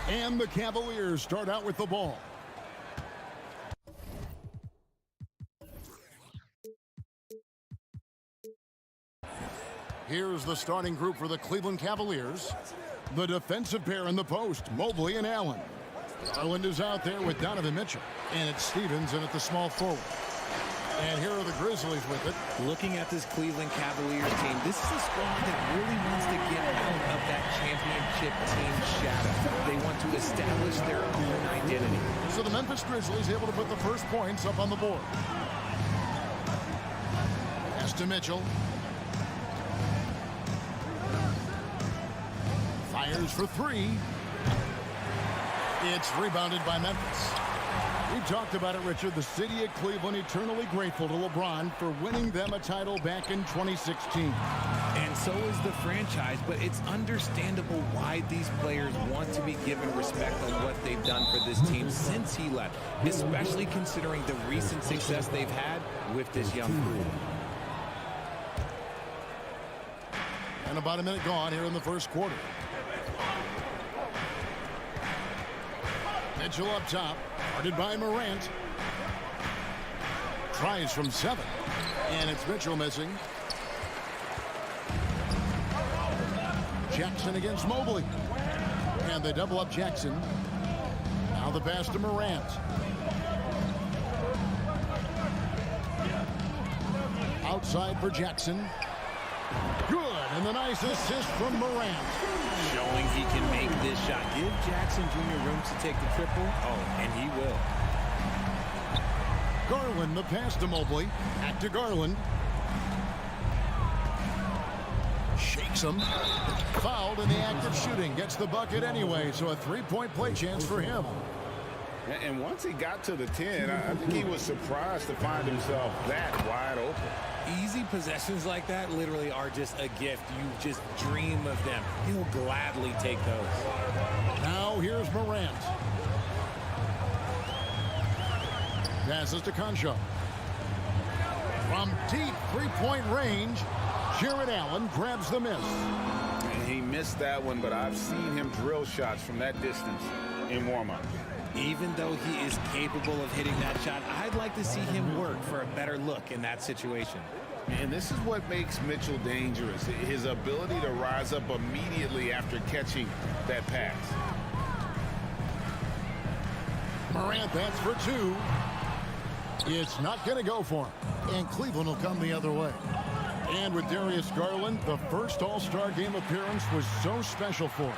And the Cavaliers start out with the ball. Here's the starting group for the Cleveland Cavaliers. The defensive pair in the post, Mobley and Allen. Garland is out there with Donovan Mitchell. And it's Stevens in at the small forward. And here are the Grizzlies with it. Looking at this Cleveland Cavaliers team, this is a squad that really wants to get out of that championship team shadow. They want to establish their own identity. So the Memphis Grizzlies able to put the first points up on the board. Pass to Mitchell. Fires for three. It's rebounded by Memphis. We talked about it, Richard. The city of Cleveland eternally grateful to LeBron for winning them a title back in 2016. And so is the franchise, but it's understandable why these players want to be given respect on what they've done for this team since he left, especially considering the recent success they've had with this young group. And about a minute gone here in the first quarter. Mitchell up top, guarded by Morant. Tries from 7. And it's Mitchell missing. Jackson against Mobley. And they double up Jackson. Now the pass to Morant. Outside for Jackson. Good, and the nice assist from Morant. Showing he can make this shot. Give Jackson Jr. room to take the triple. Oh, and he will. Garland, the pass to Mobley. Back to Garland. Shakes him. Fouled in the act of shooting. Gets the bucket anyway, so a three-point play chance for him. And once he got to the 10, I think he was surprised to find himself that wide open. Easy possessions like that literally are just a gift. You just dream of them. He'll gladly take those. Now here's Morant. Passes to Concho. From deep three-point range, Jared Allen grabs the miss. And he missed that one, but I've seen him drill shots from that distance in warm-up. Even though he is capable of hitting that shot, I'd like to see him work for a better look in that situation. And this is what makes Mitchell dangerous, his ability to rise up immediately after catching that pass. Morant, that's for 2. It's not going to go for him. And Cleveland will come the other way. And with Darius Garland, the first All-Star game appearance was so special for him.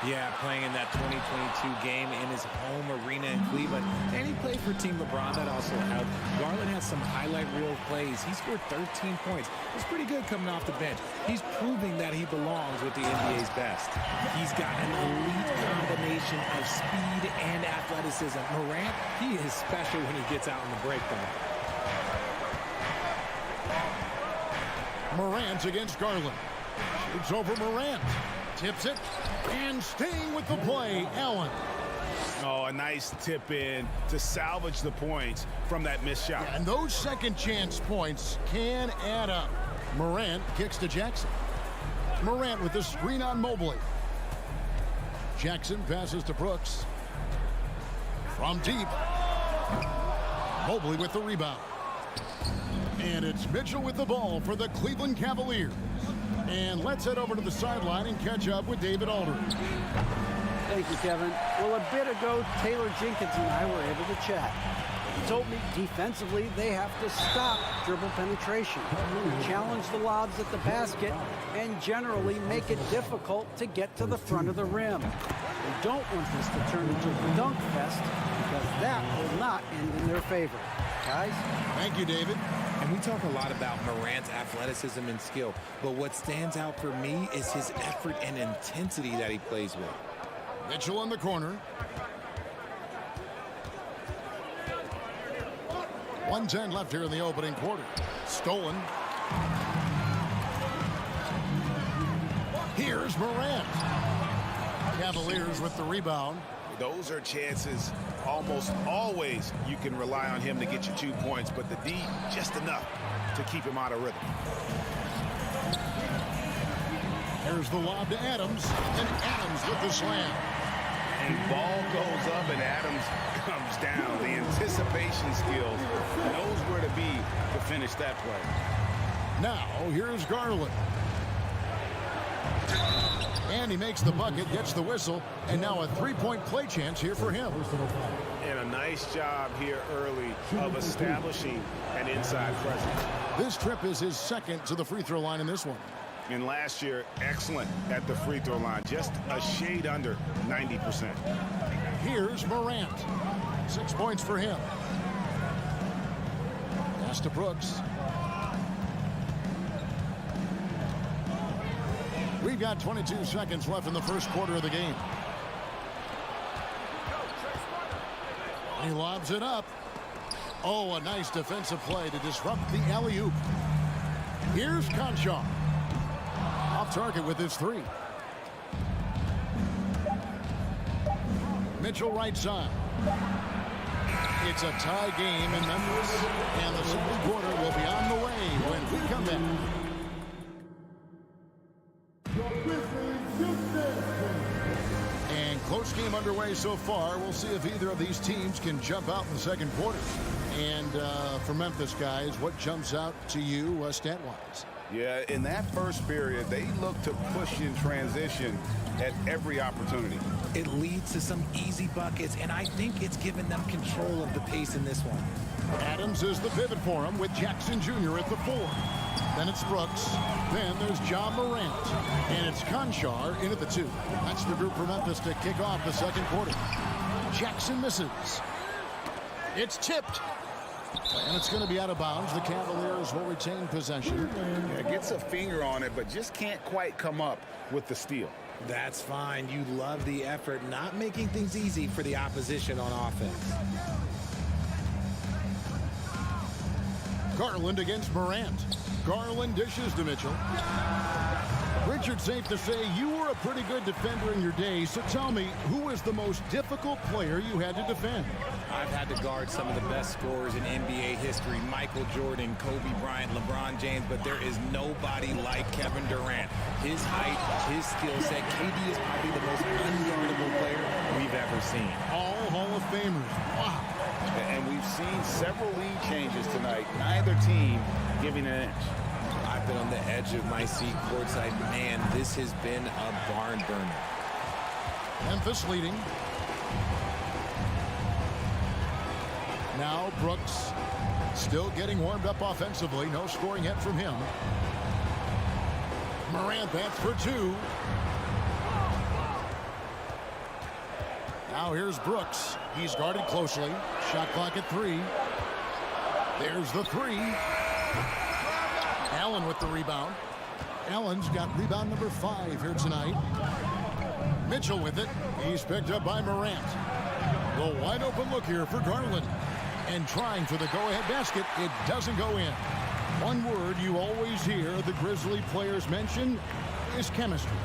Yeah, playing in that 2022 game in his home arena in Cleveland. And he played for Team LeBron. That also helped. Garland had some highlight reel plays. He scored 13 points. It was pretty good coming off the bench. He's proving that he belongs with the NBA's best. He's got an elite combination of speed and athleticism. Morant, he is special when he gets out in the break, though. Morant against Garland. Shoots over Morant. Tips it. And staying with the play, Allen. Oh, a nice tip in to salvage the points from that missed shot. And those second chance points can add up. Morant kicks to Jackson. Morant with the screen on Mobley. Jackson passes to Brooks. From deep. Mobley with the rebound. And it's Mitchell with the ball for the Cleveland Cavaliers. And let's head over to the sideline and catch up with David Aldridge. Thank you, Kevin. Well, a bit ago, Taylor Jenkins and I were able to chat. He told me defensively they have to stop dribble penetration, challenge the lobs at the basket, and generally make it difficult to get to the front of the rim. We don't want this to turn into a dunk fest because that will not end in their favor. Guys? Thank you, David. And we talk a lot about Morant's athleticism and skill, but what stands out for me is his effort and intensity that he plays with. Mitchell in the corner. 1:10 left here in the opening quarter. Stolen. Here's Morant. Cavaliers with the rebound. Those are chances almost always you can rely on him to get you 2 points, but the D just enough to keep him out of rhythm. Here's the lob to Adams, and Adams with the slam. And ball goes up and Adams comes down. The anticipation skills, knows where to be to finish that play. Now, here's Garland. And he makes the bucket, gets the whistle, and now a three-point play chance here for him. And a nice job here early of establishing an inside presence. This trip is his second to the free throw line in this one. And last year, excellent at the free throw line, just a shade under 90%. Here's Morant. 6 points for him. Pass to Brooks. We've got 22 seconds left in the first quarter of the game. He lobs it up. Oh, a nice defensive play to disrupt the alley-oop. Here's Conchar. Off target with his three. Mitchell right side. It's a tie game in Memphis, and the second quarter will be on the way when we come back. And close game underway so far. We'll see if either of these teams can jump out in the second quarter. And for Memphis, guys, what jumps out to you stat-wise? Yeah, in that first period, they look to push in transition at every opportunity. It leads to some easy buckets, and I think it's given them control of the pace in this one. Adams is the pivot for him with Jackson Jr. at the 4. Then it's Brooks. Then there's John Morant. And it's Conchar in at the 2. That's the group for Memphis to kick off the second quarter. Jackson misses. It's tipped. And it's going to be out of bounds. The Cavaliers will retain possession. Yeah, gets a finger on it, but just can't quite come up with the steal. That's fine. You love the effort, not making things easy for the opposition on offense. Garland against Morant. Garland dishes to Mitchell. Richard, safe to say you were a pretty good defender in your day, so tell me, who was the most difficult player you had to defend? I've had to guard some of the best scorers in NBA history, Michael Jordan, Kobe Bryant, LeBron James, but there is nobody like Kevin Durant. His height, his skill set, KD is probably the most unguardable player we've ever seen. All Hall of Famers. Wow. And we've seen several lead changes tonight, neither team giving an inch. I've been on the edge of my seat courtside. Man, this has been a barn burner. Memphis leading. Now Brooks still getting warmed up offensively. No scoring yet from him. Morant, that's for 2. Now here's Brooks. He's guarded closely. Shot clock at 3. There's the 3. Allen with the rebound. Allen's got rebound number 5 here tonight. Mitchell with it. He's picked up by Morant. The wide open look here for Garland. And trying for the go-ahead basket. It doesn't go in. One word you always hear the Grizzly players mention is chemistry.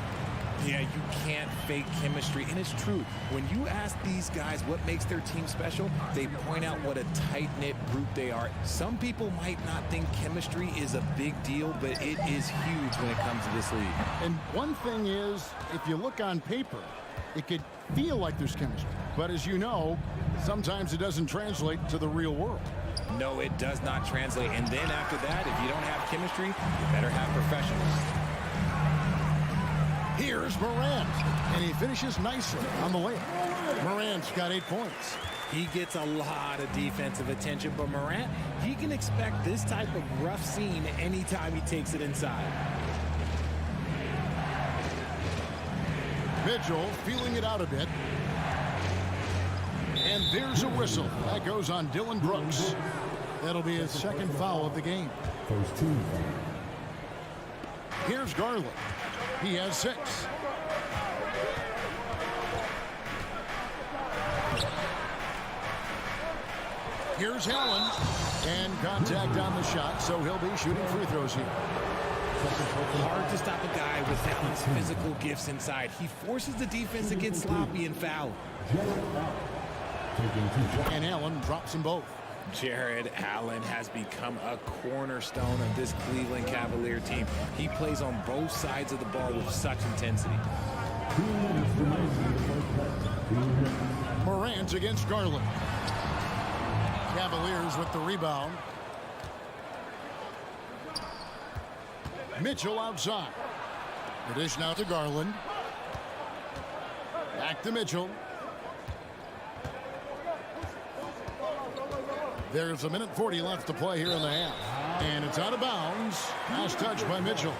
Yeah, you can't fake chemistry, and it's true. When you ask these guys what makes their team special, they point out what a tight-knit group they are. Some people might not think chemistry is a big deal, but it is huge when it comes to this league. And one thing is, if you look on paper, it could feel like there's chemistry. But as you know, sometimes it doesn't translate to the real world. No, it does not translate. And then after that, if you don't have chemistry, you better have professionals. Here's Morant, and he finishes nicely on the layup. Morant's got 8 points. He gets a lot of defensive attention, but Morant, he can expect this type of rough scene anytime he takes it inside. Mitchell feeling it out a bit. And there's a whistle. That goes on Dylan Brooks. That'll be his second foul of the game. Here's Garland. He has 6. Here's Allen. And contact on the shot, so he'll be shooting free throws here. Hard to stop a guy with Allen's physical gifts inside. He forces the defense to get sloppy and foul. And Allen drops them both. Jared Allen has become a cornerstone of this Cleveland Cavalier team. He plays on both sides of the ball with such intensity. Morant against Garland. Cavaliers with the rebound. Mitchell outside. The dish now to Garland. Back to Mitchell. There's 1:40 left to play here in the half. And it's out of bounds. Last touch by Mitchell.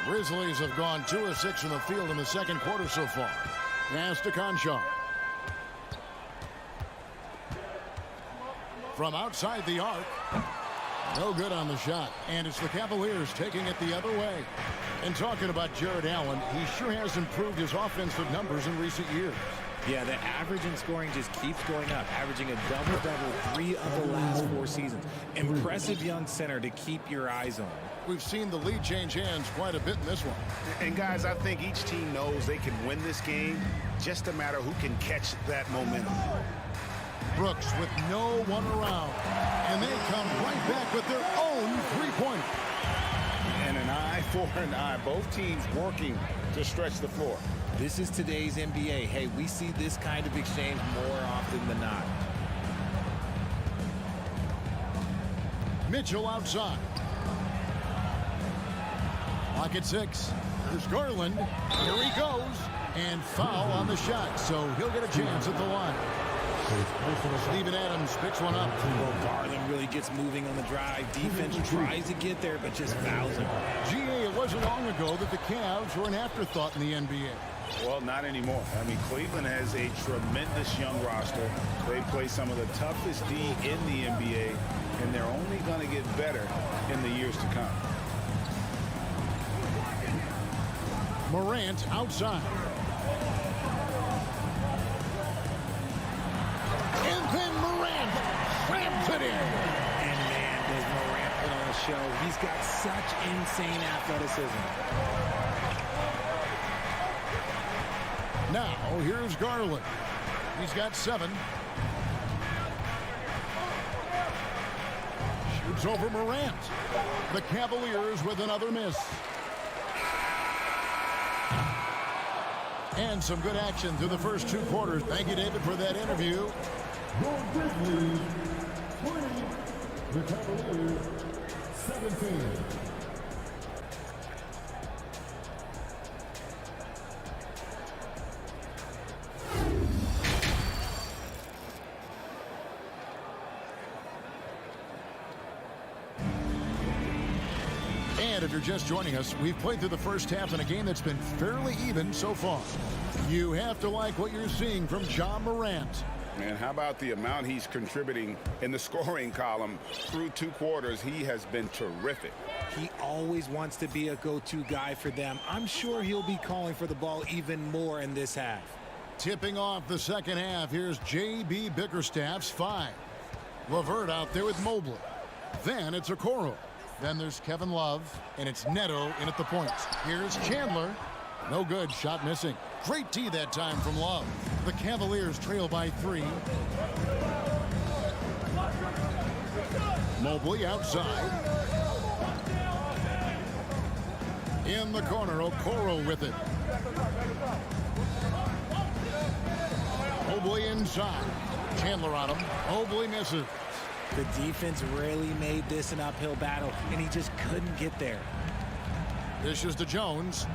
Grizzlies have gone 2 of 6 in the field in the second quarter so far. Pass to Conchar. From outside the arc. No good on the shot. And it's the Cavaliers taking it the other way. And talking about Jared Allen, he sure has improved his offensive numbers in recent years. Yeah, the average in scoring just keeps going up, averaging a double-double 3 of the last 4 seasons. Impressive young center to keep your eyes on. We've seen the lead change hands quite a bit in this one. And guys, I think each team knows they can win this game. Just a matter who can catch that momentum. Brooks with no one around. And they come right back with their own three-pointer. And an eye for an eye. Both teams working to stretch the floor. This is today's NBA. Hey, we see this kind of exchange more often than not. Mitchell outside. Clock at 6. There's Garland. Here he goes. And foul on the shot, so he'll get a chance at the line. Steven Adams picks one up. Well, Garland really gets moving on the drive. Defense tries to get there, but just fouls him. GA, it wasn't long ago that the Cavs were an afterthought in the NBA. Well, not anymore. I mean, Cleveland has a tremendous young roster. They play some of the toughest D in the NBA, and they're only going to get better in the years to come. Morant outside. And then Morant slams it in. And man, does Morant put on a show. He's got such insane athleticism. Now, here's Garland. He's got 7. Shoots over Morant. The Cavaliers with another miss. And some good action through the first 2 quarters. Thank you, David, for that interview. Your Grizzlies 20, the Cavaliers 17. And if you're just joining us, we've played through the first half in a game that's been fairly even so far. You have to like what you're seeing from Ja Morant. Man, how about the amount he's contributing in the scoring column through 2 quarters? He has been terrific. He always wants to be a go-to guy for them. I'm sure he'll be calling for the ball even more in this half. Tipping off the second half, here's J.B. Bickerstaff's 5. LeVert out there with Mobley. Then it's Okoro. Then there's Kevin Love, and it's Neto in at the point. Here's Chandler. No good, shot missing. Great tee that time from Love. The Cavaliers trail by 3. Mobley outside. In the corner, Okoro with it. Mobley inside. Chandler on him. Mobley misses. The defense really made this an uphill battle, and he just couldn't get there. Dishes to Jones.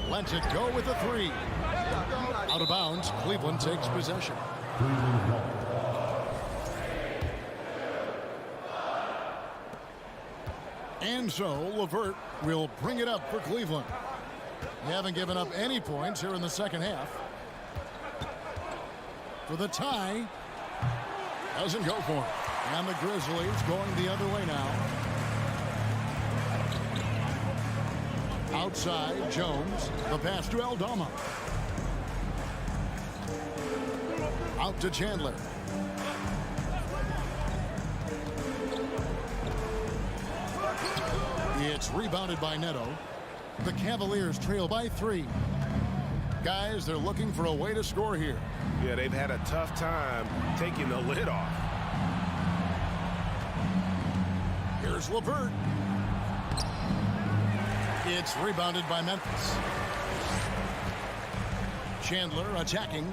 Lets it go with a 3. Out of bounds, Cleveland takes possession. And so, LeVert will bring it up for Cleveland. They haven't given up any points here in the second half. For the tie, doesn't go for it. And the Grizzlies going the other way now. Outside, Jones. The pass to Aldama. Out to Chandler. It's rebounded by Neto. The Cavaliers trail by 3. Guys, they're looking for a way to score here. Yeah, they've had a tough time taking the lid off. Here's LeVert. It's rebounded by Memphis. Chandler attacking.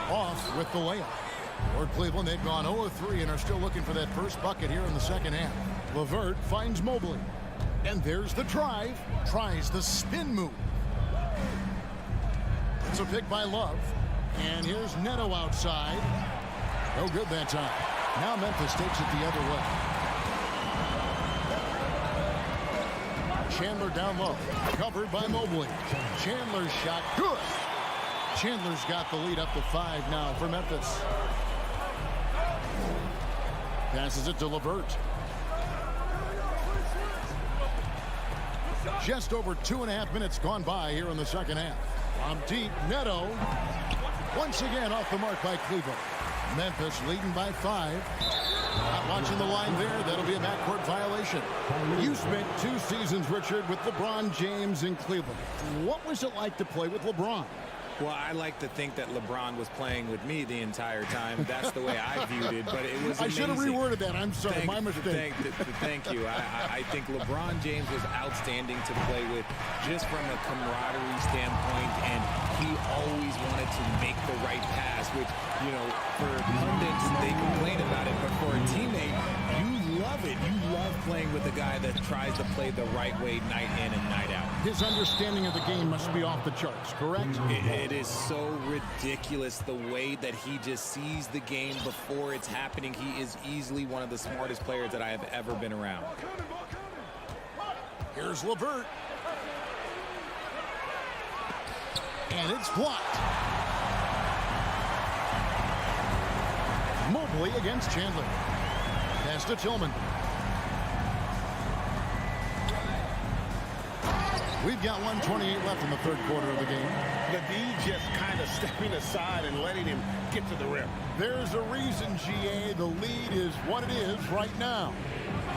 Off with the layup. For Cleveland, they've gone 0 of 3 and are still looking for that first bucket here in the second half. LeVert finds Mobley. And there's the drive. Tries the spin move. It's a pick by Love. And here's Neto outside. No good that time. Now Memphis takes it the other way. Chandler down low. Covered by Mobley. Chandler's shot. Good. Chandler's got the lead up to 5 now for Memphis. Passes it to LeVert. Just over 2.5 minutes gone by here in the second half. From deep, Neto. Once again off the mark by Cleveland. Memphis leading by 5. Not watching the line there. That'll be a backcourt violation. You spent 2 seasons, Richard, with LeBron James in Cleveland. What was it like to play with LeBron? Well, I like to think that LeBron was playing with me the entire time. That's the way I viewed it, but it was amazing. I should have reworded that. I'm sorry, my mistake. Thank you. I think LeBron James was outstanding to play with just from a camaraderie standpoint, and he always wanted to make the right pass, which, you know, for pundits, they complain about it, but for a teammate, you love it. You love playing with a guy that tries to play the right way night in and night out. His understanding of the game must be off the charts, correct? It is so ridiculous the way that he just sees the game before it's happening. He is easily one of the smartest players that I have ever been around. Here's LeVert. And it's blocked. Mobley against Chandler. Pass to Tillman. We've got 1:28 left in the third quarter of the game. The D just kind of stepping aside and letting him get to the rim. There's a reason, GA, the lead is what it is right now.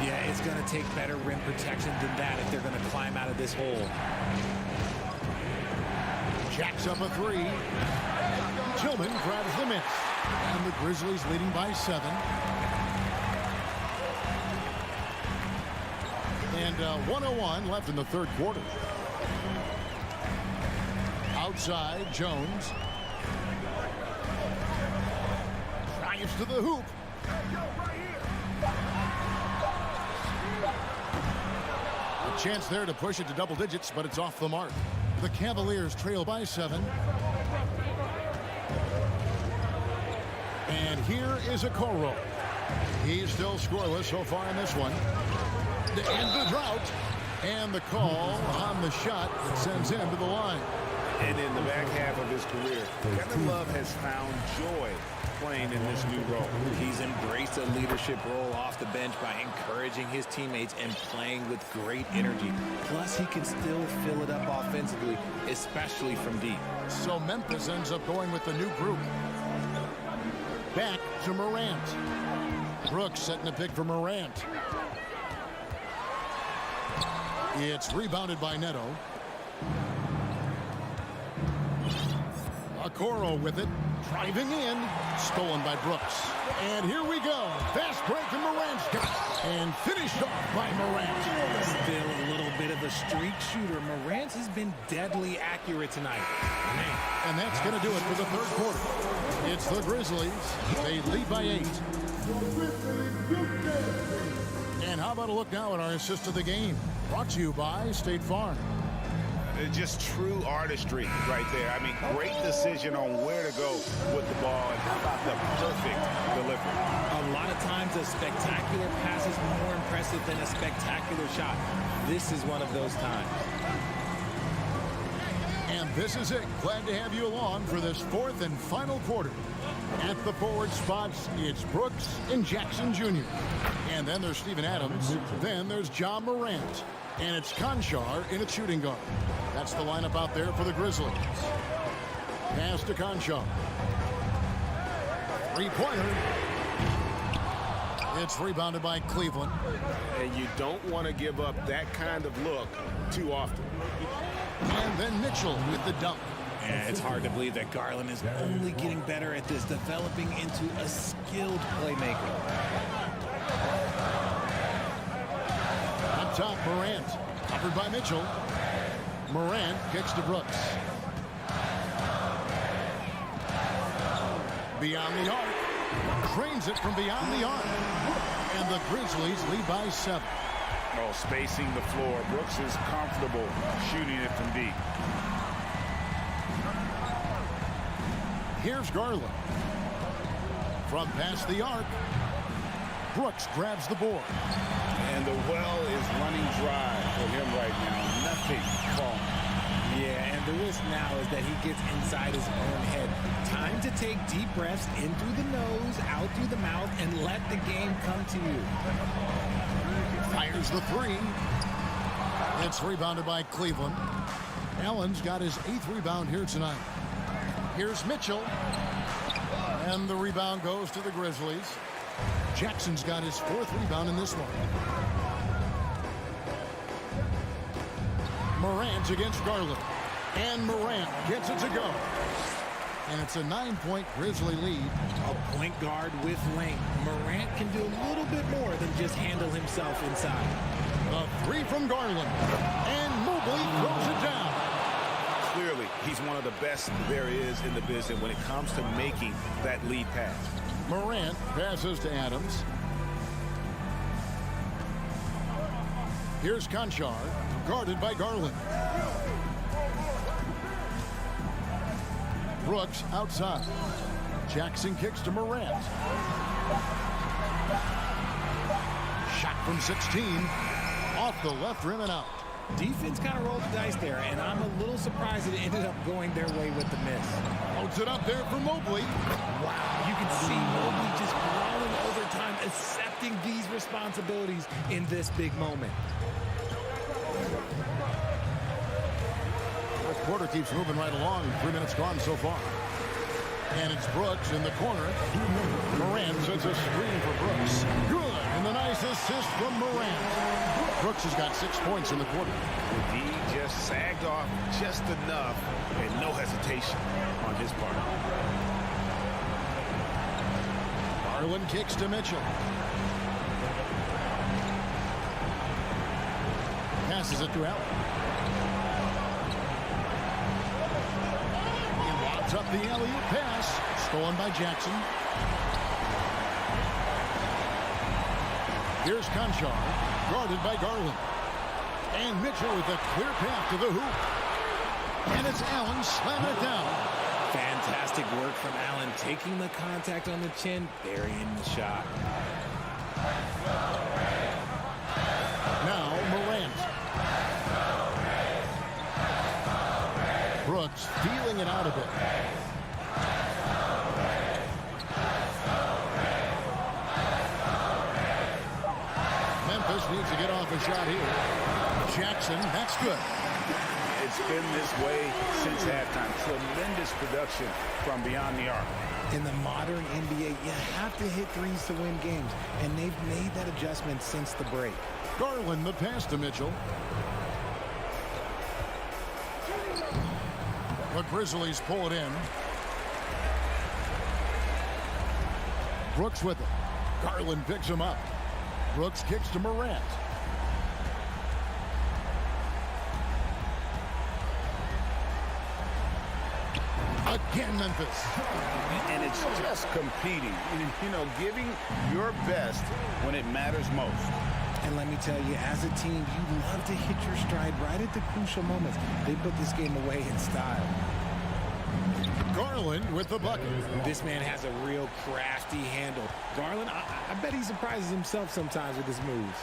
Yeah, it's going to take better rim protection than that if they're going to climb out of this hole. Jacks up a 3. Tillman grabs the miss. And the Grizzlies leading by 7. And 1:01 left in the third quarter. Outside, Jones. Drives to the hoop. A chance there to push it to double digits, but it's off the mark. The Cavaliers trail by 7. And here is a Okoro. He's still scoreless so far in this one. To end the drought. And the call on the shot that sends him to the line. And in the back half of his career, Kevin Love has found joy playing in this new role. He's embraced a leadership role off the bench by encouraging his teammates and playing with great energy. Plus, he can still fill it up offensively, especially from deep. So Memphis ends up going with the new group. Back to Morant. Brooks setting the pick for Morant. It's rebounded by Neto. Okoro with it. Driving in. Stolen by Brooks. And here we go. Fast break and Morant's got it. And finished off by Morant. Still a little bit of a streak shooter. Morant has been deadly accurate tonight. Man. And that's going to do it for the third quarter. It's the Grizzlies. They lead by 8. And how about a look now at our assist of the game? Brought to you by State Farm. Just true artistry right there. I mean, great decision on where to go with the ball, and how about the perfect delivery. A lot of times a spectacular pass is more impressive than a spectacular shot. This is one of those times. And this is it. Glad to have you along for this fourth and final quarter. At the forward spots, it's Brooks and Jackson Jr. And then there's Steven Adams. Then there's John Morant. And it's Conchar in a shooting guard. That's the lineup out there for the Grizzlies. Pass to Conchar. Three-pointer. It's rebounded by Cleveland. And you don't want to give up that kind of look too often. And then Mitchell with the dunk. Yeah, it's hard to believe that Garland is only getting better at this, developing into a skilled playmaker. Up top, Morant. Covered by Mitchell. Morant kicks to Brooks. Beyond the arc. Drains it from beyond the arc. And the Grizzlies lead by 7. Oh, spacing the floor. Brooks is comfortable shooting it from deep. Here's Garland. From past the arc. Brooks grabs the board. And the well is running dry for him right now. Nothing falling. Yeah, and the risk now is that he gets inside his own head. Time to take deep breaths in through the nose, out through the mouth, and let the game come to you. Fires the 3. It's rebounded by Cleveland. Allen's got his 8th rebound here tonight. Here's Mitchell. And the rebound goes to the Grizzlies. Jackson's got his 4th rebound in this one. Morant against Garland. And Morant gets it to go. And it's a 9-point Grizzly lead. A point guard with length. Morant can do a little bit more than just handle himself inside. The 3 from Garland. And Mobley throws it down. Clearly, he's one of the best there is in the business when it comes to making that lead pass. Morant passes to Adams. Here's Conchar, guarded by Garland. Brooks outside. Jackson kicks to Morant. Shot from 16. Off the left rim and out. Defense kind of rolled the dice there, and I'm a little surprised that it ended up going their way with the miss. Holds it up there for Mobley. Wow, you can see Mobley just growing over time, accepting these responsibilities in this big moment. Fourth quarter keeps moving right along. 3 minutes gone so far. And it's Brooks in the corner. Morant sets a screen for Brooks. Good. And the nice assist from Morant. Brooks has got 6 points in the quarter. The D just sagged off just enough and no hesitation on his part. Garland kicks to Mitchell. Passes it to Allen. Up the alley-oop pass, stolen by Jackson. Here's Conchar, guarded by Garland. And Mitchell with a clear path to the hoop. And it's Allen slamming it down. Fantastic work from Allen, taking the contact on the chin, burying the shot. Now Morant. Brooks feeling it out a bit. Memphis needs to get off a shot here. Jackson, that's good. It's been this way since halftime. Tremendous production from beyond the arc. In the modern NBA, you have to hit threes to win games, and they've made that adjustment since the break. Garland the pass to Mitchell. The Grizzlies pull it in. Brooks with it. Garland picks him up. Brooks kicks to Morant. Again, Memphis. And it's just competing. You know, giving your best when it matters most. And let me tell you, as a team, you love to hit your stride right at the crucial moments. They put this game away in style. Garland with the bucket. This man has a real crafty handle. Garland, I bet he surprises himself sometimes with his moves.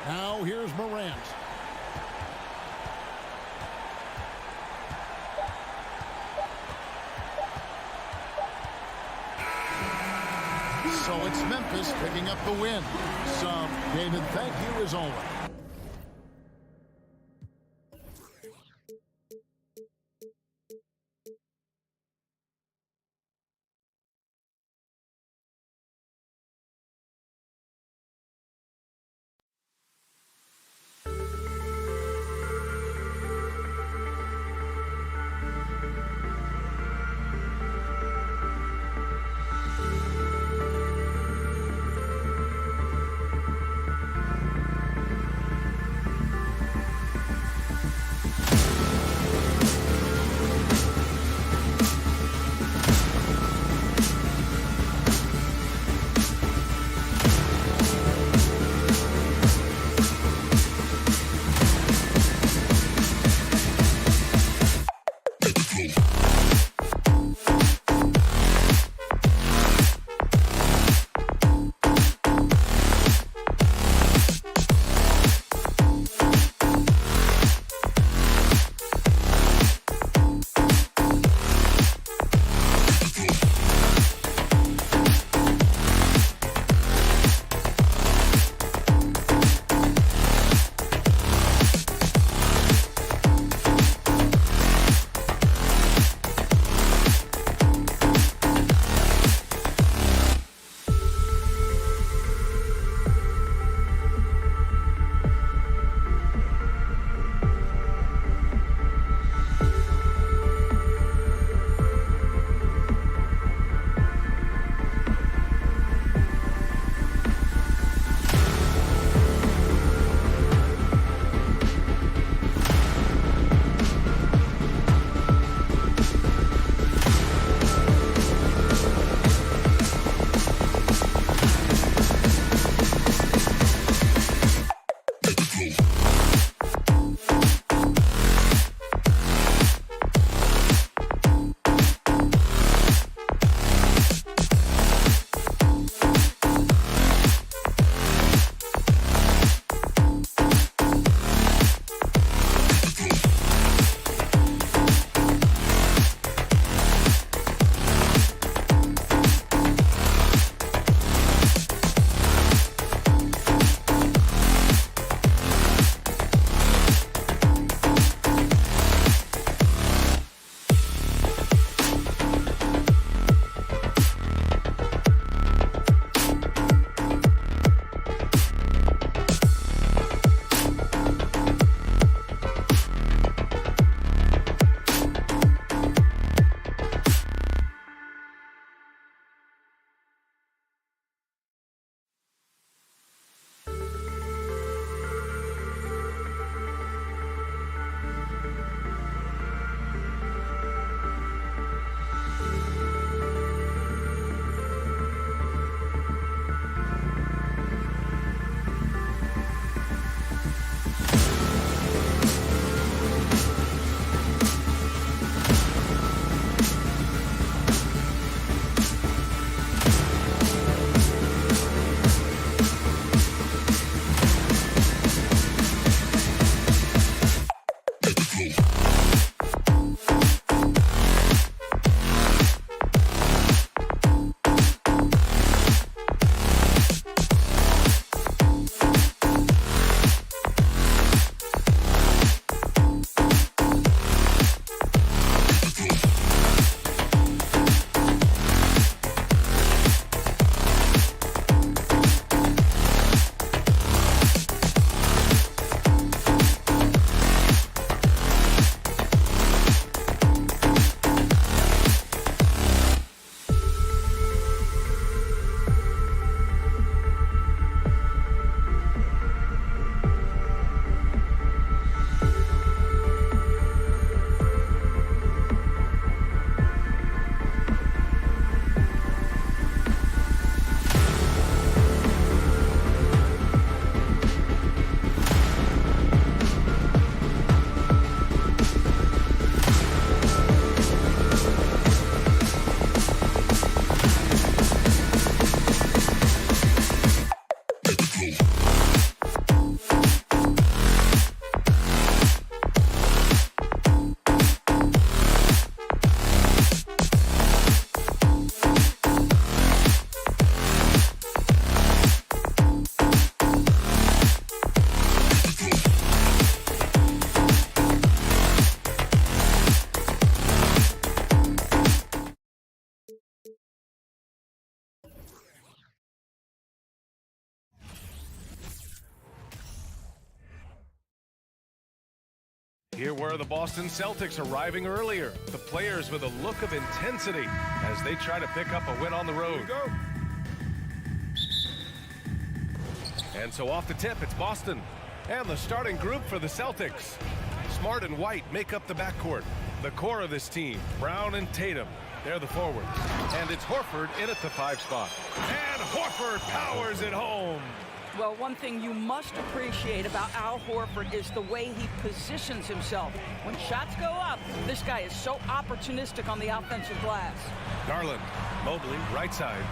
Now here's Morant. So it's Memphis picking up the win. So, David, thank you as always. Here were the Boston Celtics arriving earlier. The players with a look of intensity as they try to pick up a win on the road. And so off the tip, it's Boston. And the starting group for the Celtics. Smart and White make up the backcourt. The core of this team, Brown and Tatum, they're the forwards. And it's Horford in at the 5 spot. And Horford powers it home. Well, one thing you must appreciate about Al Horford is the way he positions himself. When shots go up, this guy is so opportunistic on the offensive glass. Garland, Mobley, right side.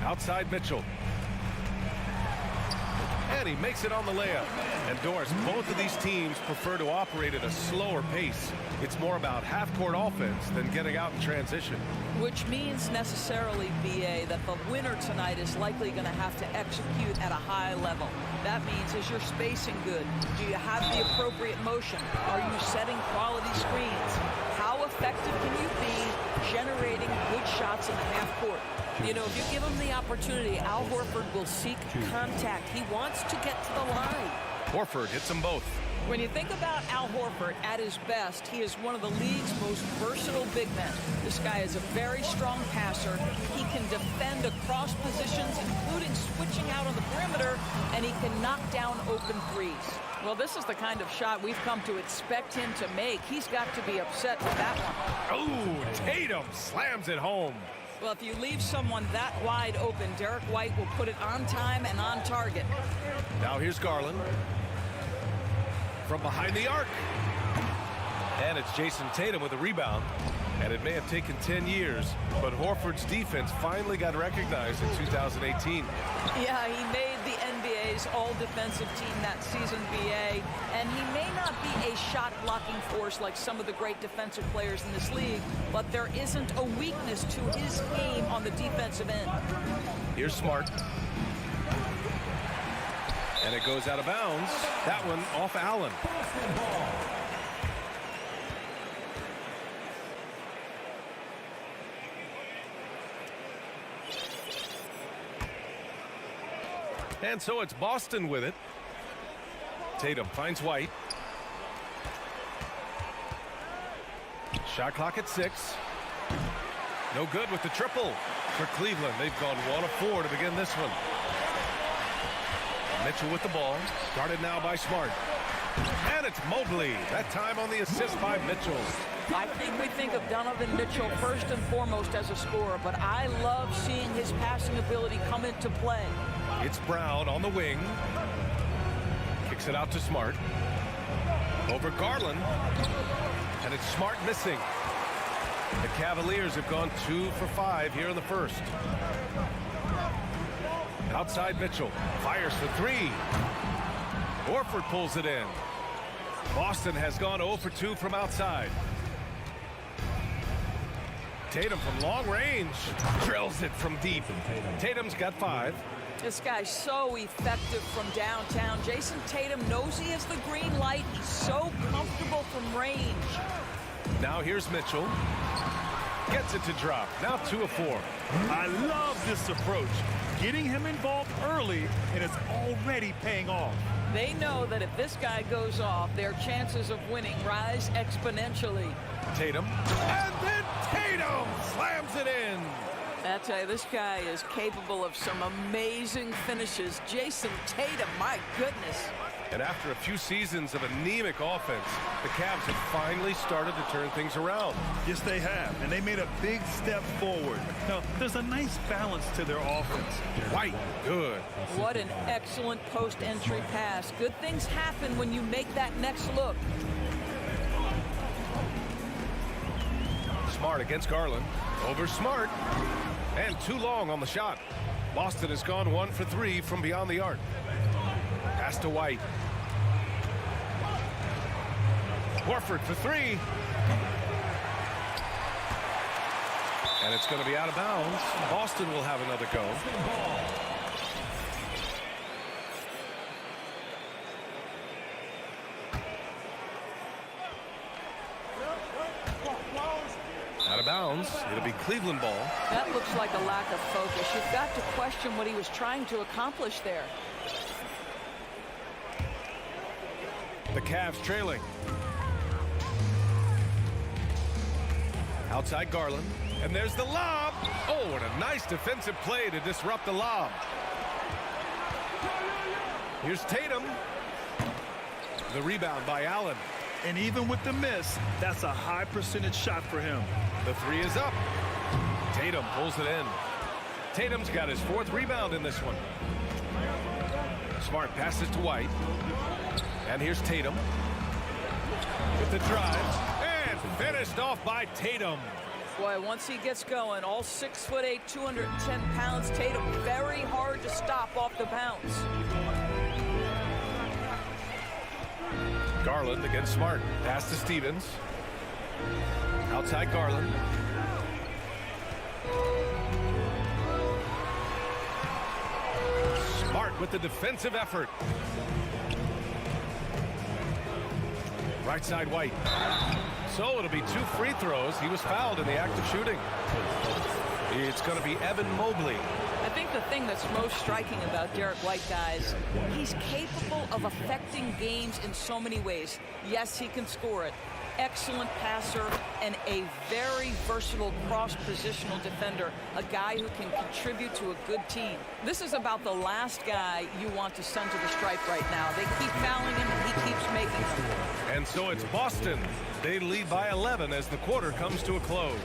Outside Mitchell. And he makes it on the layup. And Doris, both of these teams prefer to operate at a slower pace. It's more about half-court offense than getting out in transition. Which means necessarily, BA, that the winner tonight is likely going to have to execute at a high level. That means, is your spacing good? Do you have the appropriate motion? Are you setting quality screens? How effective can you be generating good shots in the half-court? You know, if you give him the opportunity, Al Horford will seek contact. He wants to get to the line. Horford hits them both. When you think about Al Horford at his best, he is one of the league's most versatile big men. This guy is a very strong passer. He can defend across positions, including switching out on the perimeter, and he can knock down open threes. Well, this is the kind of shot we've come to expect him to make. He's got to be upset with that one. Oh, Tatum slams it home. Well, if you leave someone that wide open, Derek White will put it on time and on target. Now here's Garland. From behind the arc. And it's Jason Tatum with a rebound. And it may have taken 10 years, but Horford's defense finally got recognized in 2018. Yeah, he made the NBA's all-defensive team that season, BA. And he may not be a shot-blocking force like some of the great defensive players in this league, but there isn't a weakness to his game on the defensive end. Here's Smart. And it goes out of bounds. That one off Allen. And so it's Boston with it. Tatum finds White. Shot clock at 6. No good with the triple for Cleveland. They've gone 1 of 4 to begin this one. Mitchell with the ball. Guarded now by Smart. And it's Mobley. That time on the assist by Mitchell. I think we think of Donovan Mitchell first and foremost as a scorer, but I love seeing his passing ability come into play. It's Brown on the wing. Kicks it out to Smart. Over Garland. And it's Smart missing. The Cavaliers have gone 2 for 5 here in the first. Outside Mitchell. Fires for 3. Horford pulls it in. Boston has gone 0 for 2 from outside. Tatum from long range. Drills it from deep. Tatum's got 5. This guy's so effective from downtown. Jason Tatum knows he has the green light. He's so comfortable from range. Now here's Mitchell. Gets it to drop. Now 2 of 4. I love this approach. Getting him involved early, and it's already paying off. They know that if this guy goes off, their chances of winning rise exponentially. Tatum. And then Tatum slams it in. I tell you, this guy is capable of some amazing finishes. Jason Tatum, my goodness. And after a few seasons of anemic offense, the Cavs have finally started to turn things around. Yes, they have, and they made a big step forward. Now, there's a nice balance to their offense. White, good. What an excellent post-entry pass. Good things happen when you make that next look. Smart against Garland. Over Smart. And too long on the shot. Boston has gone 1 for 3 from beyond the arc. Pass to White. Horford for 3. And it's going to be out of bounds. Boston will have another go. Out of bounds. It'll be Cleveland ball. That looks like a lack of focus. You've got to question what he was trying to accomplish there. The Cavs trailing. Outside Garland. And there's the lob. Oh, and a nice defensive play to disrupt the lob. Here's Tatum. The rebound by Allen. And even with the miss, that's a high percentage shot for him. The three is up. Tatum pulls it in. Tatum's got his 4th rebound in this one. Smart passes to White. And here's Tatum. With the drive. And finished off by Tatum. Boy, once he gets going, all 6'8", 210 pounds, Tatum very hard to stop off the bounce. Garland against Smart. Pass to Stevens. Outside Garland. Smart with the defensive effort. Right side White. So it'll be 2 free throws. He was fouled in the act of shooting. It's going to be Evan Mobley. I think the thing that's most striking about Derek White, guys, he's capable of affecting games in so many ways. Yes, he can score it. Excellent passer and a very versatile cross-positional defender, a guy who can contribute to a good team. This is about the last guy you want to send to the stripe right now. They keep fouling him and he keeps making them. And so it's Boston. They lead by 11 as the quarter comes to a close.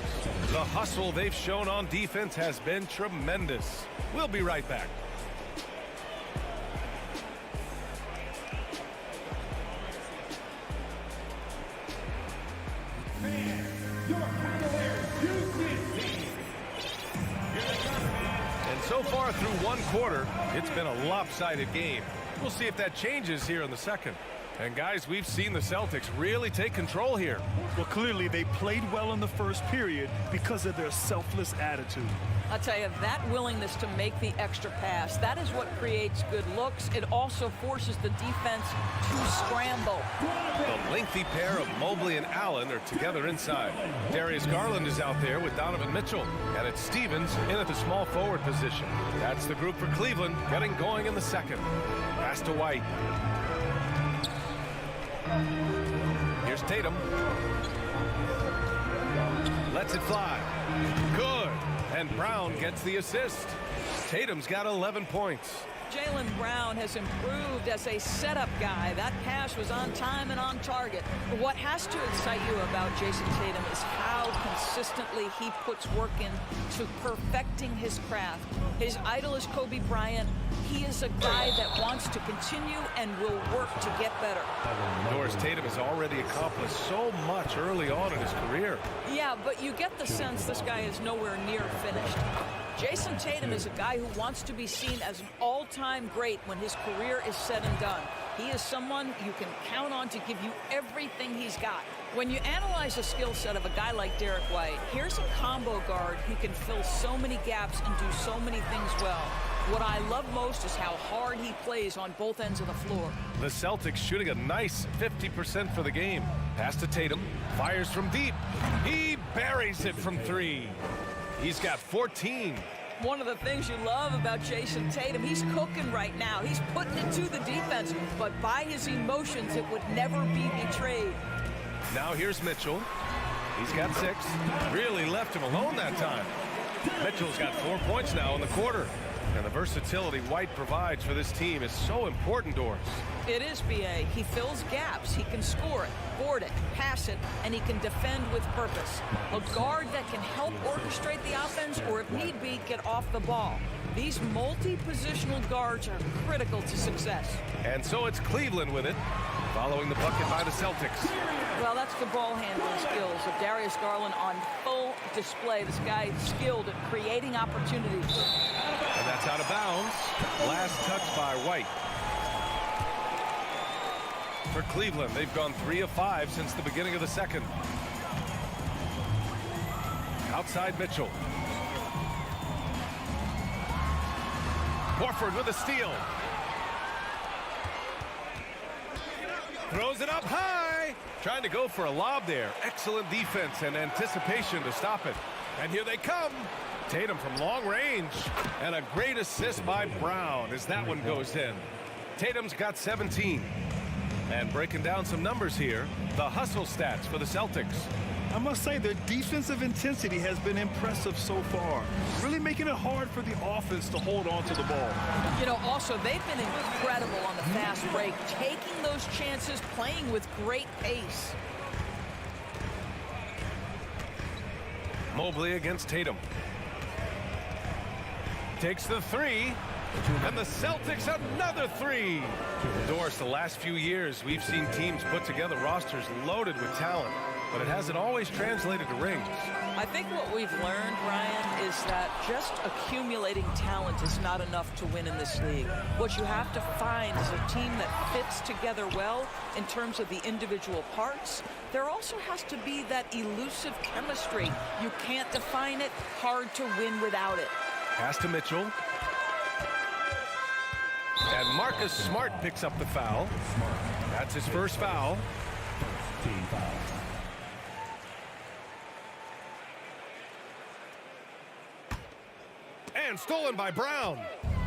The hustle they've shown on defense has been tremendous. We'll be right back. And so far through one quarter, it's been a lopsided game. We'll see if that changes here in the second. And guys, we've seen the Celtics really take control here. Well, clearly they played well in the first period because of their selfless attitude. I'll tell you, that willingness to make the extra pass, that is what creates good looks. It also forces the defense to scramble. The lengthy pair of Mobley and Allen are together inside. Darius Garland is out there with Donovan Mitchell. And it's Stevens in at the small forward position. That's the group for Cleveland getting going in the second. Pass to White. Here's Tatum. Lets it fly. Good. And Brown gets the assist. Tatum's got 11 points. Jaylen Brown has improved as a setup guy. That pass was on time and on target. But what has to excite you about Jason Tatum is how consistently he puts work in to perfecting his craft. His idol is Kobe Bryant. He is a guy that wants to continue and will work to get better. Doris, Tatum has already accomplished so much early on in his career. Yeah, but you get the sense this guy is nowhere near finished. Jason Tatum is a guy who wants to be seen as an all-time great when his career is said and done. He is someone you can count on to give you everything he's got. When you analyze the skill set of a guy like Derek White, here's a combo guard who can fill so many gaps and do so many things well. What I love most is how hard he plays on both ends of the floor. The Celtics shooting a nice 50% for the game. Pass to Tatum. Fires from deep. He buries it from 3. He's got 14. One of the things you love about Jason Tatum, he's cooking right now. He's putting it to the defense, but by his emotions, it would never be betrayed. Now here's Mitchell. He's got 6. Really left him alone that time. Mitchell's got 4 points now in the quarter. And the versatility White provides for this team is so important, Doris. It is, B.A. He fills gaps. He can score it, board it, pass it, and he can defend with purpose. A guard that can help orchestrate the offense or, if need be, get off the ball. These multi-positional guards are critical to success. And so it's Cleveland with it, following the bucket by the Celtics. Well, that's the ball handling skills of Darius Garland on full display. This guy is skilled at creating opportunities. And that's out of bounds. Last touch by White. For Cleveland, they've gone 3 of 5 since the beginning of the second. Outside Mitchell. Horford with a steal. Throws it up high. Trying to go for a lob there. Excellent defense and anticipation to stop it. And here they come. Tatum from long range. And a great assist by Brown as that one goes in. Tatum's got 17. And breaking down some numbers here, the hustle stats for the Celtics. I must say their defensive intensity has been impressive so far, really making it hard for the offense to hold on to the ball. You know, also, they've been incredible on the fast break, taking those chances, playing with great pace. Mobley against Tatum. Takes the three, and the Celtics another three. Doris, the last few years, we've seen teams put together rosters loaded with talent, but it hasn't always translated to rings. I think what we've learned, Ryan, is that just accumulating talent is not enough to win in this league. What you have to find is a team that fits together well in terms of the individual parts. There also has to be that elusive chemistry. You can't define it, hard to win without it. Pass to Mitchell. And Marcus Smart picks up the foul. That's his first foul. Team foul. And stolen by Brown.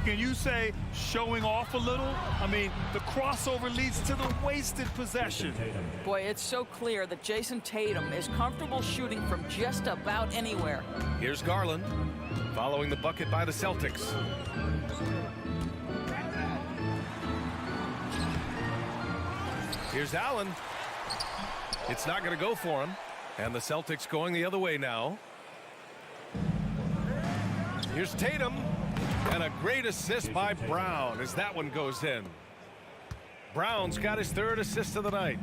Can you say showing off a little? I mean, the crossover leads to the wasted possession. Boy, it's so clear that Jason Tatum is comfortable shooting from just about anywhere. Here's Garland, following the bucket by the Celtics. Here's Allen. It's not going to go for him. And the Celtics going the other way now. Here's Tatum. And a great assist by Brown as that one goes in. Brown's got his third assist of the night.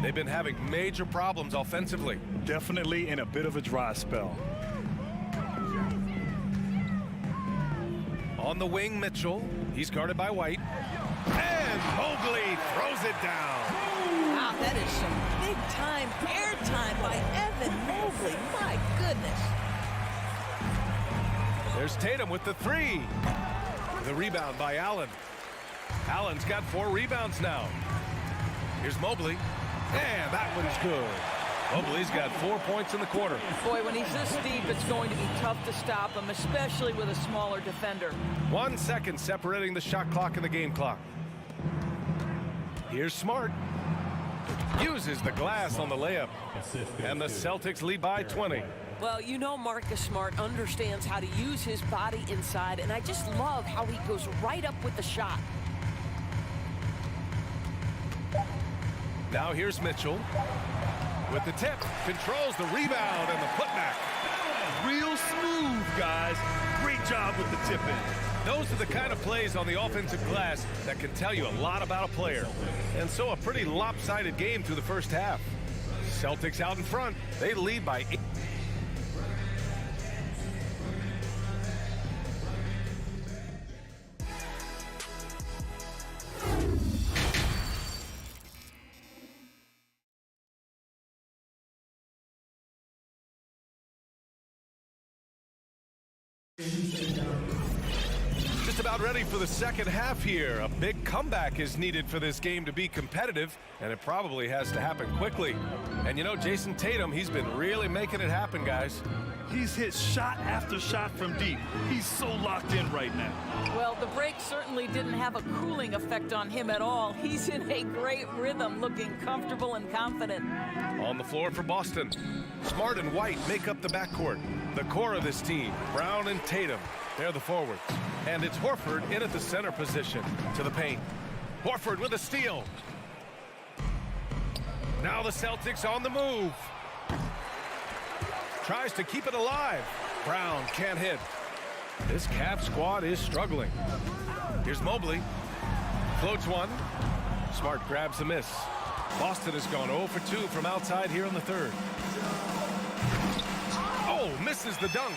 They've been having major problems offensively. Definitely in a bit of a dry spell. On the wing, Mitchell. He's guarded by White. And Mobley throws it down. Wow, that is some big-time airtime by Evan Mobley. My goodness. There's Tatum with the three. The rebound by Allen. Allen's got 4 rebounds now. Here's Mobley. And that one's good. Mobley's got 4 points in the quarter. Boy, when he's this deep, it's going to be tough to stop him, especially with a smaller defender. 1 second separating the shot clock and the game clock. Here's Smart. Uses the glass on the layup. And the Celtics lead by 20. Well, you know Marcus Smart understands how to use his body inside, and I just love how he goes right up with the shot. Now here's Mitchell. With the tip, controls the rebound and the putback. Real smooth, guys. Great job with the tip-in. Those are the kind of plays on the offensive glass that can tell you a lot about a player. And so a pretty lopsided game through the first half. Celtics out in front. They lead by 8. Just about ready for the second half here. A big comeback is needed for this game to be competitive, and it probably has to happen quickly. And you know, Jason Tatum, he's been really making it happen, guys. He's hit shot after shot from deep. He's so locked in right now. Well, the break certainly didn't have a cooling effect on him at all. He's in a great rhythm, looking comfortable and confident. On the floor for Boston, Smart and White make up the backcourt. The core of this team, Brown and Tatum, they're the forwards. And it's Horford in at the center position to the paint. Horford with a steal. Now the Celtics on the move. Tries to keep it alive. Brown can't hit. This Cavs squad is struggling. Here's Mobley. Floats one. Smart grabs the miss. Boston has gone 0 for 2 from outside here in the third. Oh, misses the dunk.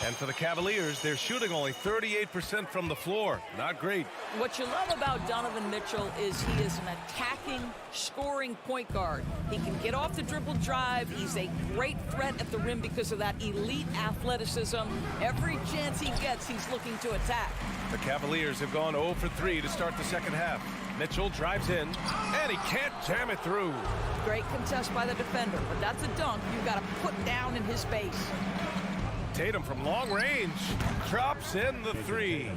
And for the Cavaliers, they're shooting only 38% from the floor. Not great. What you love about Donovan Mitchell is he is an attacking, scoring point guard. He can get off the dribble drive. He's a great threat at the rim because of that elite athleticism. Every chance he gets, he's looking to attack. The Cavaliers have gone 0 for 3 to start the second half. Mitchell drives in, and he can't jam it through. Great contest by the defender, but that's a dunk you've got to put down in his face. Tatum from long range drops in the three.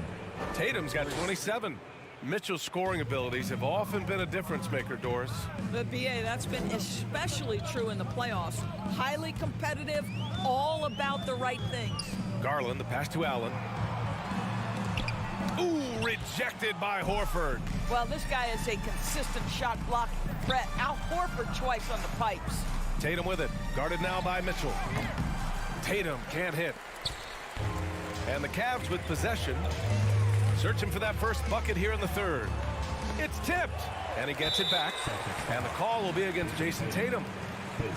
Tatum's got 27. Mitchell's scoring abilities have often been a difference maker, Doris. The BA, that's been especially true in the playoffs. Highly competitive, all about the right things. Garland, the pass to Allen. Ooh, rejected by Horford. Well, this guy is a consistent shot blocking threat. Al Horford twice on the pipes. Tatum with it. Guarded now by Mitchell. Tatum can't hit. And the Cavs with possession. Searching for that first bucket here in the third. It's tipped. And he gets it back. And the call will be against Jason Tatum.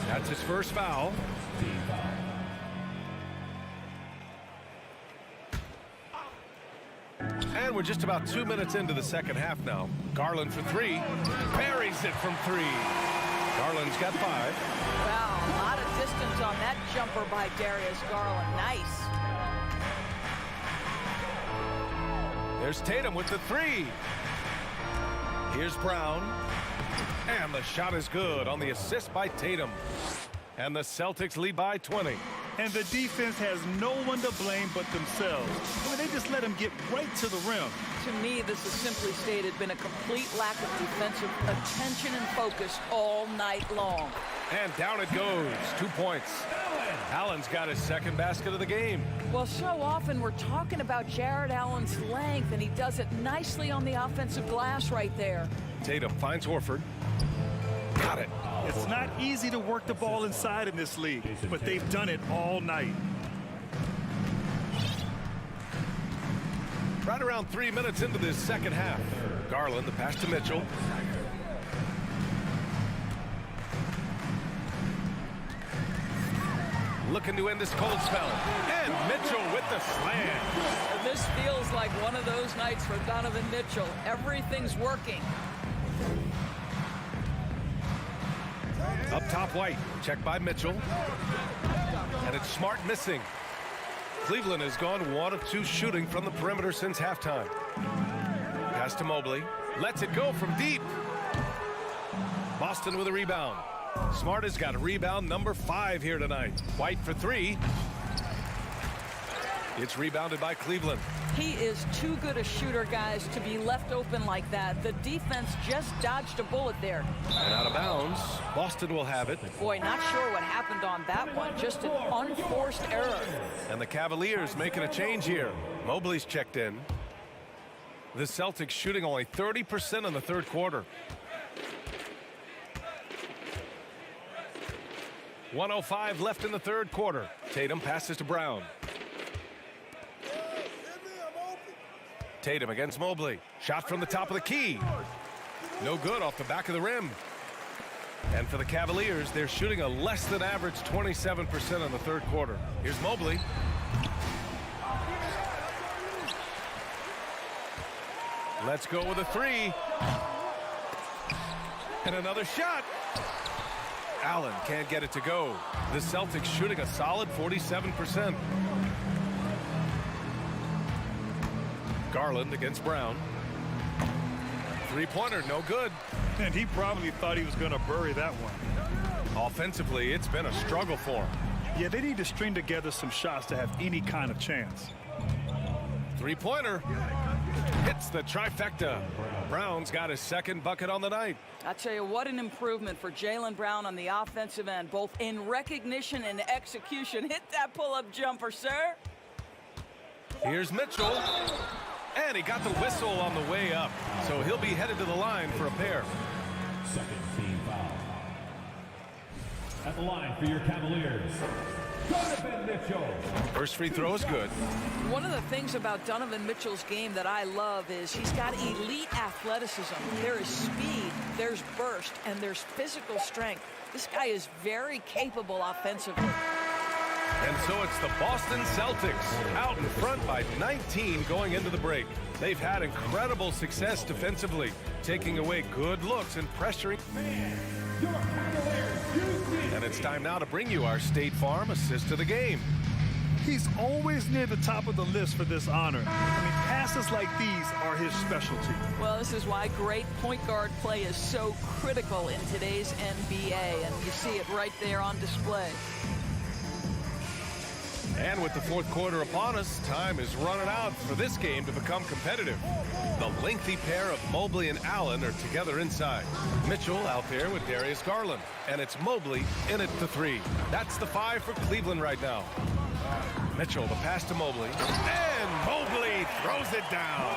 That's his first foul. And we're just about 2 minutes into the second half now. Garland for three. Buries it from three. Garland's got 5. Wow, a lot of distance on that jumper by Darius Garland. Nice. There's Tatum with the 3. Here's Brown. And the shot is good on the assist by Tatum. And the Celtics lead by 20. And the defense has no one to blame but themselves. I mean, they just let him get right to the rim. To me, this has simply stated been a complete lack of defensive attention and focus all night long. And down it goes. 2 points. Allen's got his second basket of the game. Well, so often we're talking about Jared Allen's length, and he does it nicely on the offensive glass right there. Tatum finds Horford. Got it. It's not easy to work the ball inside in this league, but they've done it all night. Right around 3 minutes into this second half. Garland, the pass to Mitchell. Looking to end this cold spell. And Mitchell with the slam. This feels like one of those nights for Donovan Mitchell. Everything's working. Up top, White. Checked by Mitchell. And it's Smart missing. Cleveland has gone 1 of 2 shooting from the perimeter since halftime. Pass to Mobley. Lets it go from deep. Boston with a rebound. Smart has got a rebound number 5 here tonight. White for 3. It's rebounded by Cleveland. He is too good a shooter, guys, to be left open like that. The defense just dodged a bullet there. And out of bounds. Boston will have it. Boy, not sure what happened on that one. Just an unforced error. And the Cavaliers making a change here. Mobley's checked in. The Celtics shooting only 30% in the third quarter. 1:05 left in the third quarter. Tatum passes to Brown. Tatum against Mobley. Shot from the top of the key. No good off the back of the rim. And for the Cavaliers, they're shooting a less than average 27% in the third quarter. Here's Mobley. Let's go with a 3. And another shot. Allen can't get it to go. The Celtics shooting a solid 47%. Garland against Brown. 3-pointer, no good. And he probably thought he was going to bury that one. Offensively, it's been a struggle for him. Yeah, they need to string together some shots to have any kind of chance. 3-pointer. Hits the trifecta. Brown's got his second bucket on the night. I tell you, what an improvement for Jaylen Brown on the offensive end, both in recognition and execution. Hit that pull-up jumper, sir. Here's Mitchell. And he got the whistle on the way up. So he'll be headed to the line for a pair. Second team foul. At the line for your Cavaliers, Donovan Mitchell. First free throw is good. One of the things about Donovan Mitchell's game that I love is he's got elite athleticism. There is speed, there's burst, and there's physical strength. This guy is very capable offensively. And so it's the Boston Celtics out in front by 19 going into the break. They've had incredible success defensively, taking away good looks and pressuring. And it's time now to bring you our State Farm assist of the game. He's always near the top of the list for this honor. I mean, passes like these are his specialty. Well, this is why great point guard play is so critical in today's NBA, and you see it right there on display. And with the fourth quarter upon us, time is running out for this game to become competitive. The lengthy pair of Mobley and Allen are together inside. Mitchell out there with Darius Garland. And it's Mobley in at the 3. That's the 5 for Cleveland right now. Mitchell, the pass to Mobley. And Mobley throws it down.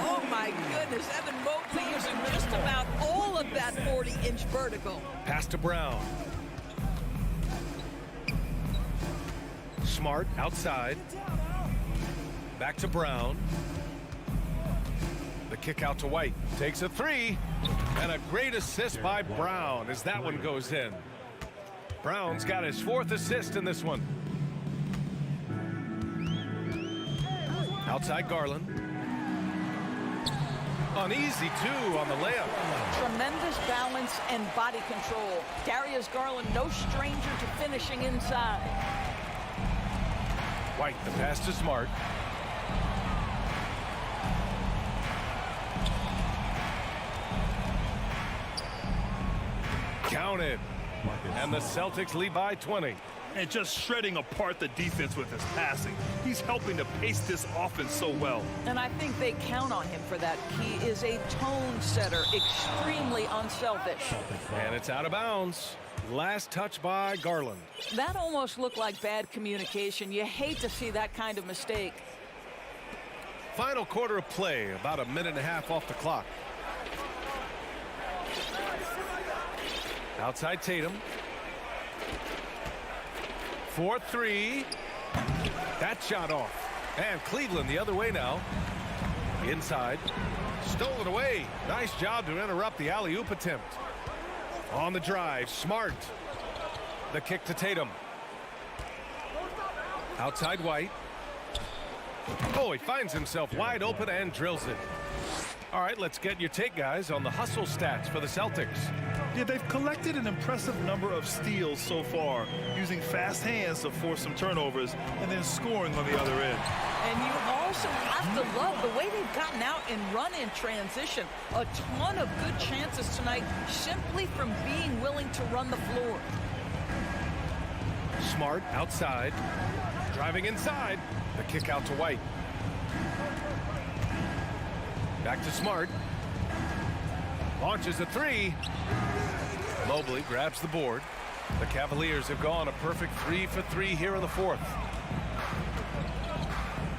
Oh, my goodness. Evan Mobley using just about all of that 40-inch vertical. Pass to Brown. Smart outside. Back to Brown. The kick out to White. Takes a 3. And a great assist by Brown as that one goes in. Brown's got his 4th assist in this one. Outside Garland. An easy 2 on the layup. Tremendous balance and body control. Darius Garland, no stranger to finishing inside. White, the pass to Smart. Counted. And the Celtics lead by 20. And just shredding apart the defense with his passing. He's helping to pace this offense so well. And I think they count on him for that. He is a tone setter, extremely unselfish. And it's out of bounds. Last touch by Garland. That almost looked like bad communication. You hate to see that kind of mistake. Final quarter of play, about a minute and a half off the clock. Outside Tatum. 4-3. That shot off. And Cleveland the other way now. Inside. Stolen away. Nice job to interrupt the alley-oop attempt. On the drive, Smart. The kick to Tatum. Outside White. Oh, he finds himself wide open and drills it. All right, let's get your take, guys, on the hustle stats for the Celtics. Yeah, they've collected an impressive number of steals so far, using fast hands to force some turnovers and then scoring on the other end. And you also have to love the way they've gotten out and run in transition. A ton of good chances tonight simply from being willing to run the floor. Smart outside. Driving inside. The kick out to White. Back to Smart. Launches a 3. Mobley grabs the board. The Cavaliers have gone a perfect 3 for 3 here in the 4th.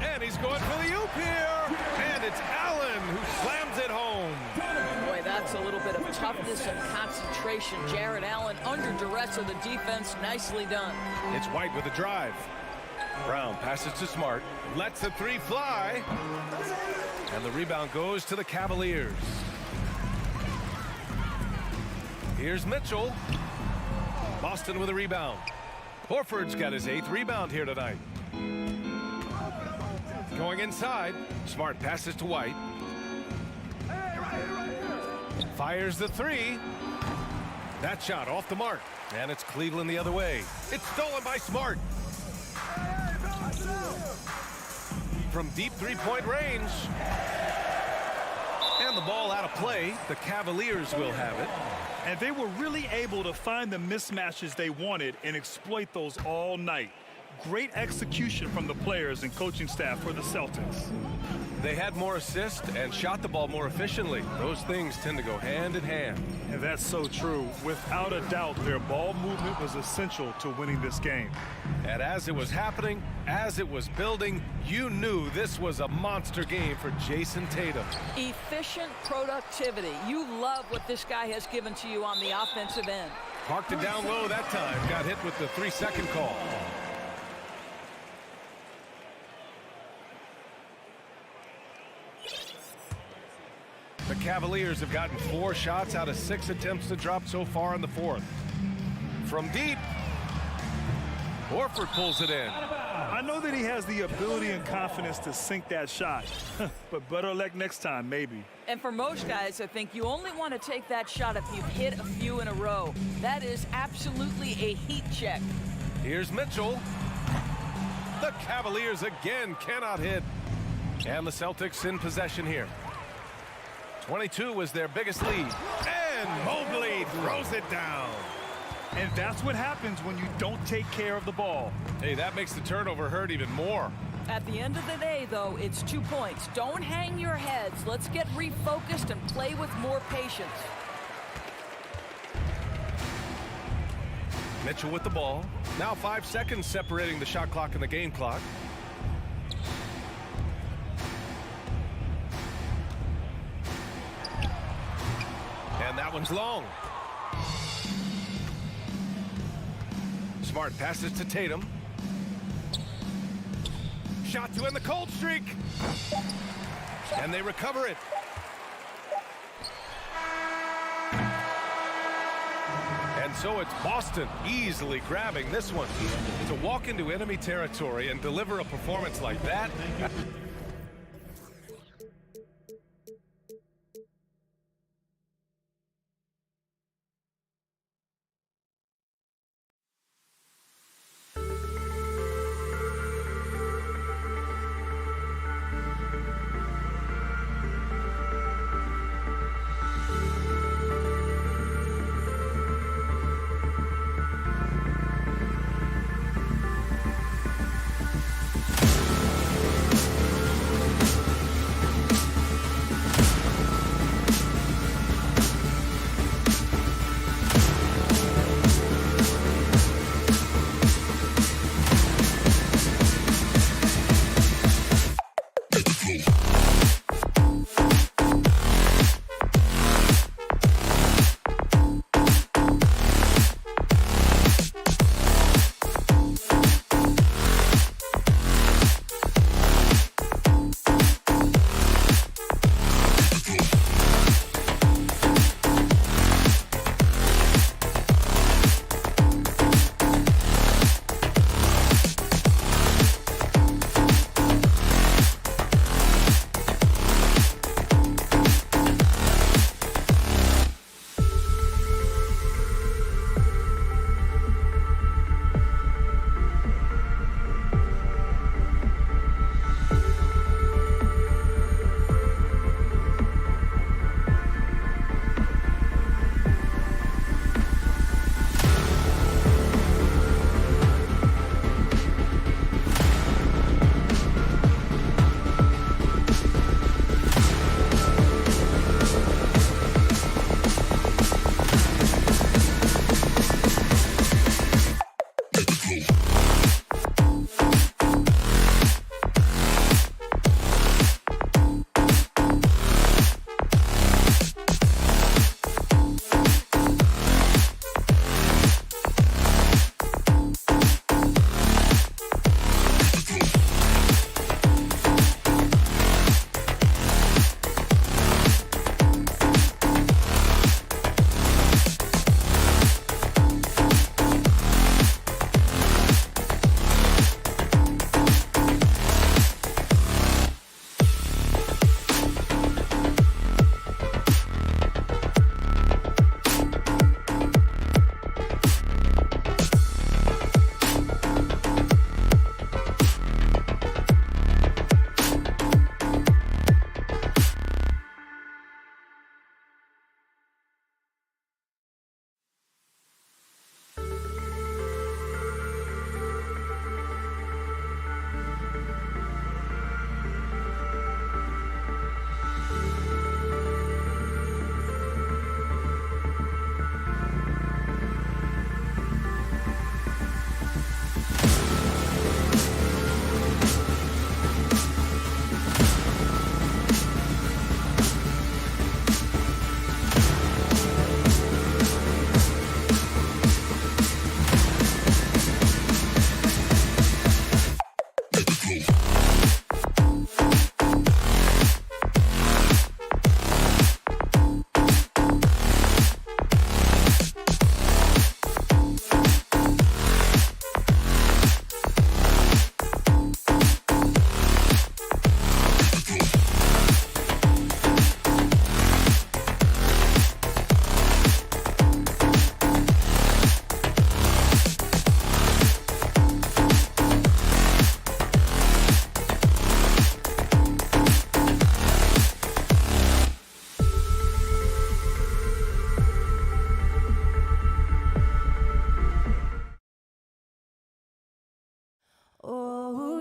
And he's going for the oop here. And it's Allen who slams it home. Boy, that's a little bit of toughness and concentration. Jared Allen under duress of the defense. Nicely done. It's White with a drive. Brown passes to Smart. Lets the 3 fly. And the rebound goes to the Cavaliers. Here's Mitchell. Boston with a rebound. Horford's got his 8th rebound here tonight. Going inside. Smart passes to White. Fires the 3. That shot off the mark. And it's Cleveland the other way. It's stolen by Smart. From deep 3-point range. And the ball out of play. The Cavaliers will have it. And they were really able to find the mismatches they wanted and exploit those all night. Great execution from the players and coaching staff for the Celtics. They had more assists and shot the ball more efficiently. Those things tend to go hand in hand. And that's so true. Without a doubt, their ball movement was essential to winning this game. And as it was happening, as it was building, you knew this was a monster game for Jason Tatum. Efficient productivity. You love what this guy has given to you on the offensive end. Parked it down low that time. Got hit with the 3-second call. The Cavaliers have gotten 4 shots out of 6 attempts to drop so far in the 4th. From deep, Horford pulls it in. I know that he has the ability and confidence to sink that shot, but better luck next time, maybe. And for most guys, I think you only want to take that shot if you've hit a few in a row. That is absolutely a heat check. Here's Mitchell. The Cavaliers again cannot hit. And the Celtics in possession here. 22 was their biggest lead. And Mobley throws it down. And that's what happens when you don't take care of the ball. Hey, that makes the turnover hurt even more. At the end of the day, though, it's 2 points. Don't hang your heads. Let's get refocused and play with more patience. Mitchell with the ball. Now 5 seconds separating the shot clock and the game clock. And that one's long. Smart passes to Tatum. Shot to end the cold streak. And they recover it. And so it's Boston easily grabbing this one. To walk into enemy territory and deliver a performance like that.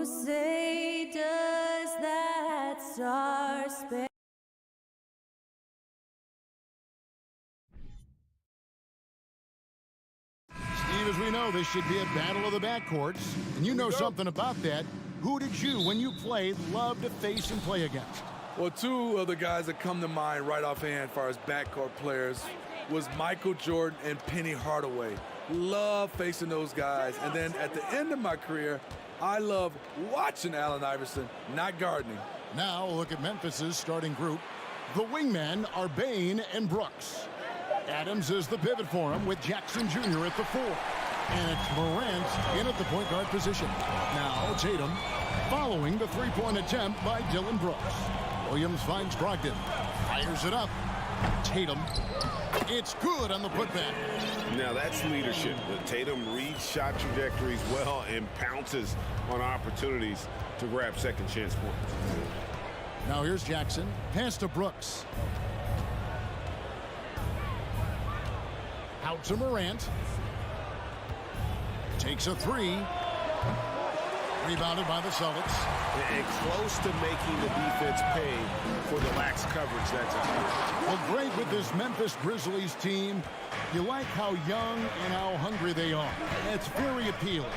Who say does that star span? Steve, as we know, this should be a battle of the backcourts. And you know something about that. Who did you, when you played, love to face and play against? Well, two of the guys that come to mind right offhand as far as backcourt players was Michael Jordan and Penny Hardaway. Love facing those guys. And then at the end of my career, I love watching Allen Iverson, not guarding. Now look at Memphis's starting group. The wingmen are Bane and Brooks. Adams is the pivot for him with Jackson Jr. at the 4. And it's Morant in at the point guard position. Now Tatum following the three-point attempt by Dylan Brooks. Williams finds Brogdon. Fires it up. Tatum. It's good on the putback. Now that's leadership. Tatum reads shot trajectories well and pounces on opportunities to grab second chance points. Now here's Jackson. Pass to Brooks. Out to Morant. Takes a 3. Rebounded by the Celtics. And close to making the defense pay for the lax coverage. That's it. Well, great with this Memphis Grizzlies team. You like how young and how hungry they are. It's very appealing.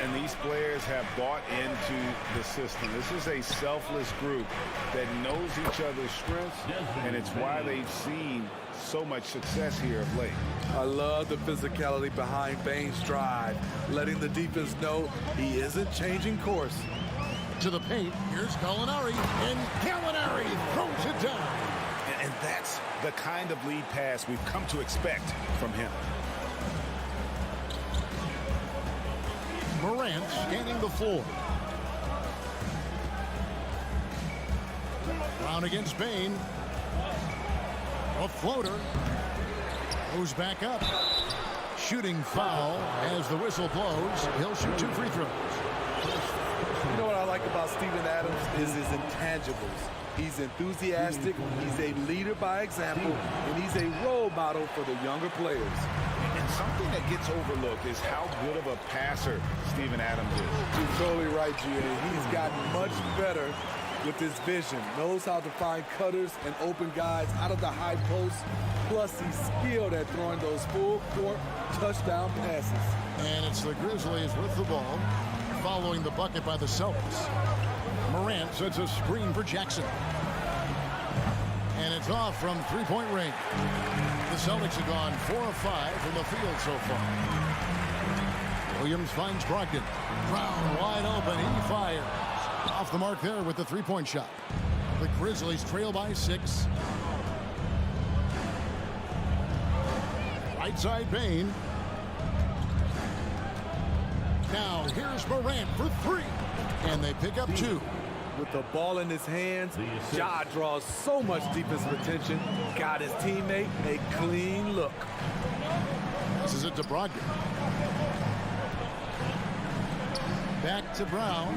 And these players have bought into the system. This is a selfless group that knows each other's strengths, and it's why they've seen so much success here of late. I love the physicality behind Bane's drive, letting the defense know he isn't changing course. To the paint, here's Gallinari, and Gallinari throws it down. And that's the kind of lead pass we've come to expect from him. Morant scanning the floor. Brown against Bane. A floater. Goes back up. Shooting foul as the whistle blows. He'll shoot 2 free throws. You know what I like about Steven Adams is his intangibles. He's enthusiastic, he's a leader by example, and he's a role model for the younger players. And something that gets overlooked is how good of a passer Steven Adams is. You're totally right, G.A. He's gotten much better with his vision, knows how to find cutters and open guys out of the high post, plus he's skilled at throwing those full-court touchdown passes. And it's the Grizzlies with the ball, following the bucket by the Celtics. Morant sets a screen for Jackson. And it's off from three-point range. The Celtics have gone 4 of 5 from the field so far. Williams finds Brogdon. Brown wide open. He fires. Off the mark there with the three-point shot. The Grizzlies trail by 6. Right side Bane. Now here's Morant for 3. And they pick up 2. With the ball in his hands, Ja draws so much defensive attention. Got his teammate a clean look. This is it to Brogdon. Back to Brown.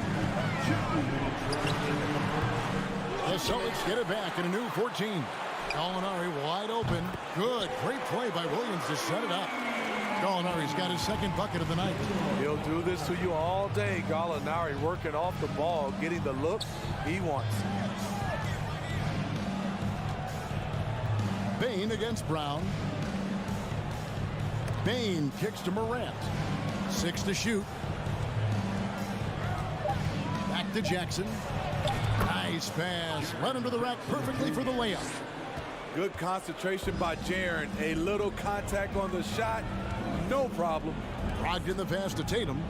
The Celtics get it back in a new 14. Gallinari wide open. Good. Great play by Williams to set it up. Gallinari's got his second bucket of the night. He'll do this to you all day. Gallinari working off the ball, getting the look he wants. Bane against Brown. Bane kicks to Morant. 6 to shoot. Back to Jackson. Nice pass. Led him to the rack perfectly for the layup. Good concentration by Jaren. A little contact on the shot. No problem. Brogdon the pass to Tatum.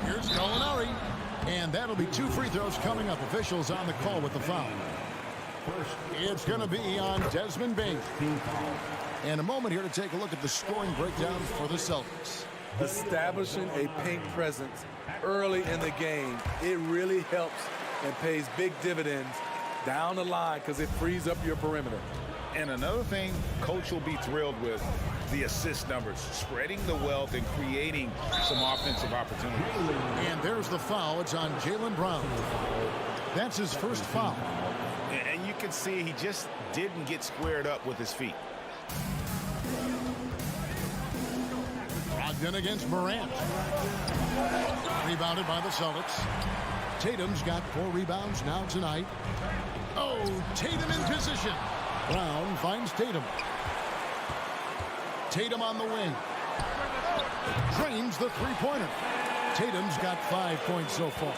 Here's Gallinari. And that'll be 2 free throws coming up. Officials on the call with the foul. It's going to be on Desmond Bane. And a moment here to take a look at the scoring breakdown for the Celtics. Establishing a paint presence early in the game, it really helps and pays big dividends down the line because it frees up your perimeter. And another thing coach will be thrilled with, the assist numbers, spreading the wealth and creating some offensive opportunities. And there's the foul. It's on Jaylen Brown. That's his first foul. And you can see he just didn't get squared up with his feet. Brogdon against Morant. Rebounded by the Celtics. Tatum's got 4 rebounds now tonight. Oh, Tatum in position. Brown finds Tatum. Tatum on the wing. Drains the three-pointer. Tatum's got 5 points so far.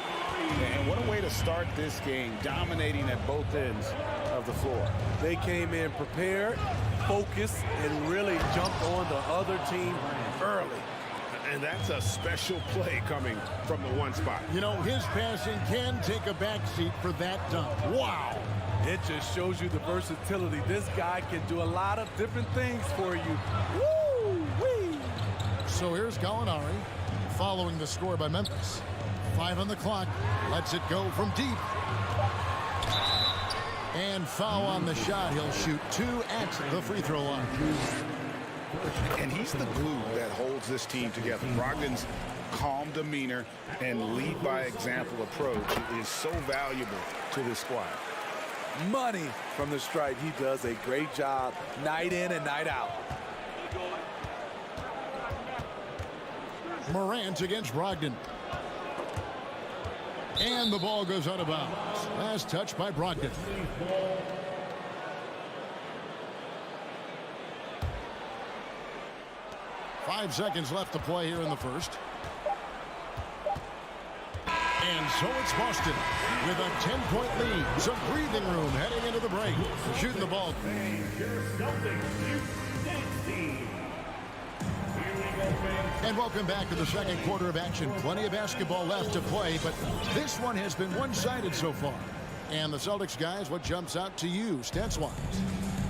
And what a way to start this game, dominating at both ends of the floor. They came in prepared, focused, and really jumped on the other team early. And that's a special play coming from the one spot. You know, his passing can take a backseat for that dunk. Wow. It just shows you the versatility. This guy can do a lot of different things for you. Woo-wee! So here's Gallinari following the score by Memphis. 5 on the clock. Lets it go from deep. And foul on the shot. He'll shoot 2 at the free throw line. And he's the glue that holds this team together. Brogdon's calm demeanor and lead by example approach is so valuable to this squad. Money from the stripe. He does a great job night in and night out. Morant against Brogdon. And the ball goes out of bounds. Last touch by Brogdon. Five seconds left to play here in the first. And so it's Boston with a 10-point lead. Some breathing room heading into the break. Shooting the ball. And welcome back to the second quarter of action. Plenty of basketball left to play, but this one has been one-sided so far. And the Celtics guys, what jumps out to you, stats-wise?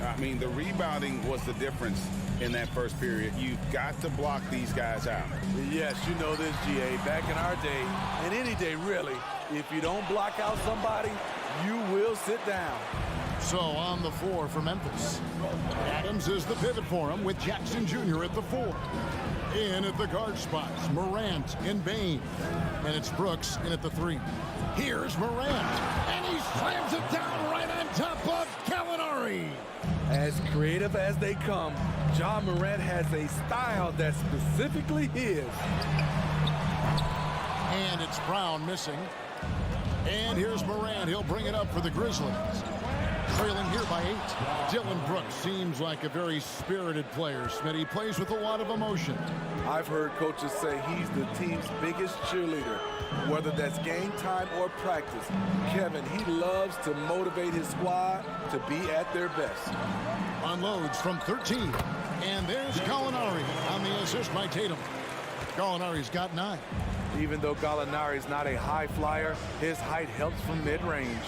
I mean, the rebounding was the difference in that first period. You've got to block these guys out. Yes, you know this, GA. Back in our day, and any day really, if you don't block out somebody, you will sit down. So on the floor for Memphis. Adams is the pivot for him with Jackson Jr. at the 4. In at the guard spots, Morant and Bain. And it's Brooks in at the 3. Here's Morant, and he slams it down right on top of Gallinari. As creative as they come, John Morant has a style that's specifically his. And it's Brown missing. And here's Morant. He'll bring it up for the Grizzlies. Trailing here by 8. Dillon Brooks seems like a very spirited player, Smith. He plays with a lot of emotion. I've heard coaches say he's the team's biggest cheerleader, whether that's game time or practice. Kevin, he loves to motivate his squad to be at their best. Unloads from 13. And there's Gallinari on the assist by Tatum. Gallinari's got 9. Even though Gallinari's not a high flyer, his height helps from mid-range.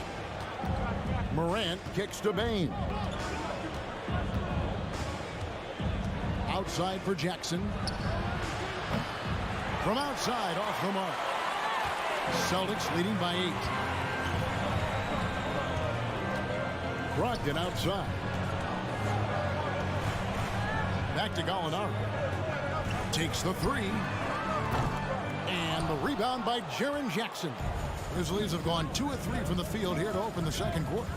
Morant kicks to Bain. Outside for Jackson. From outside, off the mark. Celtics leading by 8. Brogdon outside. Back to Gallinari. Takes the 3. And the rebound by Jaren Jackson. Grizzlies have gone 2 of 3 from the field here to open the second quarter.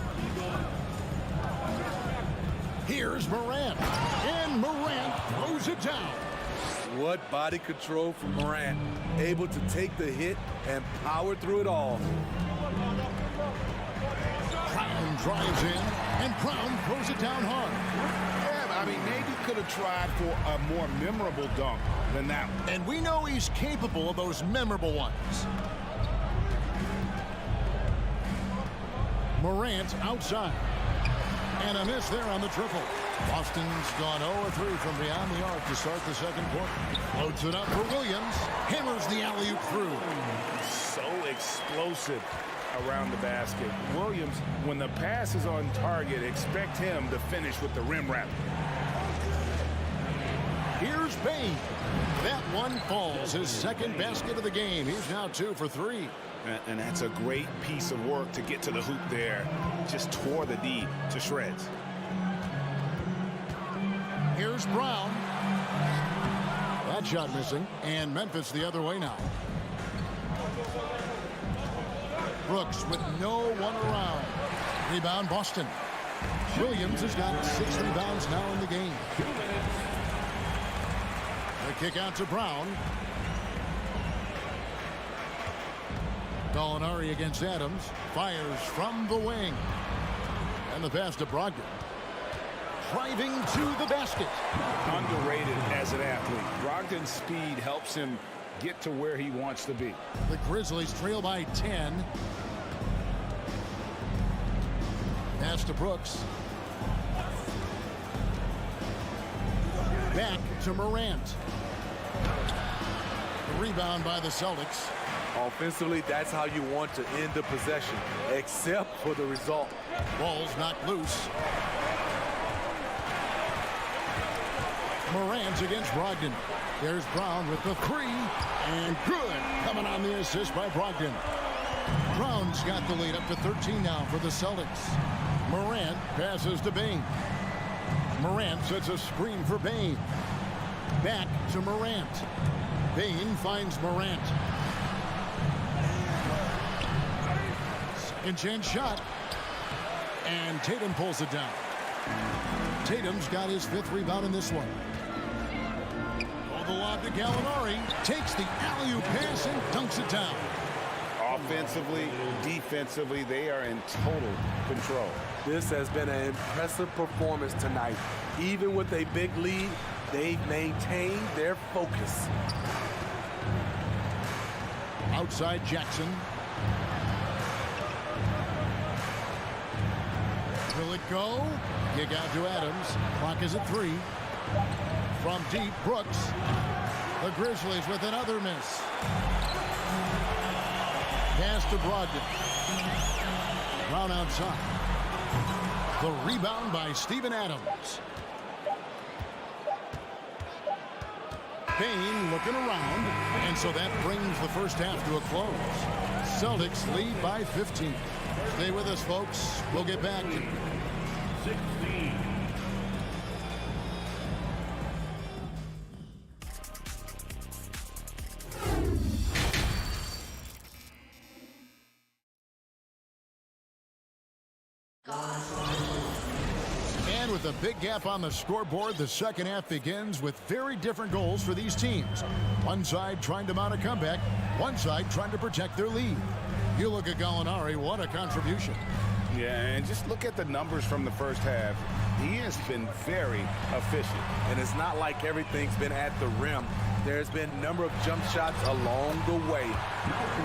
Here's Morant. And Morant throws it down. What body control from Morant. Able to take the hit and power through it all. Brown drives in, and Brown throws it down hard. Yeah, I mean, maybe could have tried for a more memorable dunk than that one. And we know he's capable of those memorable ones. Morant outside. And a miss there on the triple. Boston's gone 0-3 from beyond the arc to start the second quarter. Loads it up for Williams. Hammers the alley-oop through. So explosive around the basket. Williams, when the pass is on target, expect him to finish with the rim wrap. Here's Bain. That one falls. His second basket of the game. He's now 2 for 3. And that's a great piece of work to get to the hoop there. Just tore the D to shreds. Here's Brown. That shot missing. And Memphis the other way now. Brooks with no one around. Rebound Boston. Williams has got 6 rebounds now in the game. The kick out to Brown. Gallinari against Adams. Fires from the wing. And the pass to Brogdon. Driving to the basket. Underrated as an athlete. Brogdon's speed helps him get to where he wants to be. The Grizzlies trail by 10. Pass to Brooks. Back to Morant. The rebound by the Celtics. Offensively, that's how you want to end the possession, except for the result. Ball's knocked loose. Morant against Brogdon. There's Brown with the three. And good. Coming on the assist by Brogdon. Brown's got the lead up to 13 now for the Celtics. Morant passes to Bane. Morant sets a screen for Bane. Back to Morant. Bane finds Morant. Second chance shot. And Tatum pulls it down. Tatum's got his 5th rebound in this one. The lob to Gallinari. Takes the alley-oop pass and dunks it down. Offensively, defensively, they are in total control. This has been an impressive performance tonight. Even with a big lead, they've maintained their focus. Outside Jackson. Will it go? Kick out to Adams. Clock is at 3. From deep, Brooks. The Grizzlies with another miss. Pass to Brogdon. Brown outside. The rebound by Steven Adams. Bane looking around. And so that brings the first half to a close. Celtics lead by 15. Stay with us, folks. We'll get back. 16. And with a big gap on the scoreboard, the second half begins with very different goals for these teams. One side trying to mount a comeback, one side trying to protect their lead. You look at Gallinari, what a contribution. Yeah, and just look at the numbers from the first half. He has been very efficient. And it's not like everything's been at the rim. There's been a number of jump shots along the way.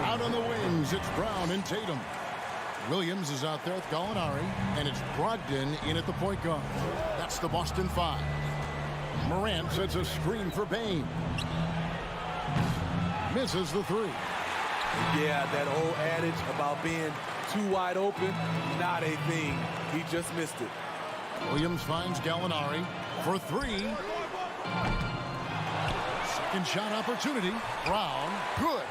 Out on the wings, it's Brown and Tatum. Williams is out there with Gallinari, and it's Brogdon in at the point guard. That's the Boston 5. Morant sets a screen for Bane. Misses the 3. Yeah, that old adage about being too wide open, not a thing. He just missed it. Williams finds Gallinari for 3. Second shot opportunity. Brown, good.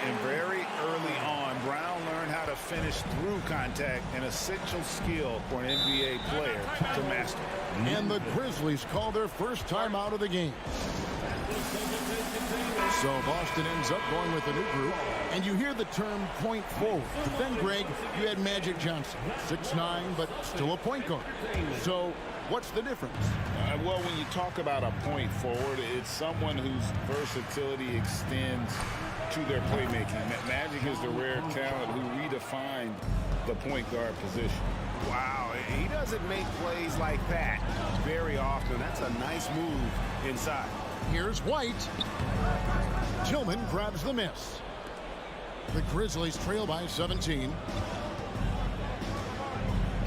And very early on, Brown learned how to finish through contact, an essential skill for an NBA player to master. And the Grizzlies call their first time out of the game. So Boston ends up going with a new group, and you hear the term point forward. But then, Greg, you had Magic Johnson, 6'9", but still a point guard. So what's the difference? Well, when you talk about a point forward, it's someone whose versatility extends to their playmaking. Magic is the rare talent who redefined the point guard position. Wow, he doesn't make plays like that very often. That's a nice move inside. Here's White. Tillman grabs the miss. The Grizzlies trail by 17.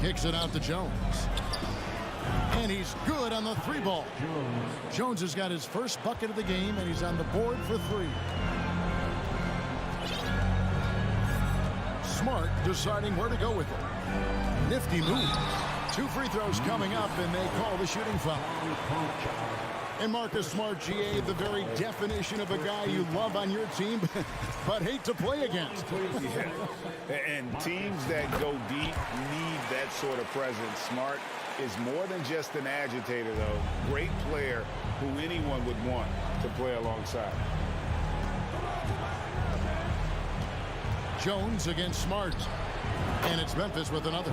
Kicks it out to Jones. And he's good on the 3 ball. Jones has got his first bucket of the game, and he's on the board for 3. Smart deciding where to go with it. Nifty move. 2 free throws coming up, and they call the shooting foul. And Marcus Smart, GA, the very definition of a guy you love on your team, but hate to play against. Yeah. And teams that go deep need that sort of presence. Smart is more than just an agitator, though. Great player who anyone would want to play alongside. Jones against Smart. And it's Memphis with another.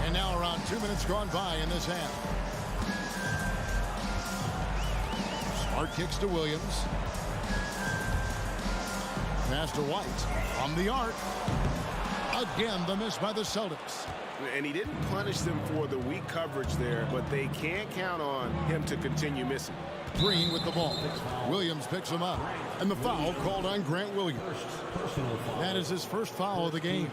And now around 2 minutes gone by in this half. Smart kicks to Williams. Pass to White from the arc. Again, the miss by the Celtics. And he didn't punish them for the weak coverage there, but they can't count on him to continue missing. Green with the ball. Williams picks him up. And the foul called on Grant Williams. That is his first foul of the game.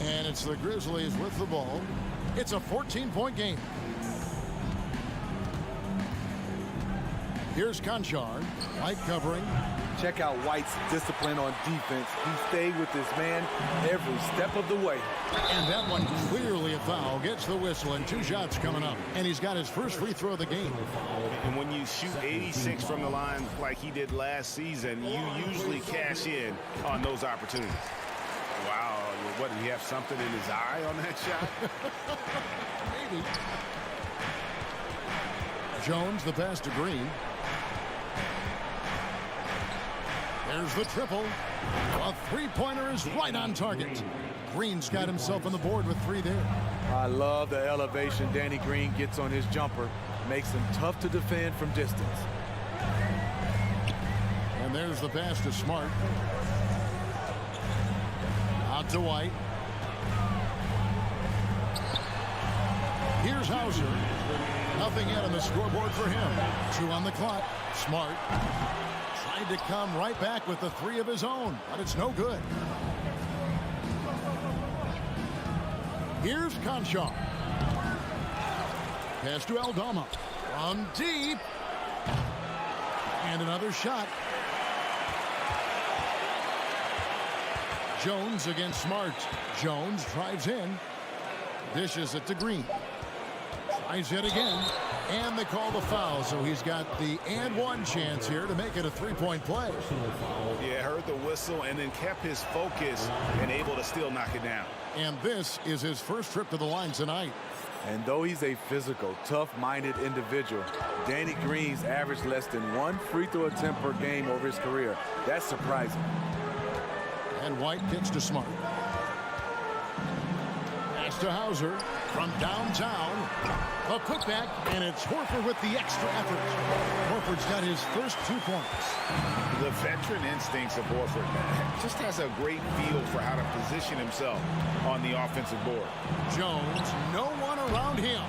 And it's the Grizzlies with the ball. It's a 14-point game. Here's Conchar. White covering. Check out White's discipline on defense. He stayed with his man every step of the way. And that one clearly a foul. Gets the whistle and 2 shots coming up. And he's got his first free throw of the game. And when you shoot 86 from the line like he did last season, you usually cash in on those opportunities. Wow, what, did he have something in his eye on that shot? Maybe. Jones, the pass to Green. There's the triple. A three-pointer is right on target. Green's got himself on the board with 3 there. I love the elevation Danny Green gets on his jumper. Makes him tough to defend from distance. And there's the pass to Smart. Out to White. Here's Hauser. Nothing yet on the scoreboard for him. 2 on the clock. Smart tried to come right back with the 3 of his own, but it's no good. Here's Conchar. Pass to Aldama. From deep. And another shot. Jones against Smart. Jones drives in. Dishes it to Green. Tries it again. And they call the foul, so he's got the and one chance here to make it a 3-point play. Yeah, heard the whistle and then kept his focus and able to still knock it down. And this is his first trip to the line tonight. And though he's a physical, tough-minded individual, Danny Green's averaged less than 1 free throw attempt per game over his career. That's surprising. And White kicks to Smart. Pass to Hauser from downtown. A putback, and it's Horford with the extra effort. Horford's got his first 2 points. The veteran instincts of Horford just has a great feel for how to position himself on the offensive board. Jones, no one around him.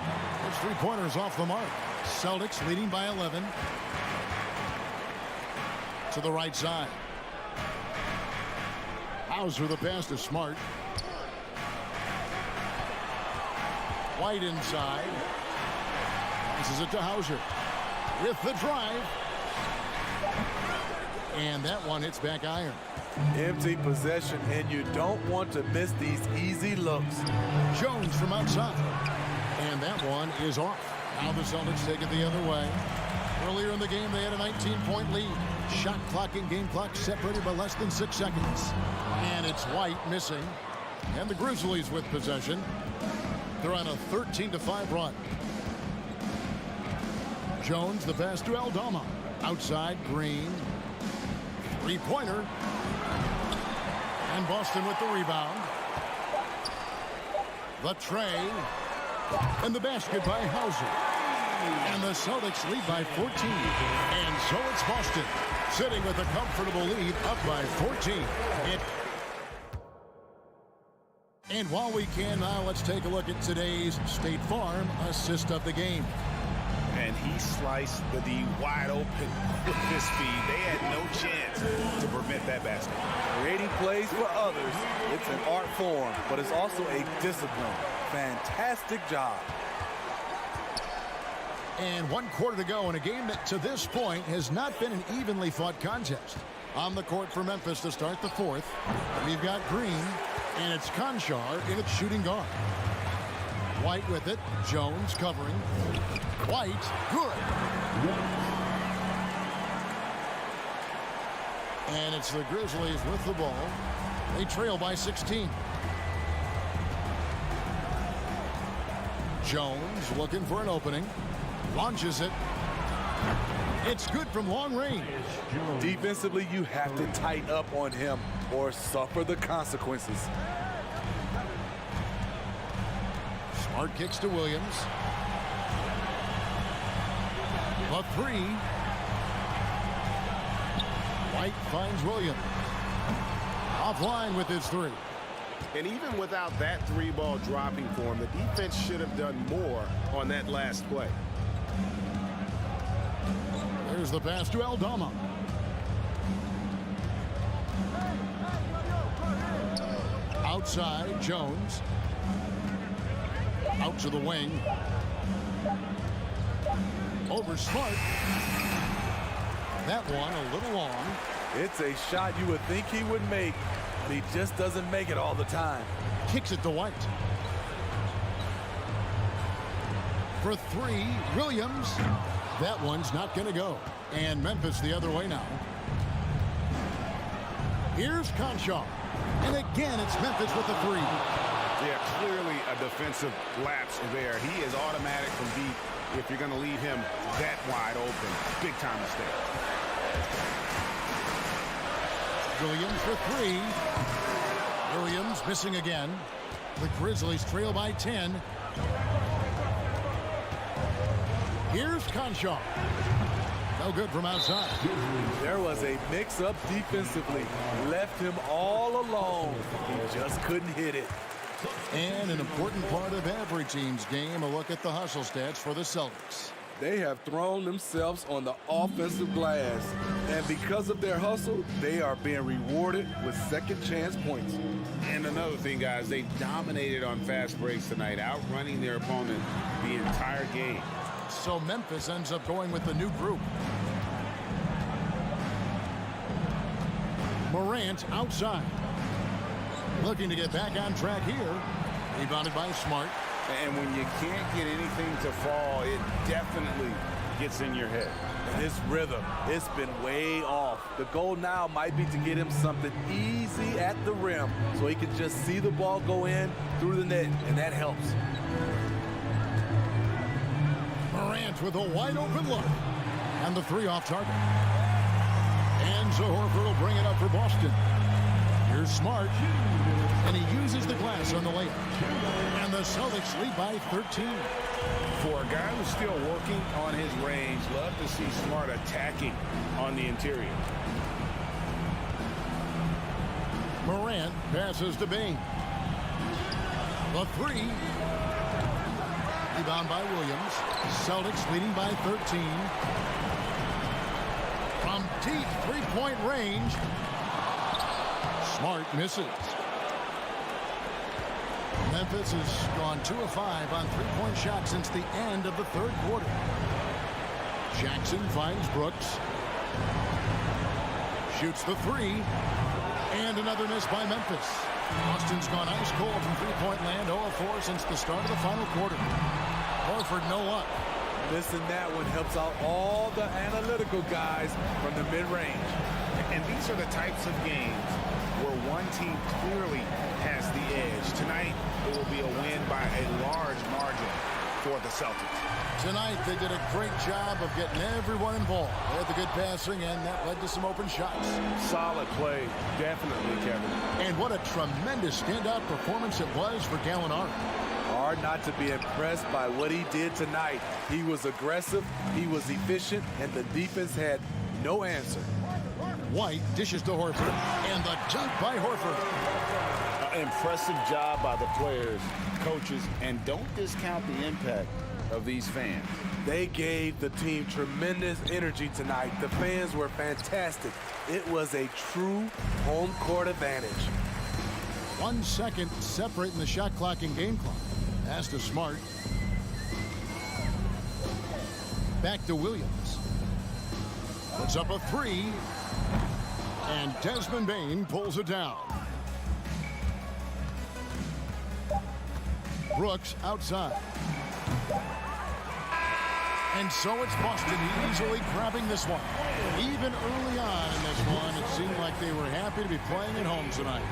Those 3-pointers off the mark. Celtics leading by 11. To the right side. Hauser the pass to Smart. White inside. Passes it to Hauser. With the drive. And that one hits back iron. Empty possession, and you don't want to miss these easy looks. Jones from outside. And that one is off. Now the Celtics take it the other way. Earlier in the game, they had a 19-point lead. Shot clock and game clock separated by less than 6 seconds. And it's White missing. And the Grizzlies with possession. They're on a 13-5 run. Jones, the pass to Aldama. Outside, Green. 3-pointer. And Boston with the rebound. The tray. And the basket by Hauser. And the Celtics lead by 14. And so it's Boston sitting with a comfortable lead up by 14. And while we can now, let's take a look at today's State Farm assist of the game. And he sliced the D wide open with his speed. They had no chance to prevent that basket. Creating plays for others, it's an art form, but it's also a discipline. Fantastic job. And 1 quarter to go in a game that to this point has not been an evenly fought contest. On the court for Memphis to start the 4th. We've got Green, and it's Conchar in its shooting guard. White with it. Jones covering. White, good. And it's the Grizzlies with the ball. They trail by 16. Jones looking for an opening. Launches it. It's good from long range. Defensively, you have to tighten up on him or suffer the consequences. Smart kicks to Williams. The three. White finds Williams. Offline with his three. And even without that three ball dropping for him, the defense should have done more on that last play. There's the pass to Aldama. Outside, Jones. Out to the wing. Over Smart. That one a little long. It's a shot you would think he would make, but he just doesn't make it all the time. Kicks it to White. For three, Williams. That one's not going to go. And Memphis the other way now. Here's Conshaw. And again, it's Memphis with the three. Yeah, clearly a defensive lapse there. He is automatic from deep if you're going to leave him that wide open. Big time mistake. Williams for three. Williams missing again. The Grizzlies trail by 10. Here's Conshaw. No good from outside. There was a mix-up defensively. Left him all alone. He just couldn't hit it. And an important part of every team's game, a look at the hustle stats for the Celtics. They have thrown themselves on the offensive glass. And because of their hustle, they are being rewarded with second chance points. And another thing, guys, they dominated on fast breaks tonight, outrunning their opponent the entire game. So Memphis ends up going with the new group. Morant outside. Looking to get back on track here. Rebounded by Smart. And when you can't get anything to fall, it definitely gets in your head. And his rhythm, it's been way off. The goal now might be to get him something easy at the rim so he can just see the ball go in through the net, and that helps. Morant with a wide open look. And the three off target. And so Horford will bring it up for Boston. Here's Smart. And he uses the glass on the layup. And the Celtics lead by 13. For a guy who's still working on his range, love to see Smart attacking on the interior. Morant passes to Bain. The three. Rebound by Williams. Celtics leading by 13. From deep three-point range. Smart misses. Memphis has gone 2 of 5 on three-point shots since the end of the third quarter. Jackson finds Brooks. Shoots the three. And another miss by Memphis. Boston's gone ice cold from three-point land, 0 of 4 since the start of the final quarter. Horford no luck. Missing that one helps out all the analytical guys from the mid-range. And these are the types of games where one team clearly has the edge. Tonight, it will be a win by a large margin for the Celtics. Tonight, they did a great job of getting everyone involved. They had the good passing, and that led to some open shots. Solid play, definitely, Kevin. And what a tremendous standout performance it was for Gallinari. Hard not to be impressed by what he did tonight. He was aggressive, he was efficient, and the defense had no answer. White dishes to Horford, and the dunk by Horford. Impressive job by the players, coaches, and don't discount the impact of these fans. They gave the team tremendous energy tonight. The fans were fantastic. It was a true home court advantage. 1 second separating the shot clock and game clock. Pass to Smart. Back to Williams. Puts up a three. And Desmond Bain pulls it down. Brooks outside. And so it's Boston easily grabbing this one. Even early on in this one, it seemed like they were happy to be playing at home tonight.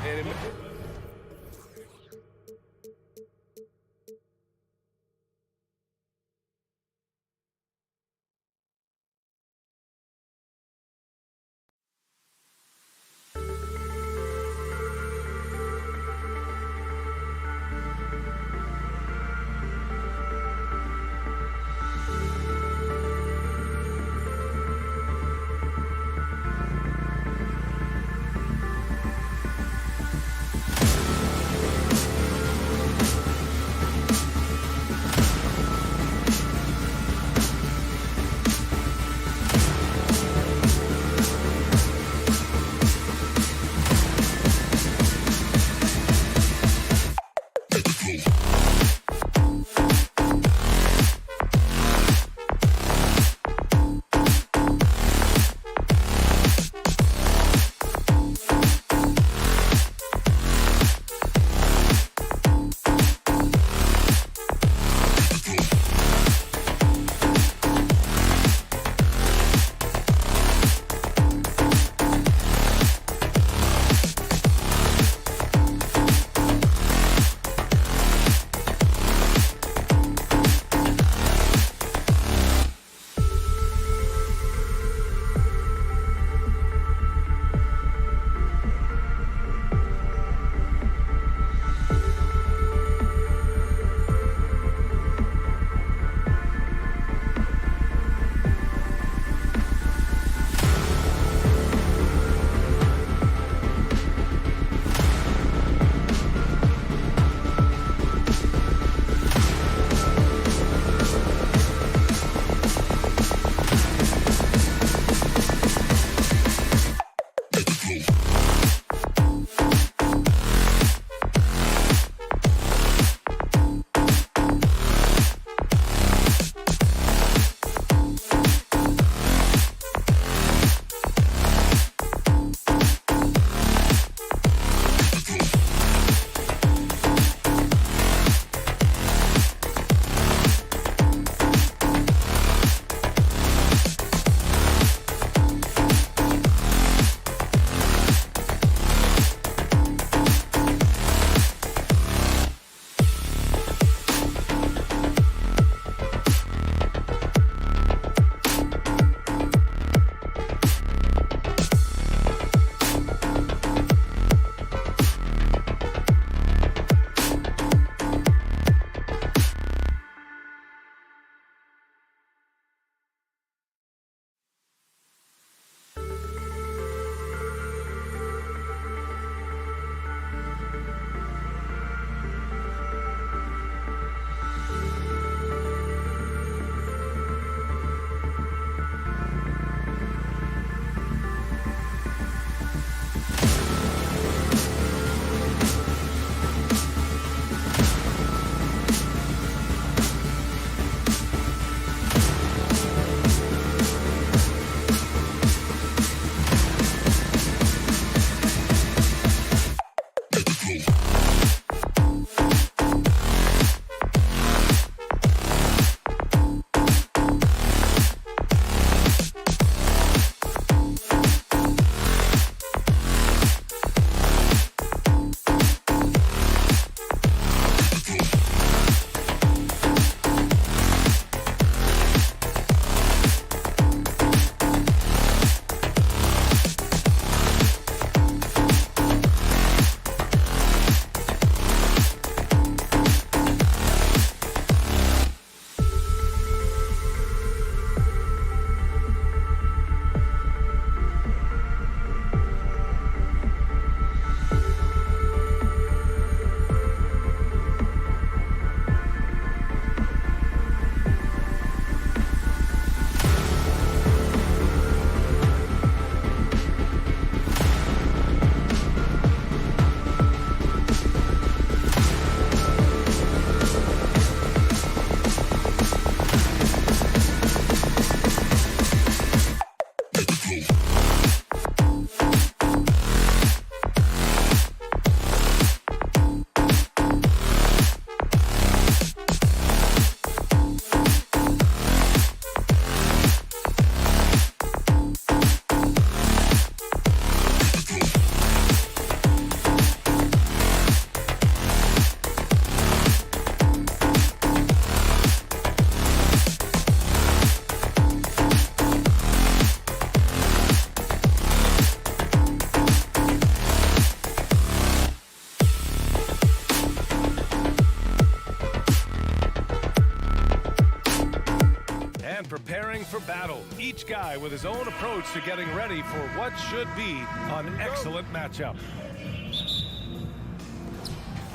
and preparing for battle. Each guy with his own approach to getting ready for what should be an excellent matchup.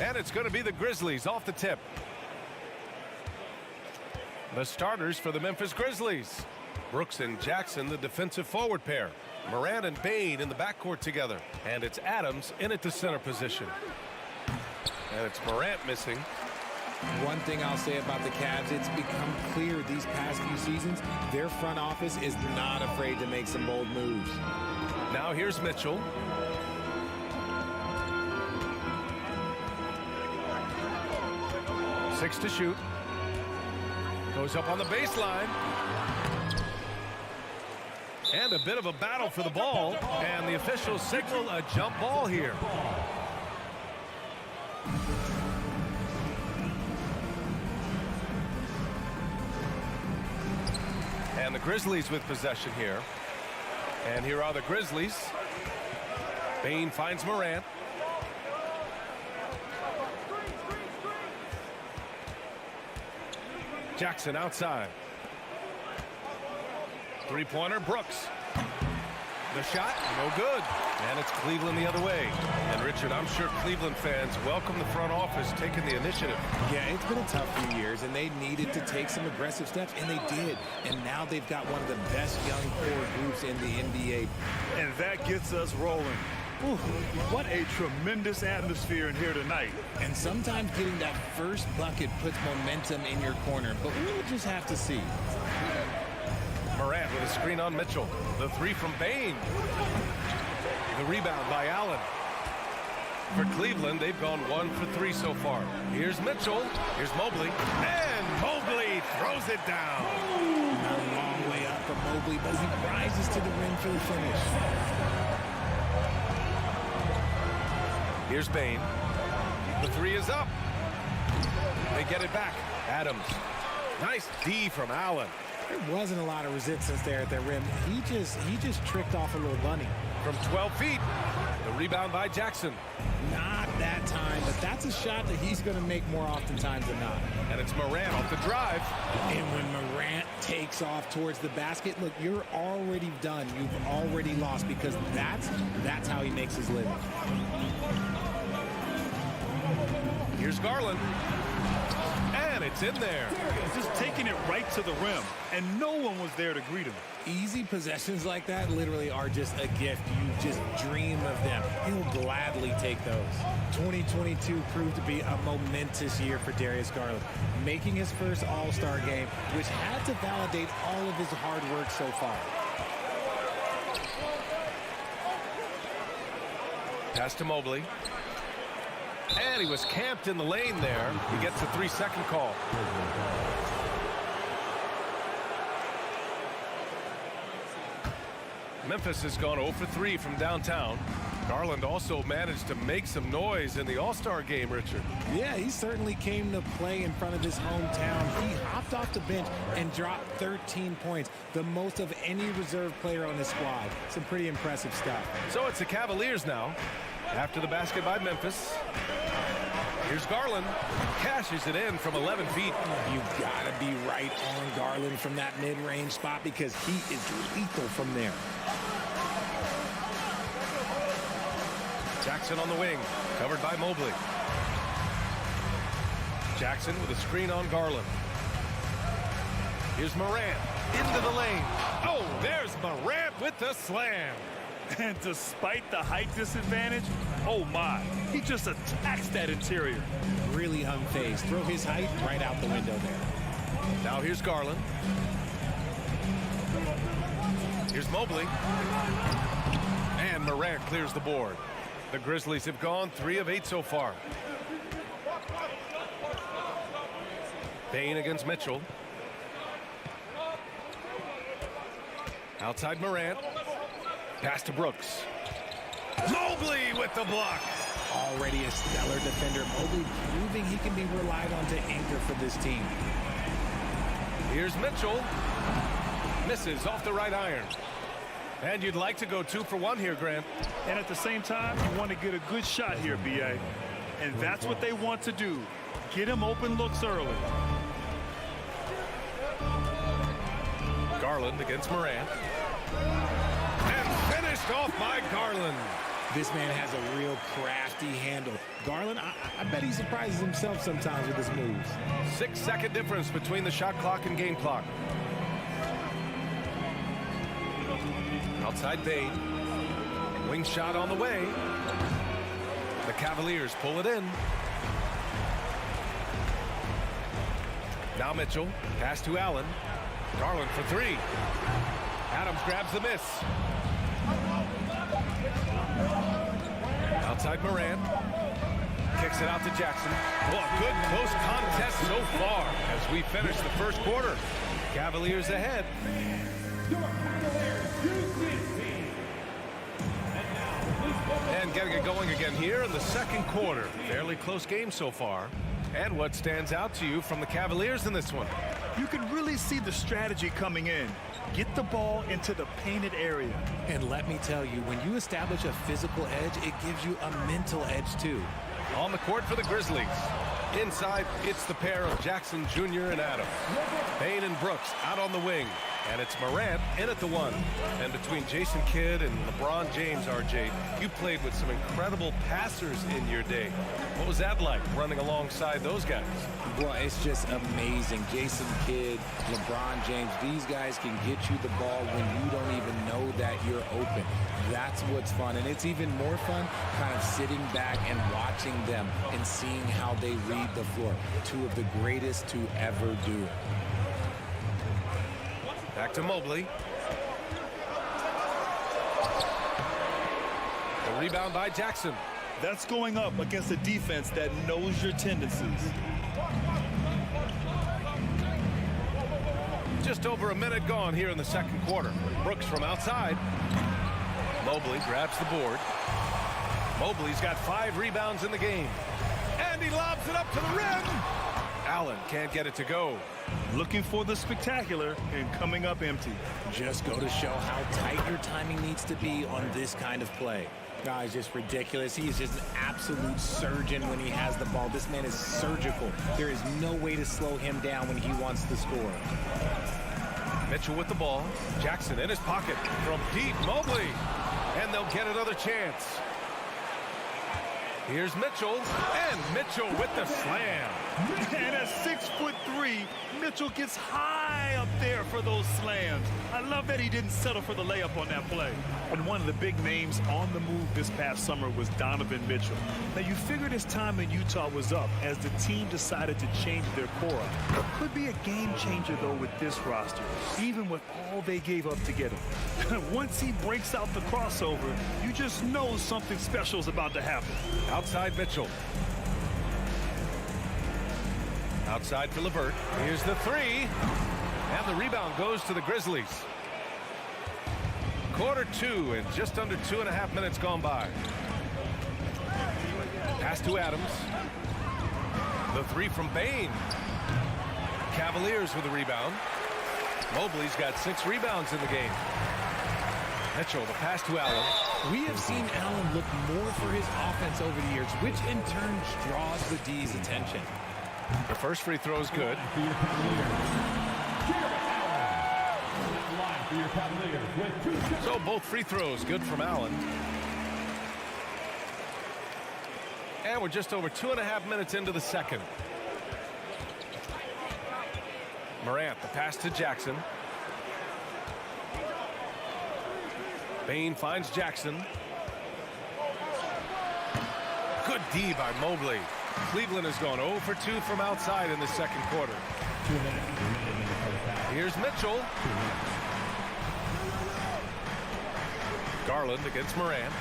And it's going to be the Grizzlies off the tip. The starters for the Memphis Grizzlies. Brooks and Jackson, the defensive forward pair. Morant and Bane in the backcourt together. And it's Adams in at the center position. And it's Morant missing. One thing I'll say about the Cavs, it's become clear these past few seasons, their front office is not afraid to make some bold moves. Now here's Mitchell. Six to shoot. Goes up on the baseline. And a bit of a battle for the ball. And the officials signal a jump ball here. And the Grizzlies with possession here. And here are the Grizzlies. Bane finds Morant. Jackson outside. Three-pointer, Brooks. The shot, no good. And it's Cleveland the other way. And Richard, I'm sure Cleveland fans welcome the front office taking the initiative. Yeah, it's been a tough few years, and they needed to take some aggressive steps, and they did. And now they've got one of the best young core groups in the NBA. And that gets us rolling. Ooh, what a tremendous atmosphere in here tonight. And sometimes getting that first bucket puts momentum in your corner, but we'll just have to see. Morant with a screen on Mitchell. The three from Bane. The rebound by Allen. For Cleveland, they've gone 1 for 3 so far. Here's Mitchell. Here's Mobley. And Mobley throws it down. Not a long way up for Mobley, but he rises to the rim for the finish. Here's Bane. The three is up. They get it back. Adams. Nice D from Allen. There wasn't a lot of resistance there at the rim. He just tricked off a little bunny. From 12 feet. The rebound by Jackson. Not that time, but that's a shot that he's going to make more oftentimes than not. And it's Morant off the drive. And when Morant takes off towards the basket, look, you're already done. You've already lost because that's how he makes his living. Here's Garland. And it's in there. Just taking it right to the rim, and no one was there to greet him. Easy possessions like that literally are just a gift. You just dream of them. He'll gladly take those. 2022 proved to be a momentous year for Darius Garland, making his first All-Star game, which had to validate all of his hard work so far. Pass to Mobley. And he was camped in the lane there. He gets a 3-second call. Memphis has gone 0 for 3 from downtown. Garland also managed to make some noise in the All-Star game, Richard. Yeah, he certainly came to play in front of his hometown. He hopped off the bench and dropped 13 points, the most of any reserve player on his squad. Some pretty impressive stuff. So it's the Cavaliers now. After the basket by Memphis. Here's Garland. Cashes it in from 11 feet. You gotta be right on Garland from that mid-range spot because he is lethal from there. Jackson on the wing, covered by Mobley. Jackson with a screen on Garland. Here's Morant into the lane. Oh, there's Morant with the slam. And despite the height disadvantage, oh my, he just attacks that interior. Really unfazed. Throw his height right out the window there. Now here's Garland. Here's Mobley. And Morant clears the board. The Grizzlies have gone 3 of 8 so far. Bane against Mitchell. Outside Morant. Pass to Brooks. Mobley with the block. Already a stellar defender. Mobley proving he can be relied on to anchor for this team. Here's Mitchell. Misses off the right iron. And you'd like to go 2 for 1 here, Grant. And at the same time, you want to get a good shot here, B.A. And that's what they want to do. Get him open looks early. Garland against Morant. And finished off by Garland. This man has a real crafty handle. Garland, I bet he surprises himself sometimes with his moves. 6-second difference between the shot clock and game clock. Outside Bade. Wing shot on the way. The Cavaliers pull it in. Now Mitchell. Pass to Allen. Garland for three. Adams grabs the miss. Outside Morant. Kicks it out to Jackson. Well, a good close contest so far as we finish the first quarter. Cavaliers ahead. And getting it going again here in the second quarter. Fairly close game so far. And what stands out to you from the Cavaliers in this one? You can really see the strategy coming in. Get the ball into the painted area. And let me tell you, when you establish a physical edge, it gives you a mental edge too. On the court for the Grizzlies. Inside, it's the pair of Jackson Jr. and Adams. Payne and Brooks out on the wing. And it's Morant in at the one. And between Jason Kidd and LeBron James, RJ, you played with some incredible passers in your day. What was that like, running alongside those guys? Well, it's just amazing. Jason Kidd, LeBron James, these guys can get you the ball when you don't even know that you're open. That's what's fun. And it's even more fun kind of sitting back and watching them and seeing how they read the floor. Two of the greatest to ever do it. Back to Mobley. The rebound by Jackson. That's going up against a defense that knows your tendencies. Just over a minute gone here in the second quarter. Brooks from outside. Mobley grabs the board. Mobley's got 5 rebounds in the game. And he lobs it up to the rim. Allen can't get it to go. Looking for the spectacular and coming up empty. Just go to show how tight your timing needs to be on this kind of play. Guys, just ridiculous. He is just an absolute surgeon when he has the ball. This man is surgical. There is no way to slow him down when he wants to score. Mitchell with the ball. Jackson in his pocket from deep. Mobley. And they'll get another chance. Here's Mitchell, and Mitchell with the slam. And at 6'3", Mitchell gets high up there for those slams. I love that he didn't settle for the layup on that play. And one of the big names on the move this past summer was Donovan Mitchell. Now, you figured his time in Utah was up as the team decided to change their core. It could be a game changer, though, with this roster, even with all they gave up to get him. Once he breaks out the crossover, you just know something special is about to happen. Outside Mitchell. Outside for LeVert. Here's the three. And the rebound goes to the Grizzlies. Quarter 2 and just under 2.5 minutes gone by. Pass to Adams. The three from Bane. Cavaliers with the rebound. Mobley's got 6 rebounds in the game. Mitchell, the pass to Allen. We have seen Allen look more for his offense over the years, which in turn draws the D's attention. The first free throw is good. So both free throws good from Allen. And we're just over 2.5 minutes into the second. Morant, the pass to Jackson. Bane finds Jackson. Good D by Mobley. Cleveland has gone 0 for 2 from outside in the second quarter. Here's Mitchell. Garland against Morant.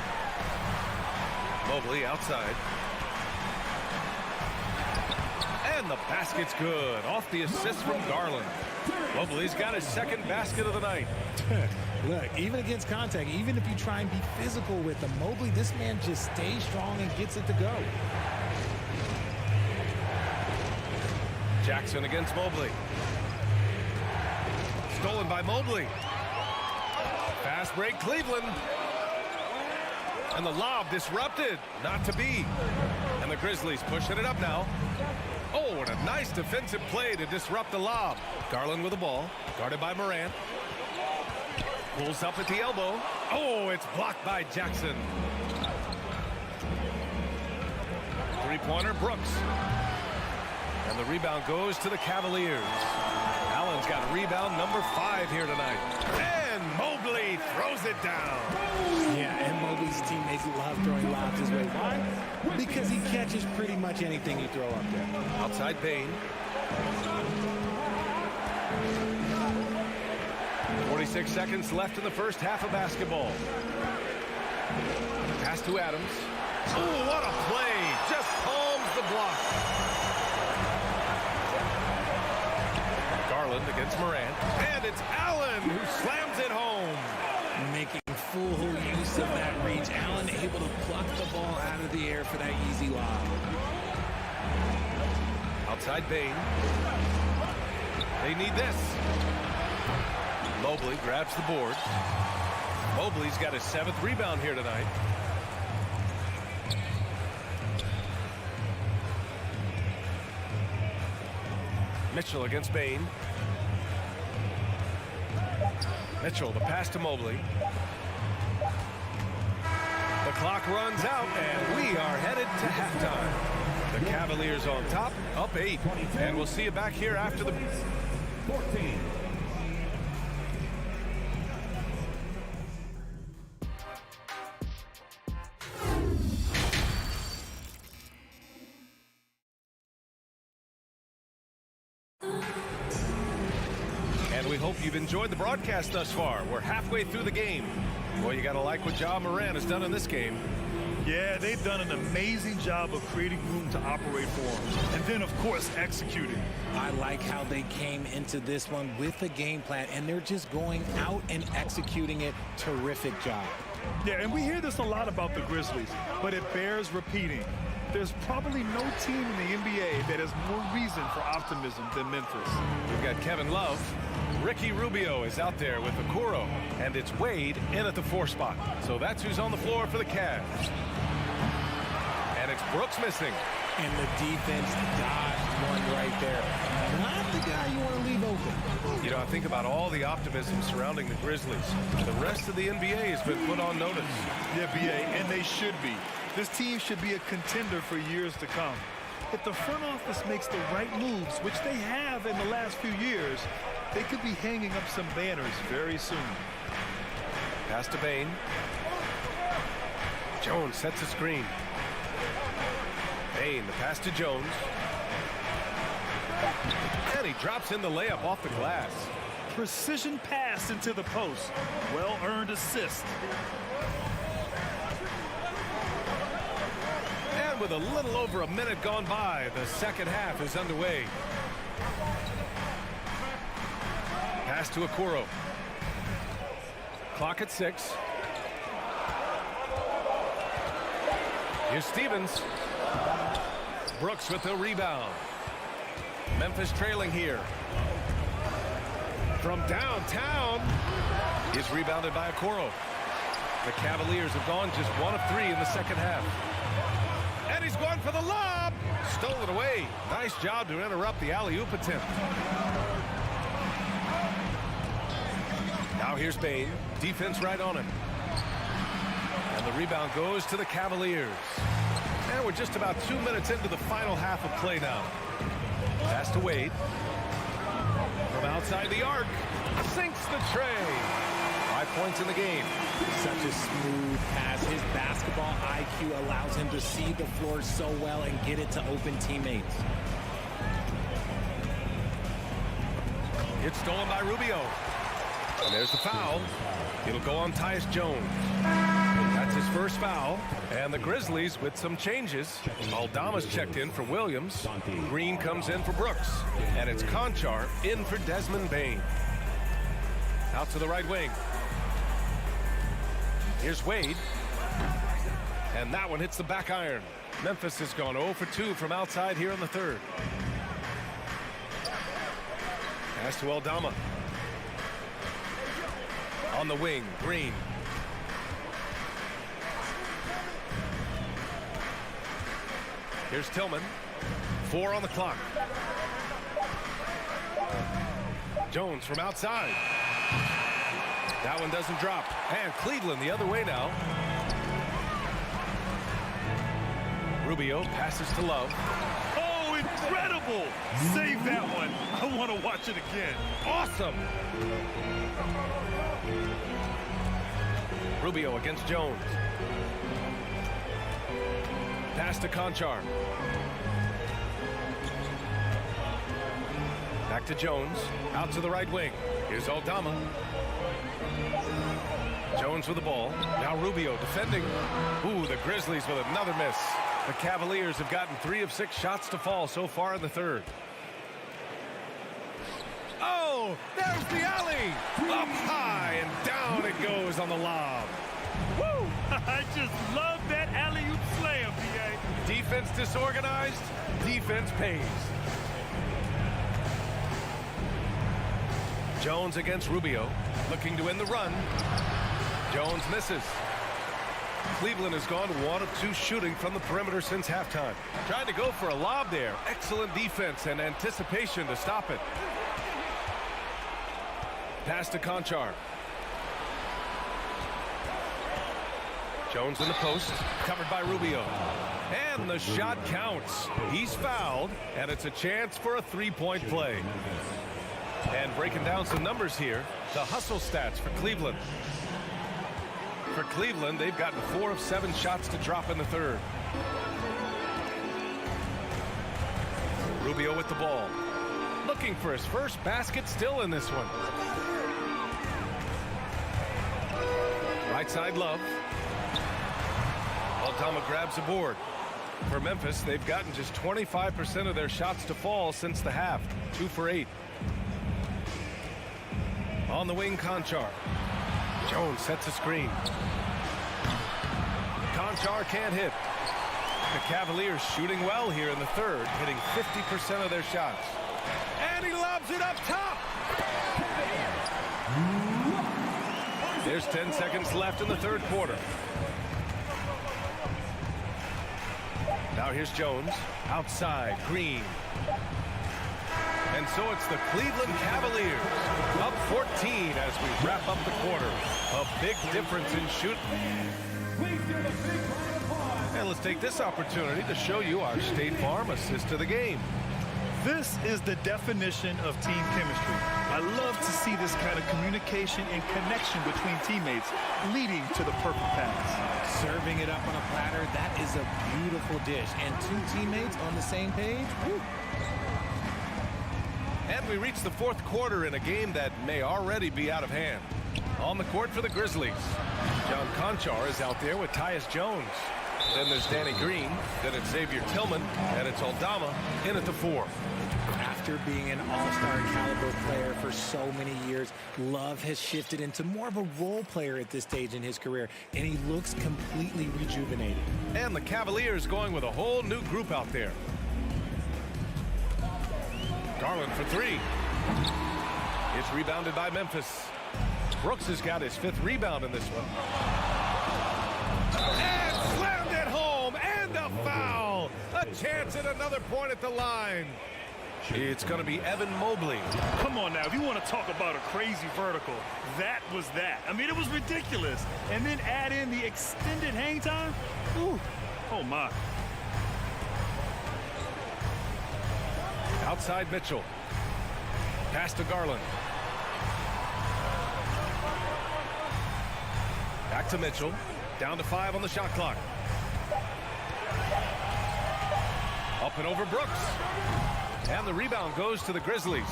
Mobley outside. And the basket's good. Off the assist from Garland. Mobley's got his second basket of the night. Look, even against contact, even if you try and be physical with him, Mobley, this man just stays strong and gets it to go. Jackson against Mobley. Stolen by Mobley. Fast break, Cleveland. And the lob disrupted. Not to be. And the Grizzlies pushing it up now. Oh, and a nice defensive play to disrupt the lob. Garland with the ball. Guarded by Morant. Pulls up at the elbow. Oh, it's blocked by Jackson. Three-pointer, Brooks. And the rebound goes to the Cavaliers. Allen's got rebound number 5 here tonight. And Mobley throws it down. Yeah, and Mobley's teammates love throwing lobs his way. Why? Because he catches pretty much anything you throw up there. Outside Bain. 46 seconds left in the first half of basketball. Pass to Adams. Oh, what a play. Just palms the block. Garland against Morant. And it's Allen who slams it home. Making full use of that reach. Allen able to pluck the ball out of the air for that easy lob. Outside Bain. They need this. Mobley grabs the board. Mobley's got his 7th rebound here tonight. Mitchell against Bain. Mitchell, the pass to Mobley. The clock runs out, and we are headed to halftime. The Cavaliers on top, up 8. And we'll see you back here after the... 14. And we hope you've enjoyed the broadcast thus far. We're halfway through the game. Well, you got to like what Ja Morant has done in this game. Yeah, they've done an amazing job of creating room to operate for him. And then, of course, executing. I like how they came into this one with a game plan, and they're just going out and executing it. Terrific job. Yeah, and we hear this a lot about the Grizzlies, but it bears repeating. There's probably no team in the NBA that has more reason for optimism than Memphis. We've got Kevin Love. Ricky Rubio is out there with Okoro, and it's Wade in at the 4 spot. So that's who's on the floor for the Cavs. And it's Brooks missing. And the defense dodged one right there. Not the guy you want to leave open. You know, I think about all the optimism surrounding the Grizzlies. The rest of the NBA has been put on notice. Yeah, BA, and they should be. This team should be a contender for years to come. If the front office makes the right moves, which they have in the last few years, they could be hanging up some banners very soon. Pass to Bain. Jones sets a screen. Bain, the pass to Jones. And he drops in the layup off the glass. Precision pass into the post. Well-earned assist. And with a little over a minute gone by, the second half is underway. Pass to Okoro. Clock at 6. Here's Stevens. Brooks with the rebound. Memphis trailing here. From downtown is rebounded by Okoro. The Cavaliers have gone just 1 of 3 in the second half. And he's going for the lob. Stole it away. Nice job to interrupt the alley-oop attempt. Now here's Bain. Defense right on him. And the rebound goes to the Cavaliers. And we're just about 2 minutes into the final half of play now. Pass to Wade. From outside the arc. Sinks the tray. 5 points in the game. Such a smooth pass. His basketball IQ allows him to see the floor so well and get it to open teammates. It's stolen by Rubio. And there's the foul. It'll go on Tyus Jones. That's his first foul. And the Grizzlies with some changes. Aldama's checked in for Williams. Green comes in for Brooks. And it's Conchar in for Desmond Bain. Out to the right wing. Here's Wade. And that one hits the back iron. Memphis has gone 0 for 2 from outside here in the third. Pass to Aldama. On the wing, Green. Here's Tillman. 4 on the clock. Jones from outside. That one doesn't drop. And Cleveland the other way now. Rubio passes to Love. Oh, incredible! Save that one. I want to watch it again. Awesome! Rubio against Jones. Pass to Conchar. Back to Jones. Out to the right wing. Here's Aldama. Jones with the ball. Now Rubio defending. Ooh, the Grizzlies with another miss. The Cavaliers have gotten 3 of 6 shots to fall so far in the third. Oh, there's the alley. Up high and down it goes on the lob. Woo! I just love that alley-oop slam, PA. Defense disorganized. Defense pays. Jones against Rubio. Looking to win the run. Jones misses. Cleveland has gone 1 of 2 shooting from the perimeter since halftime. Trying to go for a lob there. Excellent defense and anticipation to stop it. Pass to Conchar. Jones in the post. Covered by Rubio. And the shot counts. He's fouled, and it's a chance for a 3-point play. And breaking down some numbers here, the hustle stats for Cleveland. For Cleveland, they've gotten 4 of 7 shots to drop in the third. Rubio with the ball. Looking for his first basket still in this one. Right side Love. Aldama grabs a board. For Memphis, they've gotten just 25% of their shots to fall since the half. 2 for 8. On the wing, Conchar. Jones sets a screen. Conchar can't hit. The Cavaliers shooting well here in the third, hitting 50% of their shots. And he lobs it up top. There's 10 seconds left in the third quarter. Now here's Jones. Outside, Green. And so it's the Cleveland Cavaliers up 14 as we wrap up the quarter. A big difference in shooting. And let's take this opportunity to show you our State Farm assist to the game. This is the definition of team chemistry. I love to see this kind of communication and connection between teammates leading to the perfect pass. Serving it up on a platter, that is a beautiful dish. And 2 teammates on the same page. Woo. And we reach the fourth quarter in a game that may already be out of hand. On the court for the Grizzlies, John Conchar is out there with Tyus Jones. Then there's Danny Green, then it's Xavier Tillman, and it's Aldama in at the 4. After being an all-star caliber player for so many years, Love has shifted into more of a role player at this stage in his career, and he looks completely rejuvenated. And the Cavaliers going with a whole new group out there. Garland for 3. It's rebounded by Memphis. Brooks has got his 5th rebound in this one. And slammed it home, and a foul. A chance at another point at the line. It's going to be Evan Mobley. Come on now, if you want to talk about a crazy vertical, that was that. I mean, it was ridiculous. And then add in the extended hang time. Ooh, oh my. Outside Mitchell. Pass to Garland. Back to Mitchell. Down to 5 on the shot clock. Up and over Brooks. And the rebound goes to the Grizzlies.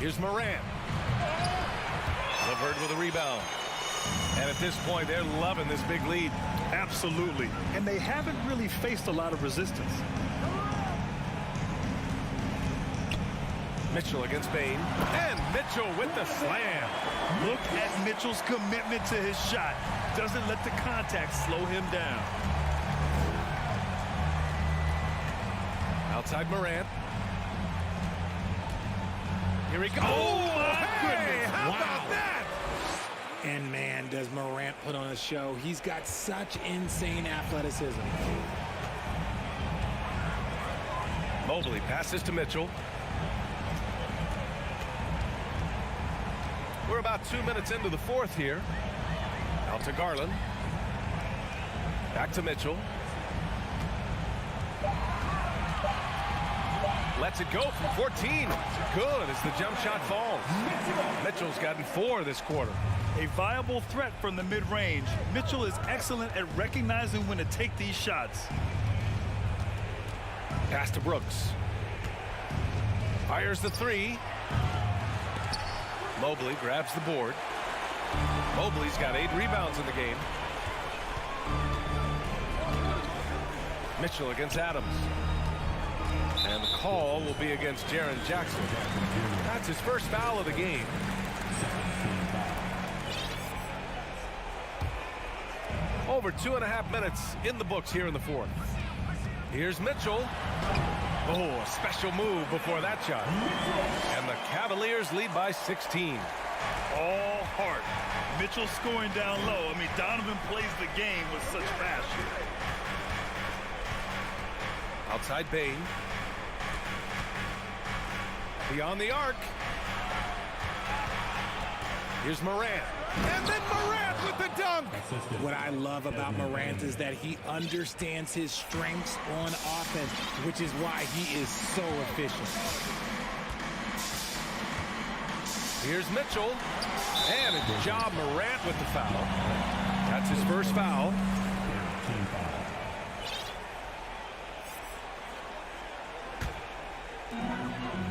Here's Morant. LeVert with a rebound. And at this point, they're loving this big lead. Absolutely. And they haven't really faced a lot of resistance. Mitchell against Bain. And Mitchell with the slam. Look at Mitchell's commitment to his shot. Doesn't let the contact slow him down. Outside Morant. Here he goes. Oh, my hey, goodness. how Wow. about that? And man, does Morant put on a show. He's got such insane athleticism. Mobley passes to Mitchell. We're about 2 minutes into the fourth here. Out to Garland. Back to Mitchell. Lets it go from 14. Good as the jump shot falls. Mitchell's gotten 4 this quarter. A viable threat from the mid-range. Mitchell is excellent at recognizing when to take these shots. Pass to Brooks. Fires the 3. Mobley grabs the board. Mobley's got 8 rebounds in the game. Mitchell against Adams. And the call will be against Jaren Jackson. That's his first foul of the game. Over 2.5 minutes in the books here in the fourth. Here's Mitchell. Oh, a special move before that shot. And the Cavaliers lead by 16. All heart. Mitchell scoring down low. I mean, Donovan plays the game with such passion. Outside Bain. Beyond the arc. Here's Morant. And then Morant with the dunk. What I love about Morant is that he understands his strengths on offense, which is why he is so efficient. Here's Mitchell. And a job Morant with the foul. That's his first foul.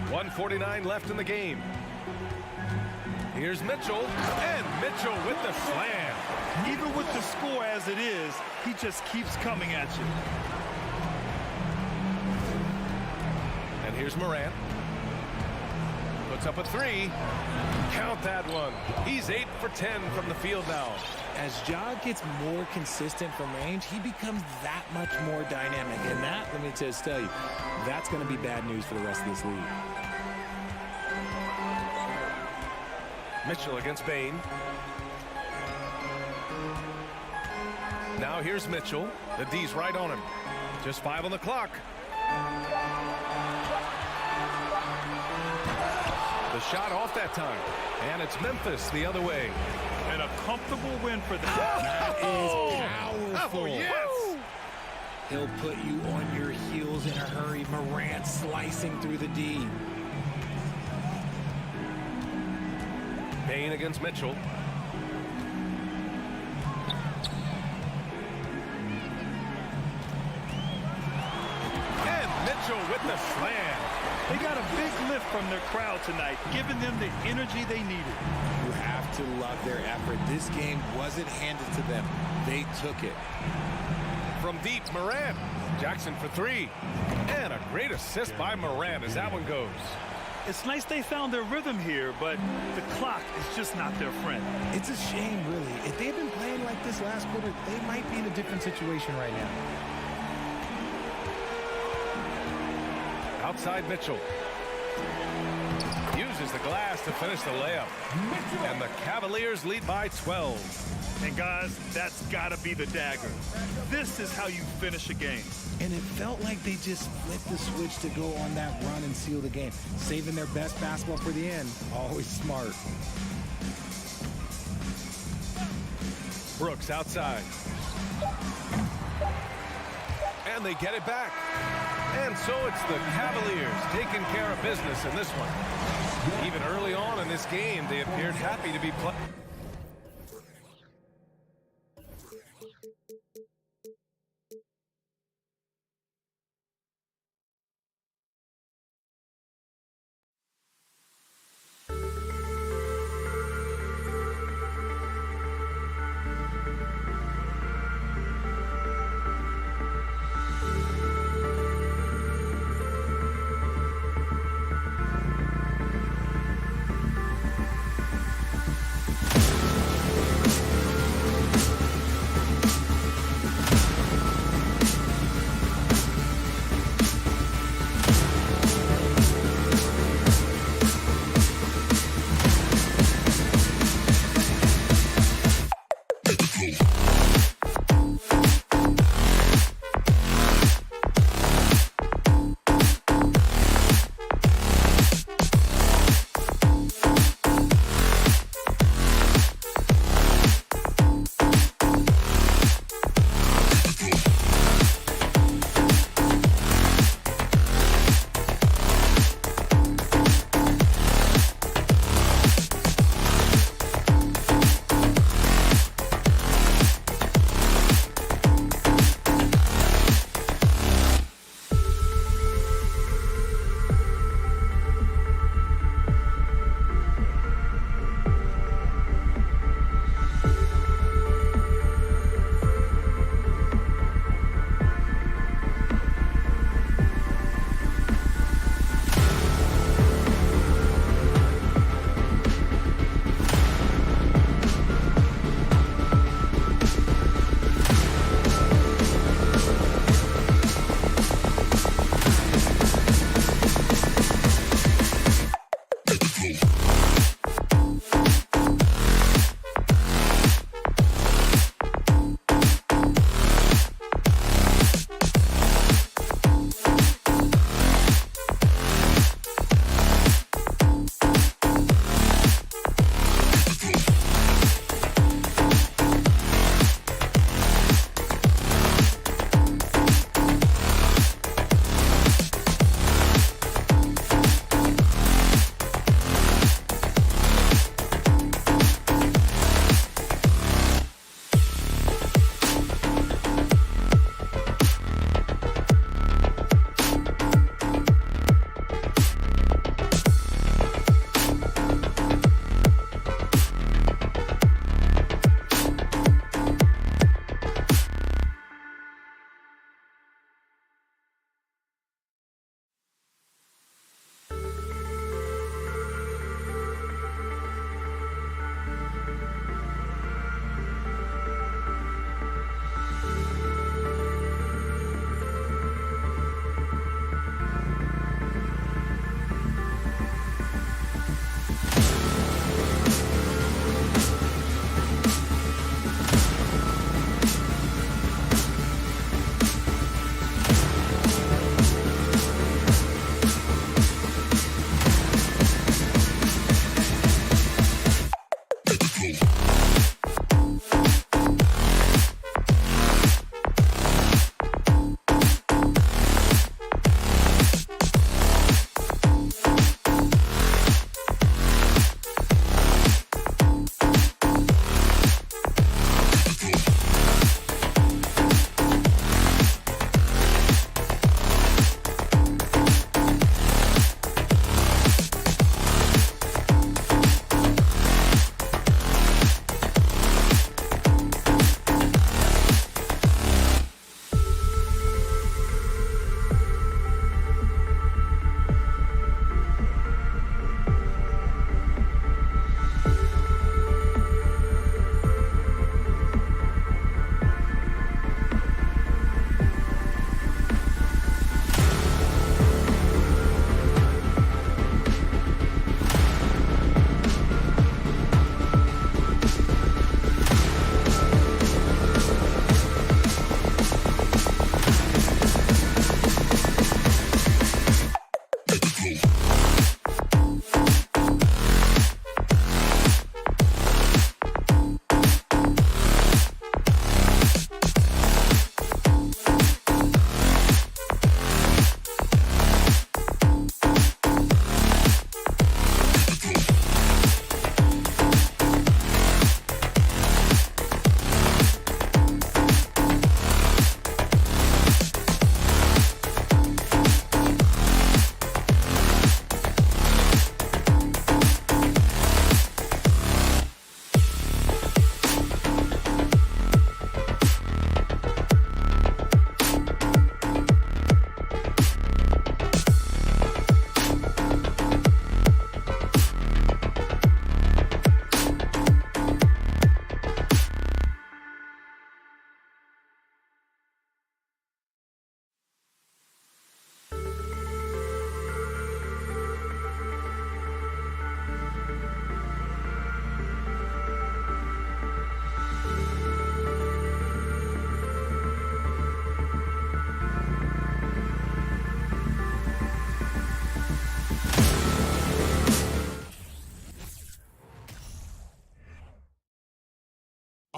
.149 left in the game. Here's Mitchell, and Mitchell with the slam. Even with the score as it is, he just keeps coming at you. And here's Morant. Puts up a 3. Count that one. He's 8 for 10 from the field now. As Ja gets more consistent from range, he becomes that much more dynamic. And that, let me just tell you, that's going to be bad news for the rest of this league. Mitchell against Bain. Now here's Mitchell. The D's right on him. Just 5 on the clock. The shot off that time. And it's Memphis the other way. And a comfortable win for them. That is powerful. Oh, yes. He'll put you on your heels in a hurry. Morant slicing through the D. Bain against Mitchell. And Mitchell with the slam. They got a big lift from their crowd tonight, giving them the energy they needed. You have to love their effort. This game wasn't handed to them. They took it. From deep, Morant. Jackson for 3. And a great assist by Morant as that one goes. It's nice they found their rhythm here, but the clock is just not their friend. It's a shame, really. If they had been playing like this last quarter, they might be in a different situation right now. Outside Mitchell. Uses the glass to finish the layup. And the Cavaliers lead by 12. And guys, that's got to be the dagger. This is how you finish a game. And it felt like they just flipped the switch to go on that run and seal the game. Saving their best basketball for the end. Always smart. Brooks outside. And they get it back. And so it's the Cavaliers taking care of business in this one. Even early on in this game, they appeared happy to be playing.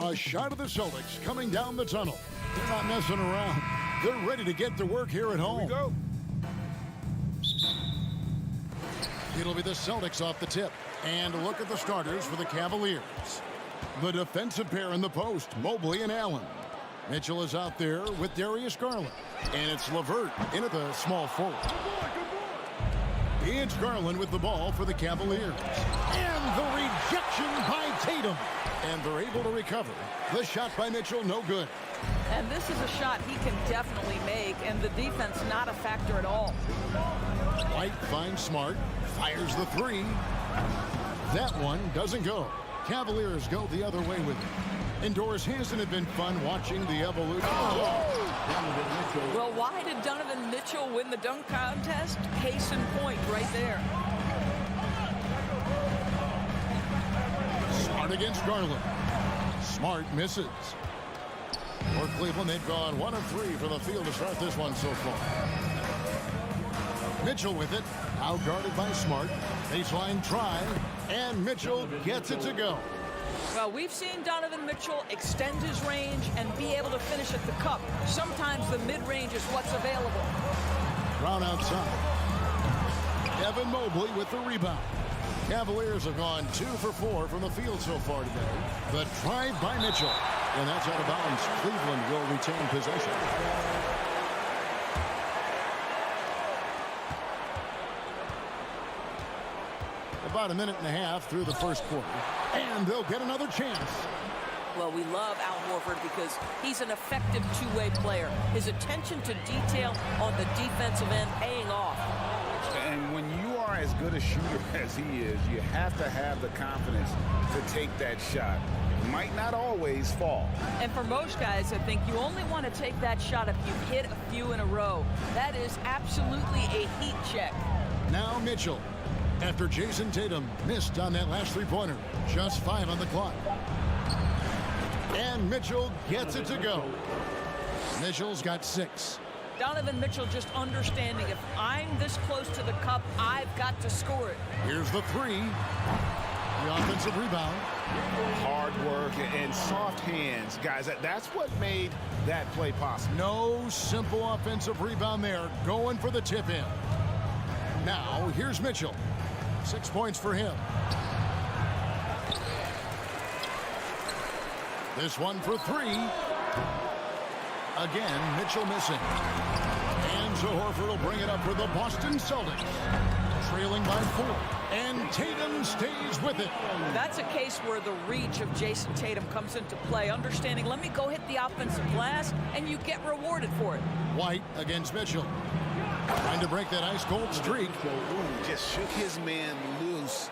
A shot of the Celtics coming down the tunnel. They're not messing around. They're ready to get to work here at home. Here we go. It'll be the Celtics off the tip. And look at the starters for the Cavaliers. The defensive pair in the post, Mobley and Allen. Mitchell is out there with Darius Garland. And it's LeVert in at the small forward. It's Garland with the ball for the Cavaliers. And the rejection by Tatum. And they're able to recover. The shot by Mitchell, no good. And this is a shot he can definitely make, and the defense not a factor at all. White finds Smart, fires the three. That one doesn't go. Cavaliers go the other way with it. Indoors, hasn't it been fun watching the evolution? Well, why did Donovan Mitchell win the dunk contest? Case in point right there. Smart against Garland. Smart misses. For Cleveland, they've gone 1 of 3 from the field to start this one so far. Mitchell with it. Out guarded by Smart. Baseline try. And Mitchell gets it to go. Well, we've seen Donovan Mitchell extend his range and be able to finish at the cup. Sometimes the mid-range is what's available. Brown outside. Evan Mobley with the rebound. Cavaliers have gone 2 for 4 from the field so far today. The drive by Mitchell. And that's out of bounds. Cleveland will retain possession. About a minute and a half through the first quarter. And they'll get another chance. Well, we love Al Horford because he's an effective two-way player. His attention to detail on the defensive end paying off. And when you are as good a shooter as he is, you have to have the confidence to take that shot. It might not always fall. And for most guys, I think you only want to take that shot if you hit a few in a row. That is absolutely a heat check. Now Mitchell. After Jason Tatum missed on that last three-pointer. Just 5 on the clock. And Mitchell gets it to go. Mitchell's got 6. Donovan Mitchell just understanding if I'm this close to the cup, I've got to score it. Here's the 3. The offensive rebound. Hard work and soft hands. Guys, that's what made that play possible. No simple offensive rebound there. Going for the tip in. Now, here's Mitchell. 6 points for him. This one for 3. Again, Mitchell missing. And so Horford will bring it up for the Boston Celtics. Trailing by 4. And Tatum stays with it. That's a case where the reach of Jason Tatum comes into play. Understanding, let me go hit the offensive glass, and you get rewarded for it. White against Mitchell. Trying to break that ice-cold streak. Just shook his man loose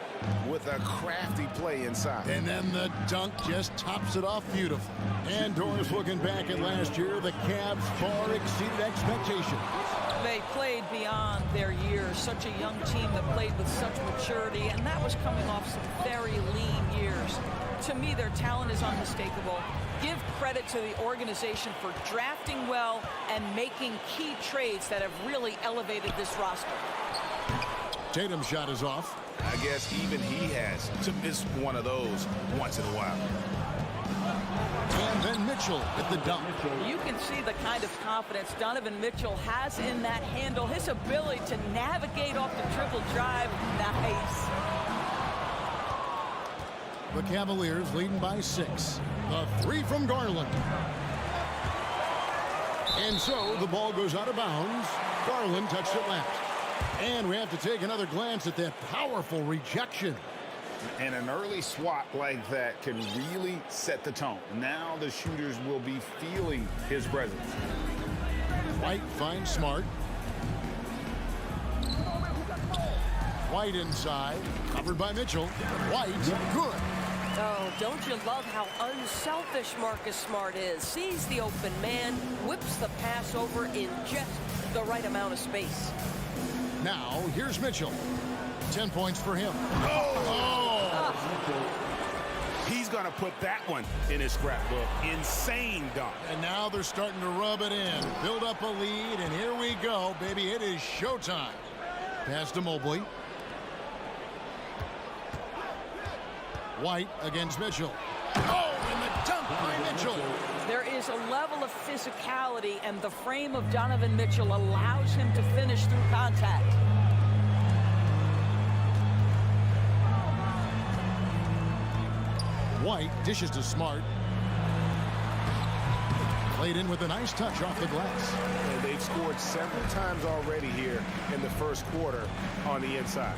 with a crafty play inside. And then the dunk just tops it off beautifully. And Doris, looking back at last year, the Cavs far exceeded expectations. They played beyond their years. Such a young team that played with such maturity, and that was coming off some very lean years. To me, their talent is unmistakable. Give credit to the organization for drafting well and making key trades that have really elevated this roster. Tatum's shot is off. I guess even he has to miss one of those once in a while. And then Mitchell at the dunk. You can see the kind of confidence Donovan Mitchell has in that handle. His ability to navigate off the triple drive. Nice. The Cavaliers leading by 6. The 3 from Garland. And so the ball goes out of bounds. Garland touched it left. And we have to take another glance at that powerful rejection. And an early swat like that can really set the tone. Now the shooters will be feeling his presence. White finds Smart. White inside, covered by Mitchell. White, good. Oh, don't you love how unselfish Marcus Smart is? Sees the open man, whips the pass over in just the right amount of space. Now, here's Mitchell. 10 points for him. He's going to put that one in his scrapbook. Insane dunk. And now they're starting to rub it in. Build up a lead, and here we go, baby. It is showtime. Pass to Mobley. White against Mitchell. Oh, and the dunk by Mitchell. There is a level of physicality, and the frame of Donovan Mitchell allows him to finish through contact. White dishes to Smart. Played in with a nice touch off the glass. And they've scored several times already here in the first quarter on the inside.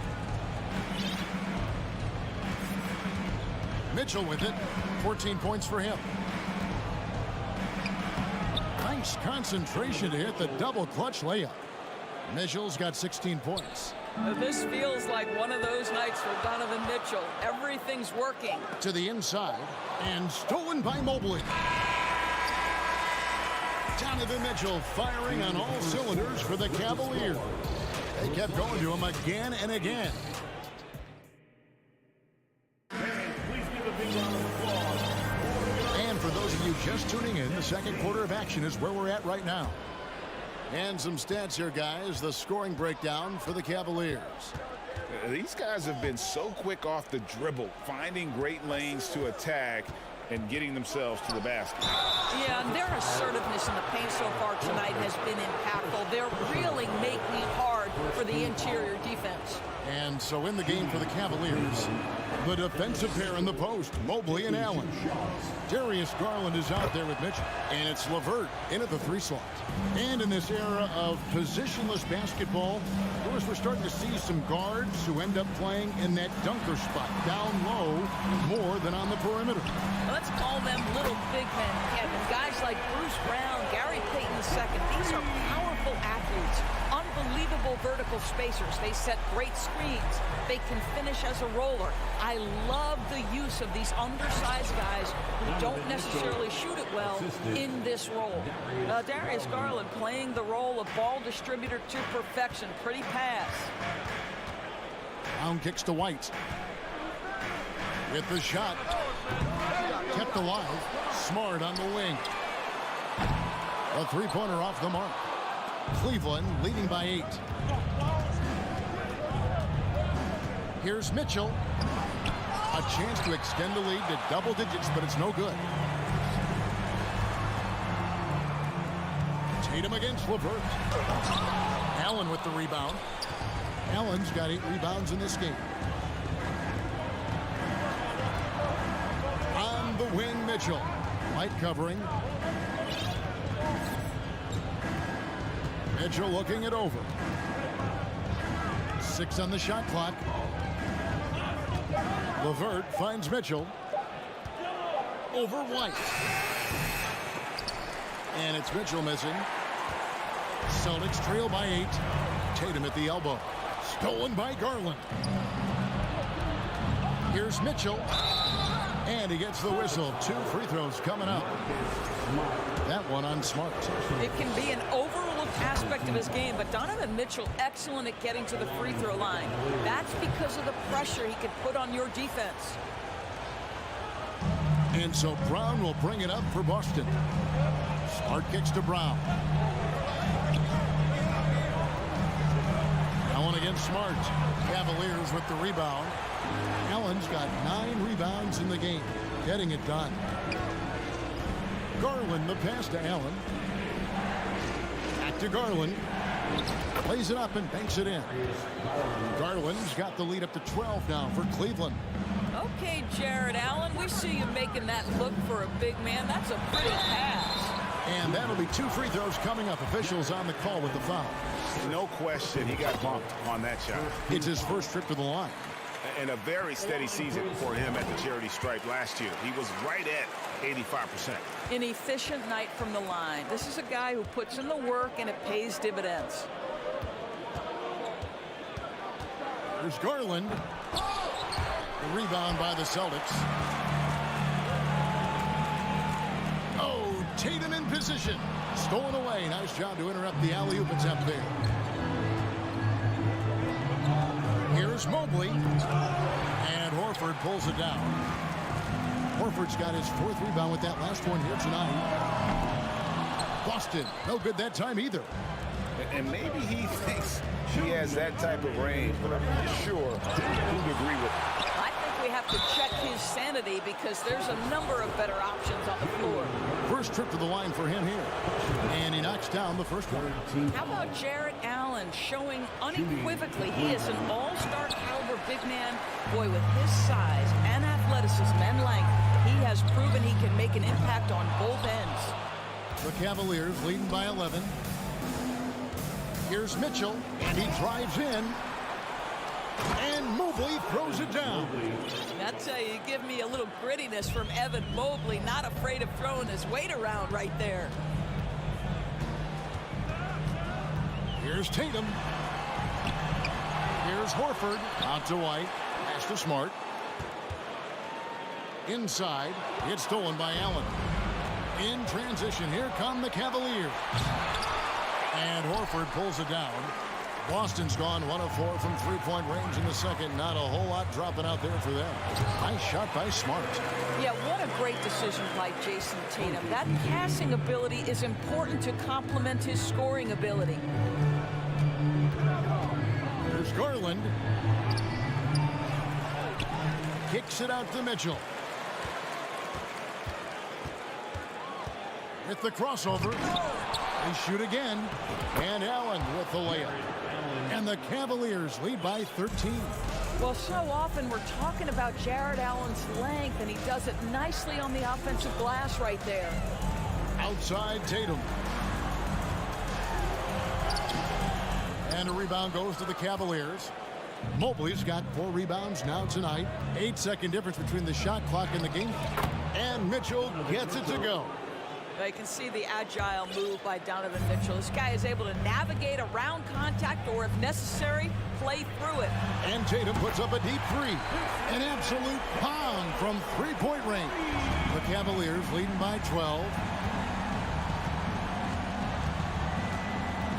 Mitchell with it. 14 points for him. Nice concentration to hit the double clutch layup. Mitchell's got 16 points. This feels like one of those nights for Donovan Mitchell. Everything's working. To the inside, and stolen by Mobley. Donovan Mitchell firing on all cylinders for the Cavaliers. They kept going to him again and again. Please give a big round of just tuning in, the second quarter of action is where we're at right now. And some stats here, guys. The scoring breakdown for the Cavaliers. These guys have been so quick off the dribble, finding great lanes to attack and getting themselves to the basket. Yeah, and their assertiveness in the paint so far tonight has been impactful. They're really making it hard for the interior defense. And so in the game for the Cavaliers, the defensive pair in the post, Mobley and Allen. Darius Garland is out there with Mitchell, and it's LeVert in at the 3 slot. And in this era of positionless basketball, of course, we're starting to see some guards who end up playing in that dunker spot, down low more than on the perimeter. Let's call them little big men, Kevin. Guys like Bruce Brown, Gary Payton II. These are powerful athletes, unbelievable vertical spacers. They set great screens. They can finish as a roller. I love the use of these undersized guys who don't necessarily shoot it well in this role. Darius Garland playing the role of ball distributor to perfection. Pretty pass. Brown kicks to White. With the shot. Kept alive. Smart on the wing. A 3-pointer off the mark. Cleveland leading by 8. Here's Mitchell. A chance to extend the lead to double digits, but it's no good. Tatum against LeVert. Allen with the rebound. Allen's got 8 rebounds in this game. On the wing, Mitchell. White covering. Mitchell looking it over. 6 on the shot clock. LeVert finds Mitchell. Over White. And it's Mitchell missing. Celtics trail by 8. Tatum at the elbow. Stolen by Garland. Here's Mitchell. And he gets the whistle. 2 free throws coming up. That one on Smart. It can be an overlooked aspect of his game, but Donovan Mitchell excellent at getting to the free throw line. That's because of the pressure he can put on your defense. And so Brown will bring it up for Boston. Smart kicks to Brown. Allen against Smart. Cavaliers with the rebound. Allen's got 9 rebounds in the game. Getting it done. Garland the pass to Allen. Back to Garland. Plays it up and banks it in. Garland's got the lead up to 12 now for Cleveland. Okay, Jared Allen, we see you making that look for a big man. That's a pretty pass. And that'll be 2 free throws coming up. Officials on the call with the foul. No question, he got bumped on that shot. It's his first trip to the line. And a very steady season for him at the charity stripe last year. He was right at 85%. An efficient night from the line. This is a guy who puts in the work and it pays dividends. There's Garland. The rebound by the Celtics. Oh, Tatum in position. Stolen away. Nice job to interrupt the alley-oop attempt there. Here's Mobley. And Horford pulls it down. Horford's got his 4th rebound with that last one here tonight. Boston, no good that time either. And maybe he thinks he has that type of range, but I'm not sure who'd agree with him. I think we have to check his sanity because there's a number of better options on the floor. First trip to the line for him here. And he knocks down the first one. How about Jared Allen showing unequivocally he is an all-star caliber big man? Boy, with his size and athleticism and length, he has proven he can make an impact on both ends. The Cavaliers leading by 11. Here's Mitchell, and he drives in. And Mobley throws it down. I tell you, you give me a little grittiness from Evan Mobley, not afraid of throwing his weight around right there. Here's Tatum. Here's Horford. Out to White. Pass to Smart. Inside. It's stolen by Allen. In transition, here come the Cavaliers. And Horford pulls it down. Boston's gone 1 of 4 from three-point range in the second. Not a whole lot dropping out there for them. Nice shot by Smart. Yeah, what a great decision by Jason Tatum. That passing ability is important to complement his scoring ability. Here's Garland. Kicks it out to Mitchell. With the crossover. They shoot again. And Allen with the layup. And the Cavaliers lead by 13. Well, so often we're talking about Jared Allen's length, and he does it nicely on the offensive glass right there. Outside Tatum. And a rebound goes to the Cavaliers. Mobley's got 4 rebounds now tonight. 8-second difference between the shot clock and the game. And Mitchell gets it to go. You can see the agile move by Donovan Mitchell. This guy is able to navigate around contact or, if necessary, play through it. And Tatum puts up a deep 3. An absolute pound from three-point range. The Cavaliers leading by 12.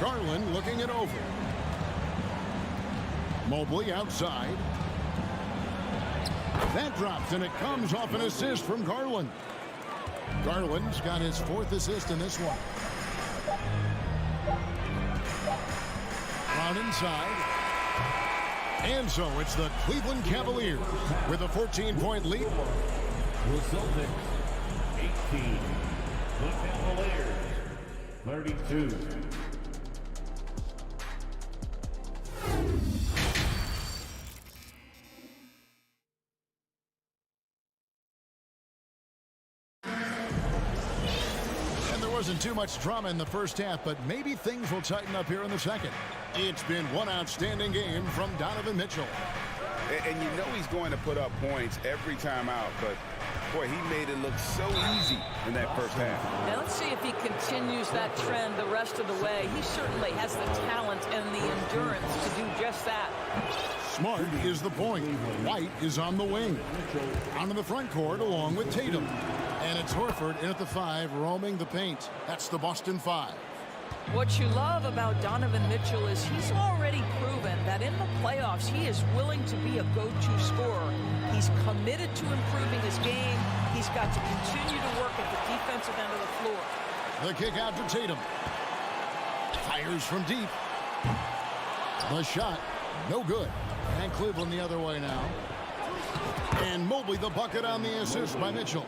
Garland looking it over. Mobley outside. That drops, and it comes off an assist from Garland. Garland's got his 4th assist in this one. Brown inside. And so it's the Cleveland Cavaliers with a 14-point lead. The Celtics, 18. The Cavaliers, 32. Wasn't too much drama in the first half, but maybe things will tighten up here in the second. It's been one outstanding game from Donovan Mitchell. And you know he's going to put up points every time out, but boy, he made it look so easy in that first half. Now let's see if he continues that trend the rest of the way. He certainly has the talent and the endurance to do just that. Smart is the point. White is on the wing. Out in the front court along with Tatum. And it's Horford in at the 5, roaming the paint. That's the Boston 5. What you love about Donovan Mitchell is he's already proven that in the playoffs he is willing to be a go-to scorer. He's committed to improving his game. He's got to continue to work at the defensive end of the floor. The kick out to Tatum. Fires from deep. The shot, no good. And Cleveland the other way now. And Mobley the bucket on the assist by Mitchell.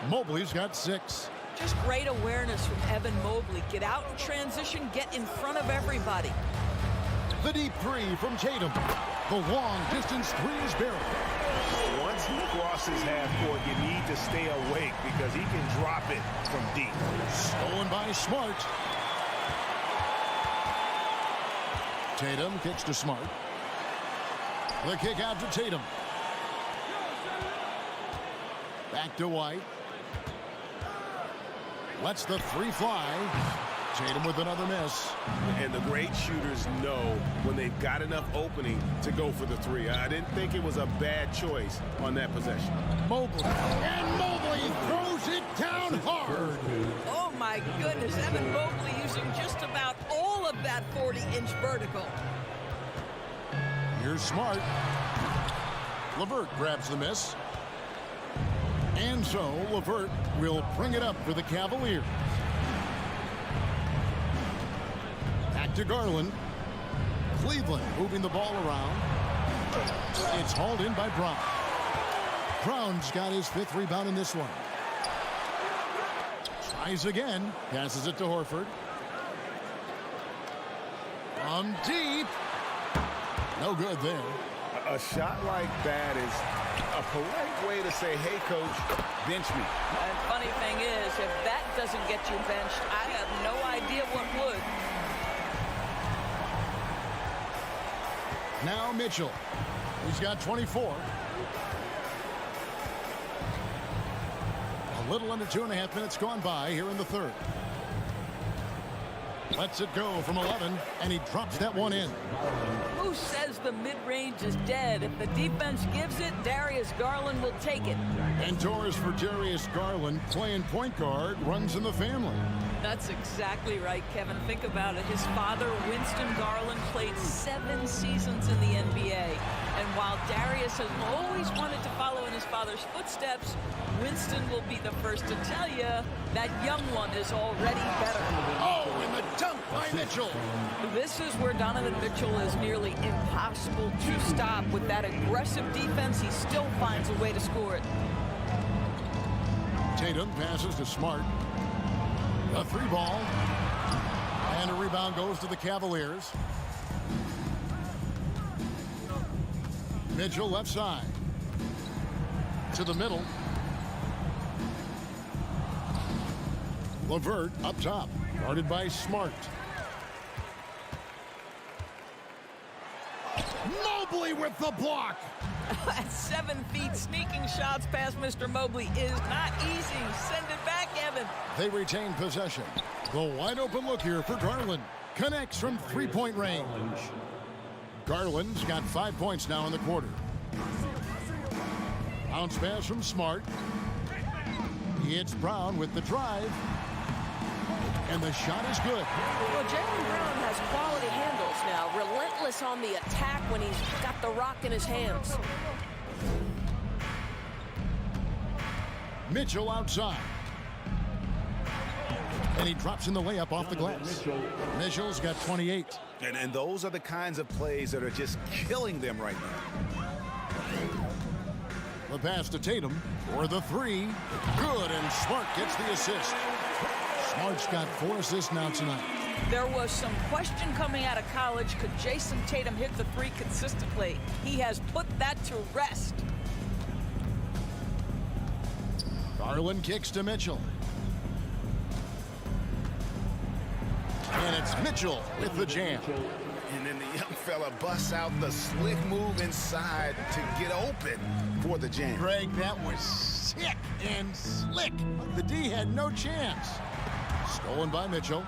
Mobley's got 6. Just great awareness from Evan Mobley. Get out in transition, get in front of everybody. The deep 3 from Tatum. The long distance 3 is buried. Once he crosses half court, you need to stay awake because he can drop it from deep. Stolen by Smart. Tatum kicks to Smart. The kick out to Tatum. Back to White. Lets the 3 fly. Tatum with another miss. And the great shooters know when they've got enough opening to go for the 3. I didn't think it was a bad choice on that possession. Mobley. And Mobley throws it down hard. Oh, my goodness. Evan Mobley using just about all of that 40-inch vertical. Here's Smart. LeVert grabs the miss. And so LeVert will bring it up for the Cavaliers. Back to Garland. Cleveland moving the ball around. It's hauled in by Brown. Brown's got his 5th rebound in this one. Tries again. Passes it to Horford. From deep. No good there. A shot like that is a polite way to say, hey, coach, bench me. And funny thing is, if that doesn't get you benched, I have no idea what would. Now Mitchell. He's got 24. A little under 2.5 minutes gone by here in the third. Lets it go from 11, and he drops that one in. Who says the mid-range is dead? If the defense gives it, Darius Garland will take it. Indoors for Darius Garland, playing point guard, runs in the family. That's exactly right, Kevin. Think about it. His father, Winston Garland, played 7 seasons in the NBA. And while Darius has always wanted to follow in his father's footsteps, Winston will be the first to tell you that young one is already better. Oh, and the dunk by Mitchell. This is where Donovan Mitchell is nearly impossible to stop. With that aggressive defense, he still finds a way to score it. Tatum passes to Smart. A 3-ball. And a rebound goes to the Cavaliers. Mitchell left side. To the middle. LeVert up top. Guarded by Smart. Mobley with the block. At 7 feet, sneaking shots past Mr. Mobley is not easy. Send it back, Evan. They retain possession. The wide open look here for Garland. Connects from 3-point range. Garland's got 5 points now in the quarter. Bounce pass from Smart. He hits Brown with the drive. And the shot is good. Well, Jaylen Brown has quality handles now. Relentless on the attack when he's got the rock in his hands. Mitchell outside. And he drops in the layup off the glass. Mitchell's got 28. And those are the kinds of plays that are just killing them right now. The pass to Tatum for the 3. Good, and Smart gets the assist. Smart's got 4 assists now tonight. There was some question coming out of college. Could Jason Tatum hit the 3 consistently? He has put that to rest. Garland kicks to Mitchell. And it's Mitchell with the jam. And then the young fella busts out the slick move inside to get open for the jam. Greg, that was sick and slick. The D had no chance. Stolen by Mitchell.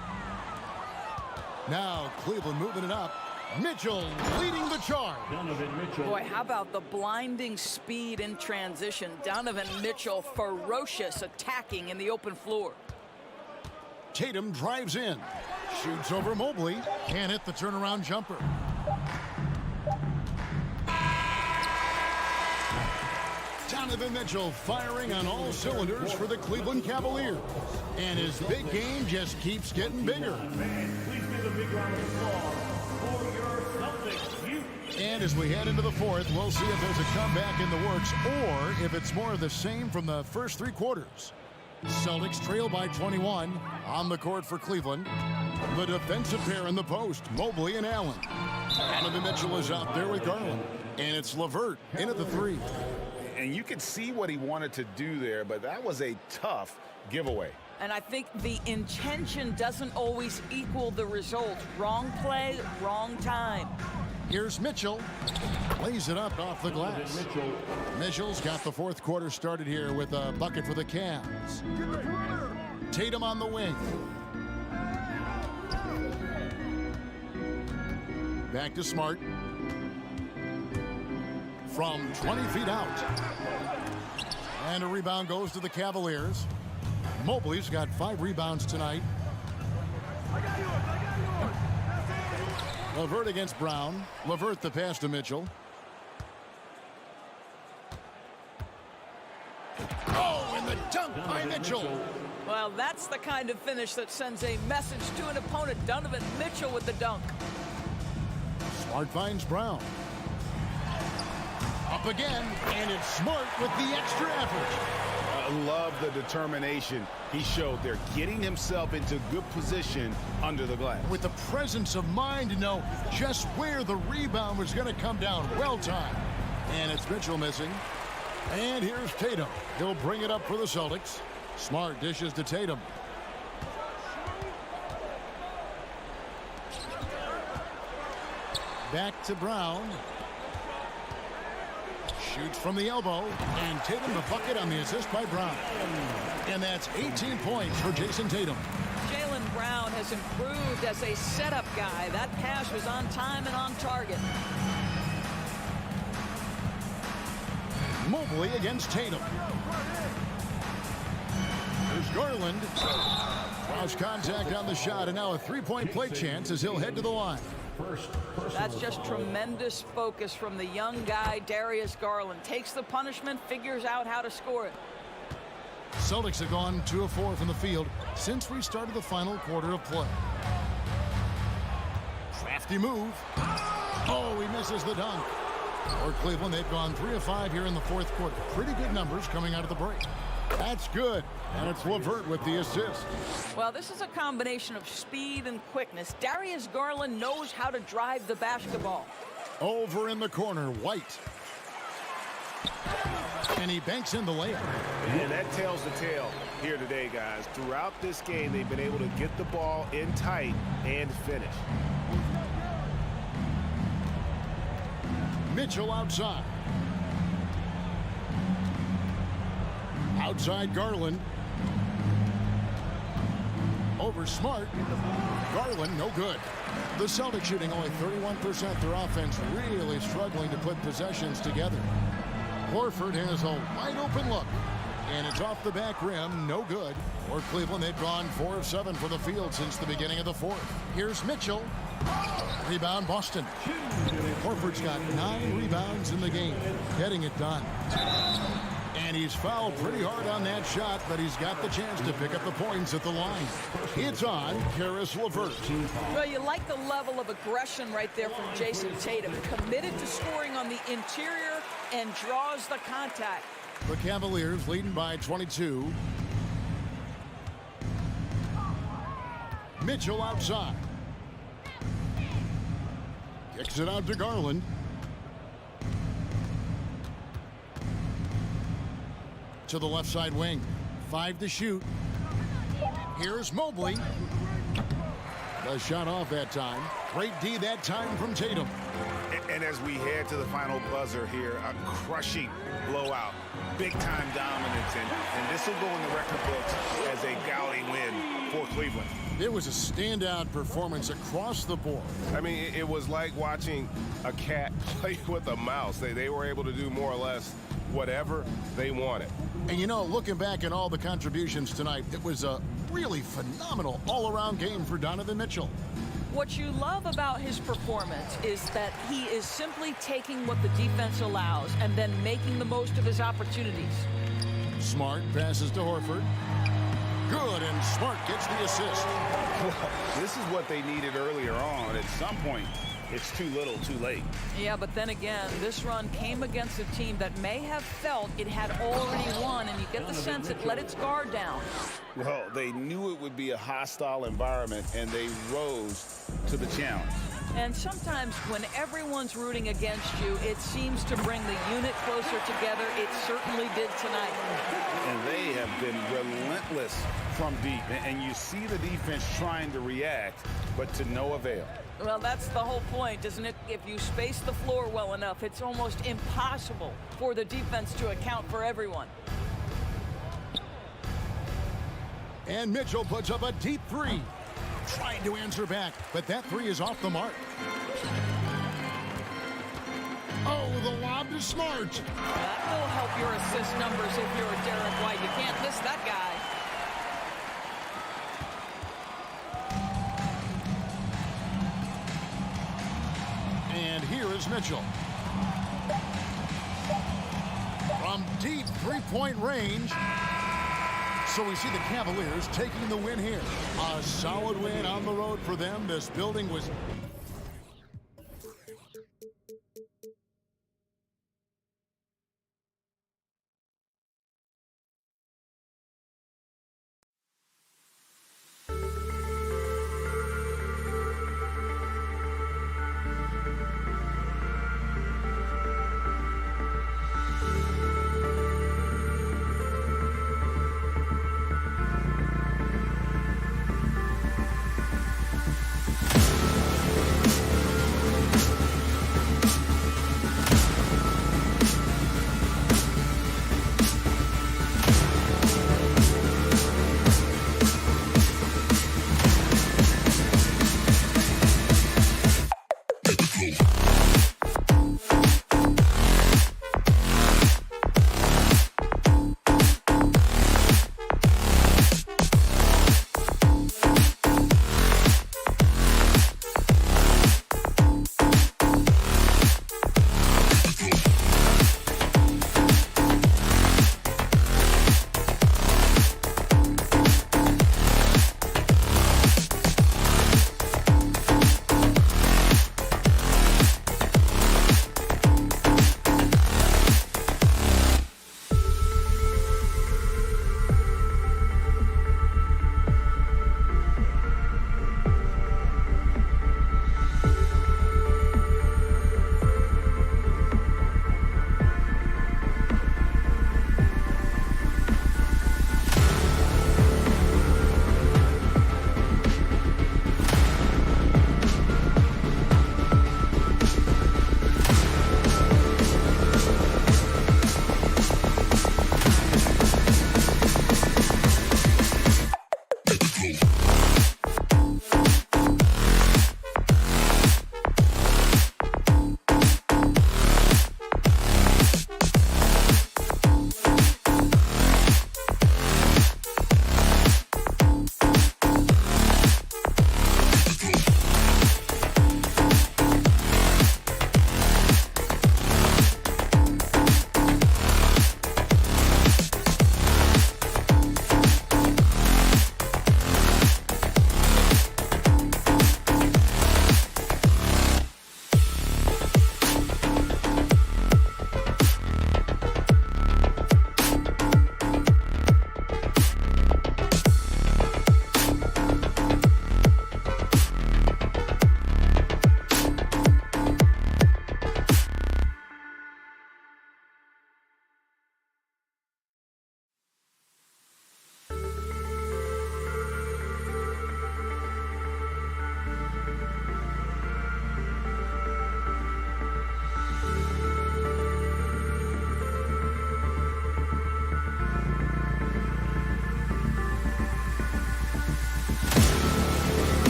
Now Cleveland moving it up. Mitchell leading the charge. Boy, how about the blinding speed in transition? Donovan Mitchell ferocious attacking in the open floor. Tatum drives in. Shoots over Mobley. Can't hit the turnaround jumper. Donovan Mitchell firing on all cylinders for the Cleveland Cavaliers. And his big game just keeps getting bigger. And as we head into the 4th, we'll see if there's a comeback in the works or if it's more of the same from the first 3 quarters. Celtics trail by 21 on the court for Cleveland. The defensive pair in the post, Mobley and Allen. Donovan Mitchell is out there with Garland. And it's LeVert in at the 3. And you could see what he wanted to do there, but that was a tough giveaway. And I think the intention doesn't always equal the result. Wrong play, wrong time. Here's Mitchell. Lays it up off the glass. Mitchell's got the 4th quarter started here with a bucket for the Cavs. Tatum on the wing. Back to Smart. From 20 feet out. And a rebound goes to the Cavaliers. Mobley's got 5 rebounds tonight. LeVert against Brown. LeVert the pass to Mitchell. Oh, and the dunk by Mitchell. Well, that's the kind of finish that sends a message to an opponent. Donovan Mitchell with the dunk. Smart finds Brown. Up again, and it's Smart with the extra effort. I love the determination he showed there, getting himself into good position under the glass. With the presence of mind to know just where the rebound was going to come down. Well timed. And it's Mitchell missing. And here's Tatum. He'll bring it up for the Celtics. Smart dishes to Tatum. Back to Brown. Shoots from the elbow, and Tatum the bucket on the assist by Brown. And that's 18 points for Jason Tatum. Jaylen Brown has improved as a setup guy. That pass was on time and on target. Mobley against Tatum. There's Garland. Cross contact on the shot, and now a three-point play chance as he'll head to the line. That's just tremendous focus from the young guy, Darius Garland. Takes the punishment, figures out how to score it. Celtics have gone 2 of 4 from the field since we started the final quarter of play. Crafty move. Oh, he misses the dunk. For Cleveland, they've gone 3 of 5 here in the fourth quarter. Pretty good numbers coming out of the break. That's good. And it's LeVert with the assist. Well, this is a combination of speed and quickness. Darius Garland knows how to drive the basketball. Over in the corner, White. And he banks in the layup. And that tells the tale here today, guys. Throughout this game, they've been able to get the ball in tight and finish. Mitchell outside. Outside Garland. Over Smart. Garland, no good. The Celtics shooting only 31%. Their offense really struggling to put possessions together. Horford has a wide open look. And it's off the back rim, no good. For Cleveland, they've gone 4 of 7 from the field since the beginning of the fourth. Here's Mitchell. Rebound, Boston. Horford's got 9 rebounds in the game, getting it done. And he's fouled pretty hard on that shot, but he's got the chance to pick up the points at the line. It's on Caris LeVert. Well, you like the level of aggression right there from Jason Tatum. Committed to scoring on the interior and draws the contact. The Cavaliers leading by 22. Mitchell outside. Kicks it out to Garland. To the left side wing. 5 to shoot. Here's Mobley. The shot off that time. Great D that time from Tatum. And as we head to the final buzzer here, a crushing blowout. Big-time dominance. And this will go in the record books as a gaudy win for Cleveland. It was a standout performance across the board. I mean, it was like watching a cat play with a mouse. They were able to do more or less whatever they wanted. And you know, looking back at all the contributions tonight, it was a really phenomenal all-around game for Donovan Mitchell. What you love about his performance is that he is simply taking what the defense allows and then making the most of his opportunities. Smart passes to Horford. Good, and Smart gets the assist. Well, this is what they needed earlier on. At some point, it's too little, too late. Yeah, but then again, this run came against a team that may have felt it had already won, and you get the sense it let its guard down. Well, they knew it would be a hostile environment, and they rose to the challenge. And sometimes when everyone's rooting against you, it seems to bring the unit closer together. It certainly did tonight. And they have been relentless from deep. And you see the defense trying to react, but to no avail. Well, that's the whole point, isn't it? If you space the floor well enough, it's almost impossible for the defense to account for everyone. And Mitchell puts up a deep 3. Trying to answer back, but that 3 is off the mark. Oh, the lob to Smart. That will help your assist numbers if you're a Derek White. You can't miss that guy. And here is Mitchell. From deep three-point range. So we see the Cavaliers taking the win here. A solid win on the road for them. This building was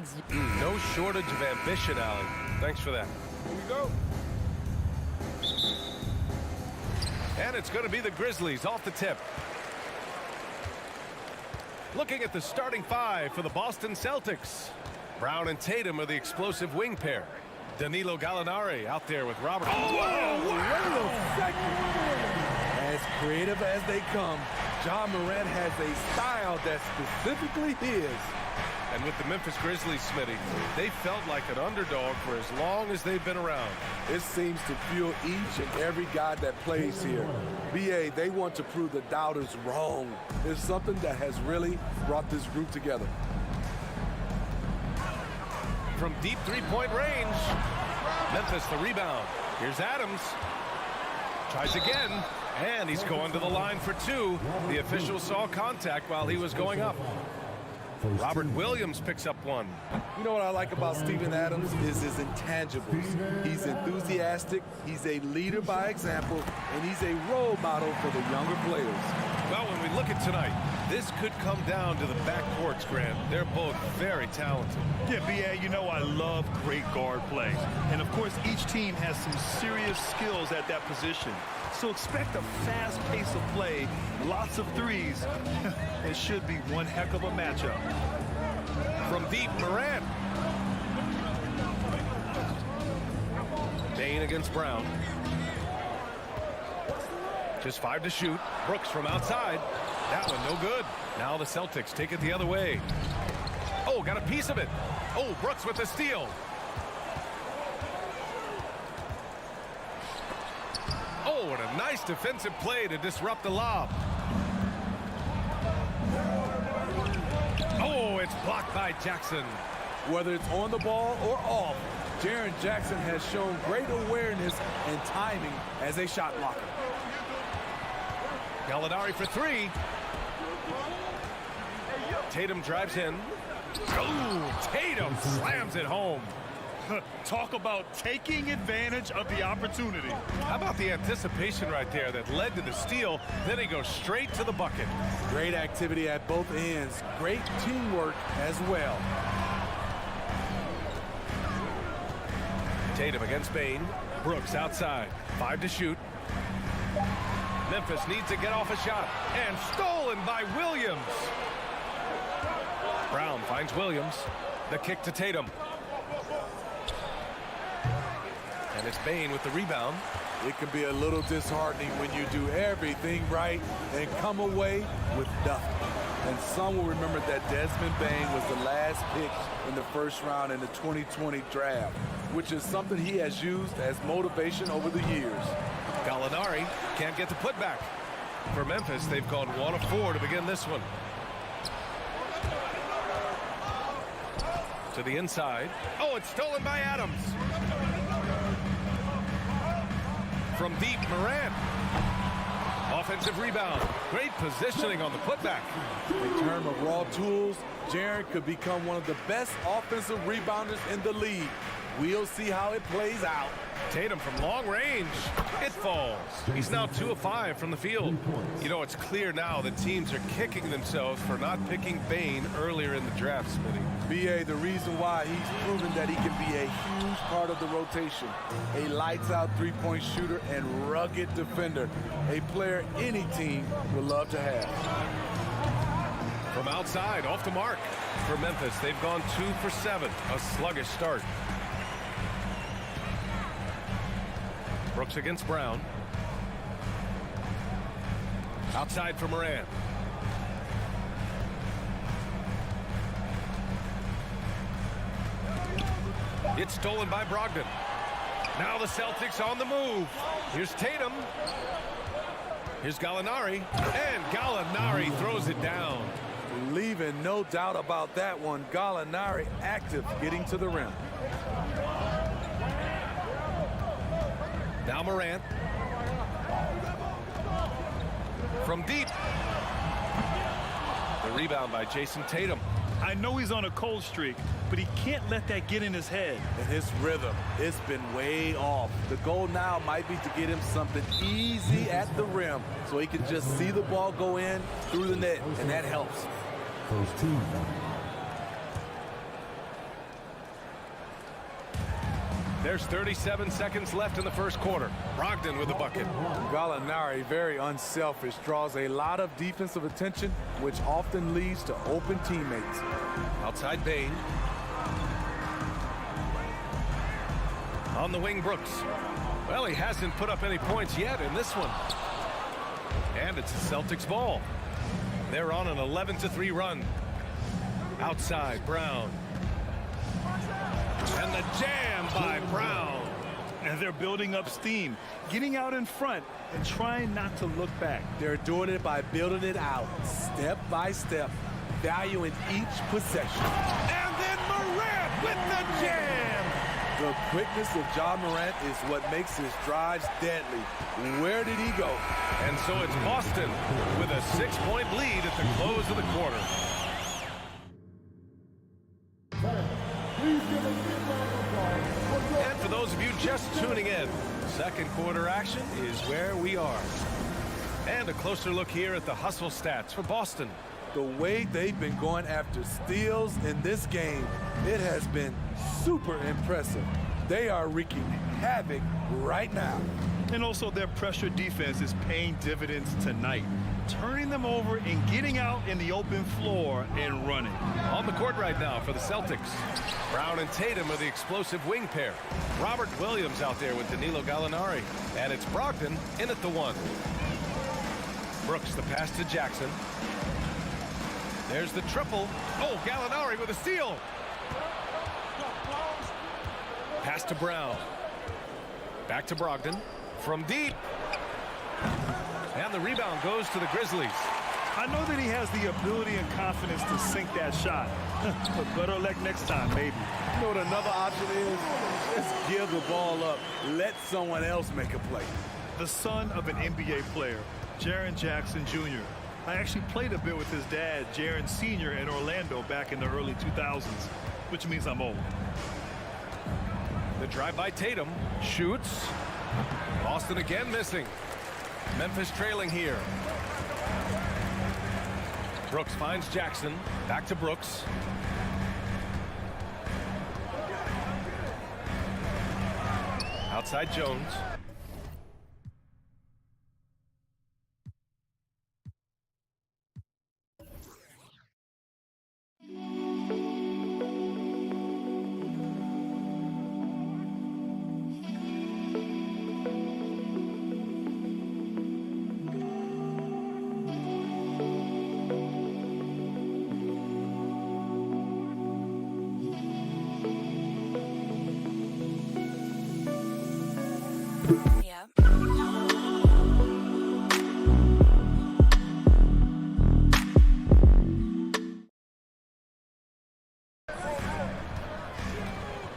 league's... No shortage of ambition, Allen. Thanks for that. Here we go. And it's going to be the Grizzlies off the tip. Looking at the starting five for the Boston Celtics. Brown and Tatum are the explosive wing pair. Danilo Gallinari out there with Robert. As creative as they come, John Morant has a style that's specifically his. And with the Memphis Grizzlies, Smitty, they felt like an underdog for as long as they've been around. It seems to fuel each and every guy that plays here. BA, they want to prove the doubters wrong. It's something that has really brought this group together. From deep three-point range, Memphis the rebound. Here's Adams. Tries again, and he's going to the line for two. The official saw contact while he was going up. Robert Williams picks up one. You know what I like about Steven Adams is his intangibles. He's enthusiastic, he's a leader by example, and he's a role model for the younger players. Well, when we look at tonight, this could come down to the backcourts, Grant. They're both very talented. Yeah, B.A., you know I love great guard play. And, of course, each team has some serious skills at that position. So expect a fast pace of play, lots of threes. It should be one heck of a matchup. From deep, Morant. Bain against Brown. Just 5 to shoot. Brooks from outside. That one no good. Now the Celtics take it the other way. Oh, got a piece of it. Oh, Brooks with the steal. Oh, what a nice defensive play to disrupt the lob. Oh, it's blocked by Jackson. Whether it's on the ball or off, Jaren Jackson has shown great awareness and timing as a shot blocker. Gallinari for three. Tatum drives in. Oh, Tatum slams it home. Talk about taking advantage of the opportunity. How about the anticipation right there that led to the steal? Then he goes straight to the bucket. Great activity at both ends. Great teamwork as well. Tatum against Bain. Brooks outside. 5 to shoot. Memphis needs to get off a shot. And stolen by Williams. Brown finds Williams. The kick to Tatum. And it's Bain with the rebound. It can be a little disheartening when you do everything right and come away with nothing. And some will remember that Desmond Bain was the last pick in the first round in the 2020 draft, which is something he has used as motivation over the years. Gallinari can't get the putback. For Memphis, they've gone 1 of 4 to begin this one. To the inside. Oh, it's stolen by Adams. From deep, Morant. Offensive rebound. Great positioning on the putback. In terms of raw tools, Jaren could become one of the best offensive rebounders in the league. We'll see how it plays out. Tatum from long range. It falls. He's now 2 of 5 from the field. You know, it's clear now that teams are kicking themselves for not picking Bain earlier in the draft, Smitty. BA, the reason why he's proven that he can be a huge part of the rotation. A lights-out three-point shooter and rugged defender. A player any team would love to have. From outside, off the mark. For Memphis, they've gone 2 for 7. A sluggish start. Brooks against Brown. Outside for Morant. It's stolen by Brogdon. Now the Celtics on the move. Here's Tatum. Here's Gallinari. And Gallinari throws it down. Leaving no doubt about that one. Gallinari active, getting to the rim. Now Morant. From deep. The rebound by Jason Tatum. I know he's on a cold streak, but he can't let that get in his head. And his rhythm, it's been way off. The goal now might be to get him something easy at the rim so he can just see the ball go in through the net, and that helps. First team. There's 37 seconds left in the first quarter. Brogdon with the bucket. Gallinari, very unselfish, draws a lot of defensive attention, which often leads to open teammates. Outside Bain. On the wing, Brooks. Well, he hasn't put up any points yet in this one. And it's the Celtics ball. They're on an 11-3 run. Outside, Brown. And the jam by Brown. And they're building up steam, getting out in front and trying not to look back. They're doing it by building it out, step by step, valuing each possession. And then Morant with the jam. The quickness of John Morant is what makes his drives deadly. Where did he go? And so it's Boston with a 6-point lead at the close of the quarter. And for those of you just tuning in, second quarter action is where we are. And a closer look here at the hustle stats for Boston. The way they've been going after steals in this game, it has been super impressive. They are wreaking havoc right now. And also their pressure defense is paying dividends tonight, turning them over and getting out in the open floor and running. On the court right now for the Celtics. Brown and Tatum are the explosive wing pair. Robert Williams out there with Danilo Gallinari. And it's Brogdon in at the 1. Brooks the pass to Jackson. There's the triple. Oh, Gallinari with a steal. Pass to Brown. Back to Brogdon. From deep. And the rebound goes to the Grizzlies. I know that he has the ability and confidence to sink that shot. But better luck next time, maybe. You know what another option is? Just give the ball up. Let someone else make a play. The son of an NBA player, Jaren Jackson Jr. I actually played a bit with his dad, Jaren Sr. in Orlando back in the early 2000s, which means I'm old. The drive by Tatum. Shoots. Boston again missing. Memphis trailing here. Brooks finds Jackson. Back to Brooks. Outside Jones.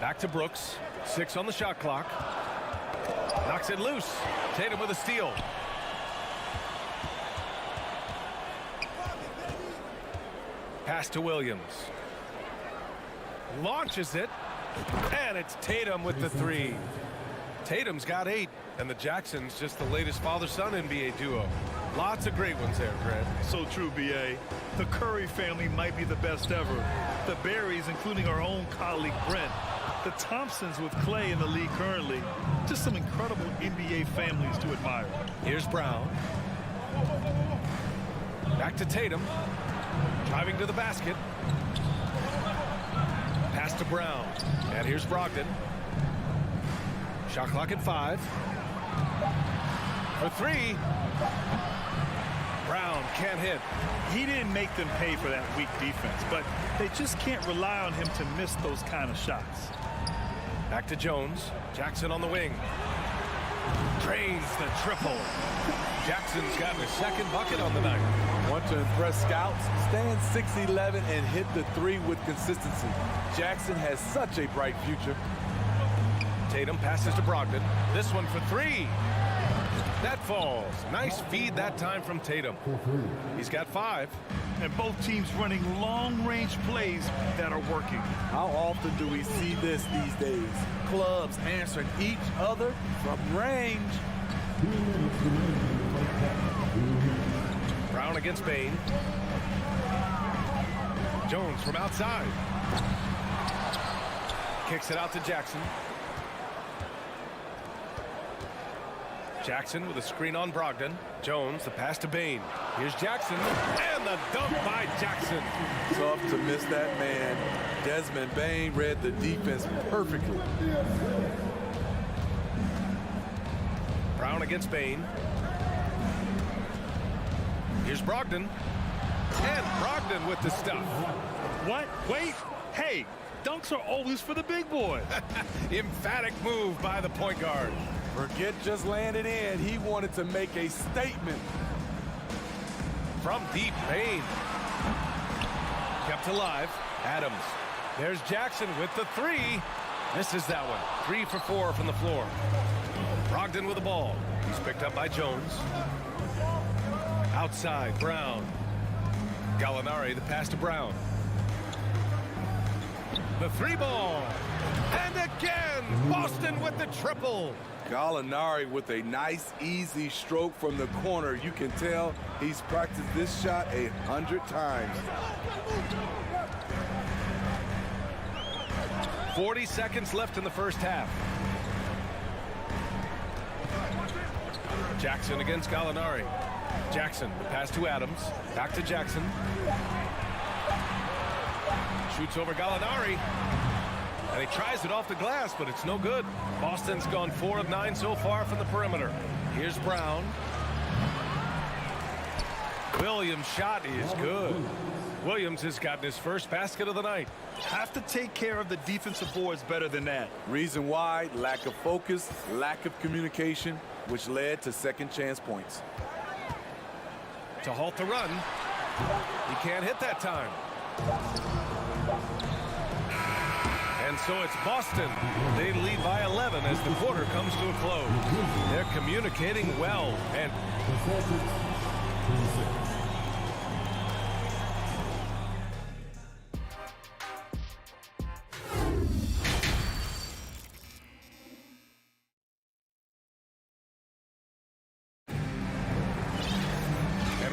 Back to Brooks. 6 on the shot clock. Knocks it loose. Tatum with a steal. Pass to Williams. Launches it. And it's Tatum with the 3. Tatum's got 8. And the Jacksons just the latest father-son NBA duo. Lots of great ones there, Grant. So true, B.A. The Curry family might be the best ever. The Berries, including our own colleague Brent. The Thompsons with Clay in the league currently. Just some incredible NBA families to admire. Here's Brown. Back to Tatum. Driving to the basket. Pass to Brown. And here's Brogdon. Shot clock at 5. For 3. Brown can't hit. He didn't make them pay for that weak defense, but they just can't rely on him to miss those kind of shots. Back to Jones. Jackson on the wing. Drains the triple. Jackson's gotten his second bucket on the night. Want to impress scouts? Stand 6'11" and hit the 3 with consistency. Jackson has such a bright future. Tatum passes to Brogdon. This one for 3. That falls. Nice feed that time from Tatum. He's got 5. And both teams running long-range plays that are working. How often do we see this these days? Clubs answering each other from range. Brown against Bain. Jones from outside. Kicks it out to Jackson. Jackson with a screen on Brogdon. Jones, the pass to Bane. Here's Jackson, and the dunk by Jackson. Tough to miss that man. Desmond Bane read the defense perfectly. Brown against Bane. Here's Brogdon. And Brogdon with the stuff. What? Wait. Hey, dunks are always for the big boy. Emphatic move by the point guard. Forget just laying it in. He wanted to make a statement. From deep, Bane. Kept alive. Adams. There's Jackson with the three. Misses that one. 3 for 4 from the floor. Brogdon with the ball. He's picked up by Jones. Outside, Brown. Gallinari, the pass to Brown. The three ball. And again, Boston with the triple. Gallinari with a nice, easy stroke from the corner. You can tell he's practiced this shot 100 times. 40 seconds left in the first half. Jackson against Gallinari. Jackson, the pass to Adams. Back to Jackson. Shoots over Gallinari. And he tries it off the glass, but it's no good. Boston's gone 4 of 9 so far from the perimeter. Here's Brown. Williams' shot is good. Williams has gotten his first basket of the night. Have to take care of the defensive boards better than that. Reason why? Lack of focus, lack of communication, which led to second chance points. To halt the run. He can't hit that time. And so it's Boston. They lead by 11 as the quarter comes to a close. They're communicating well. And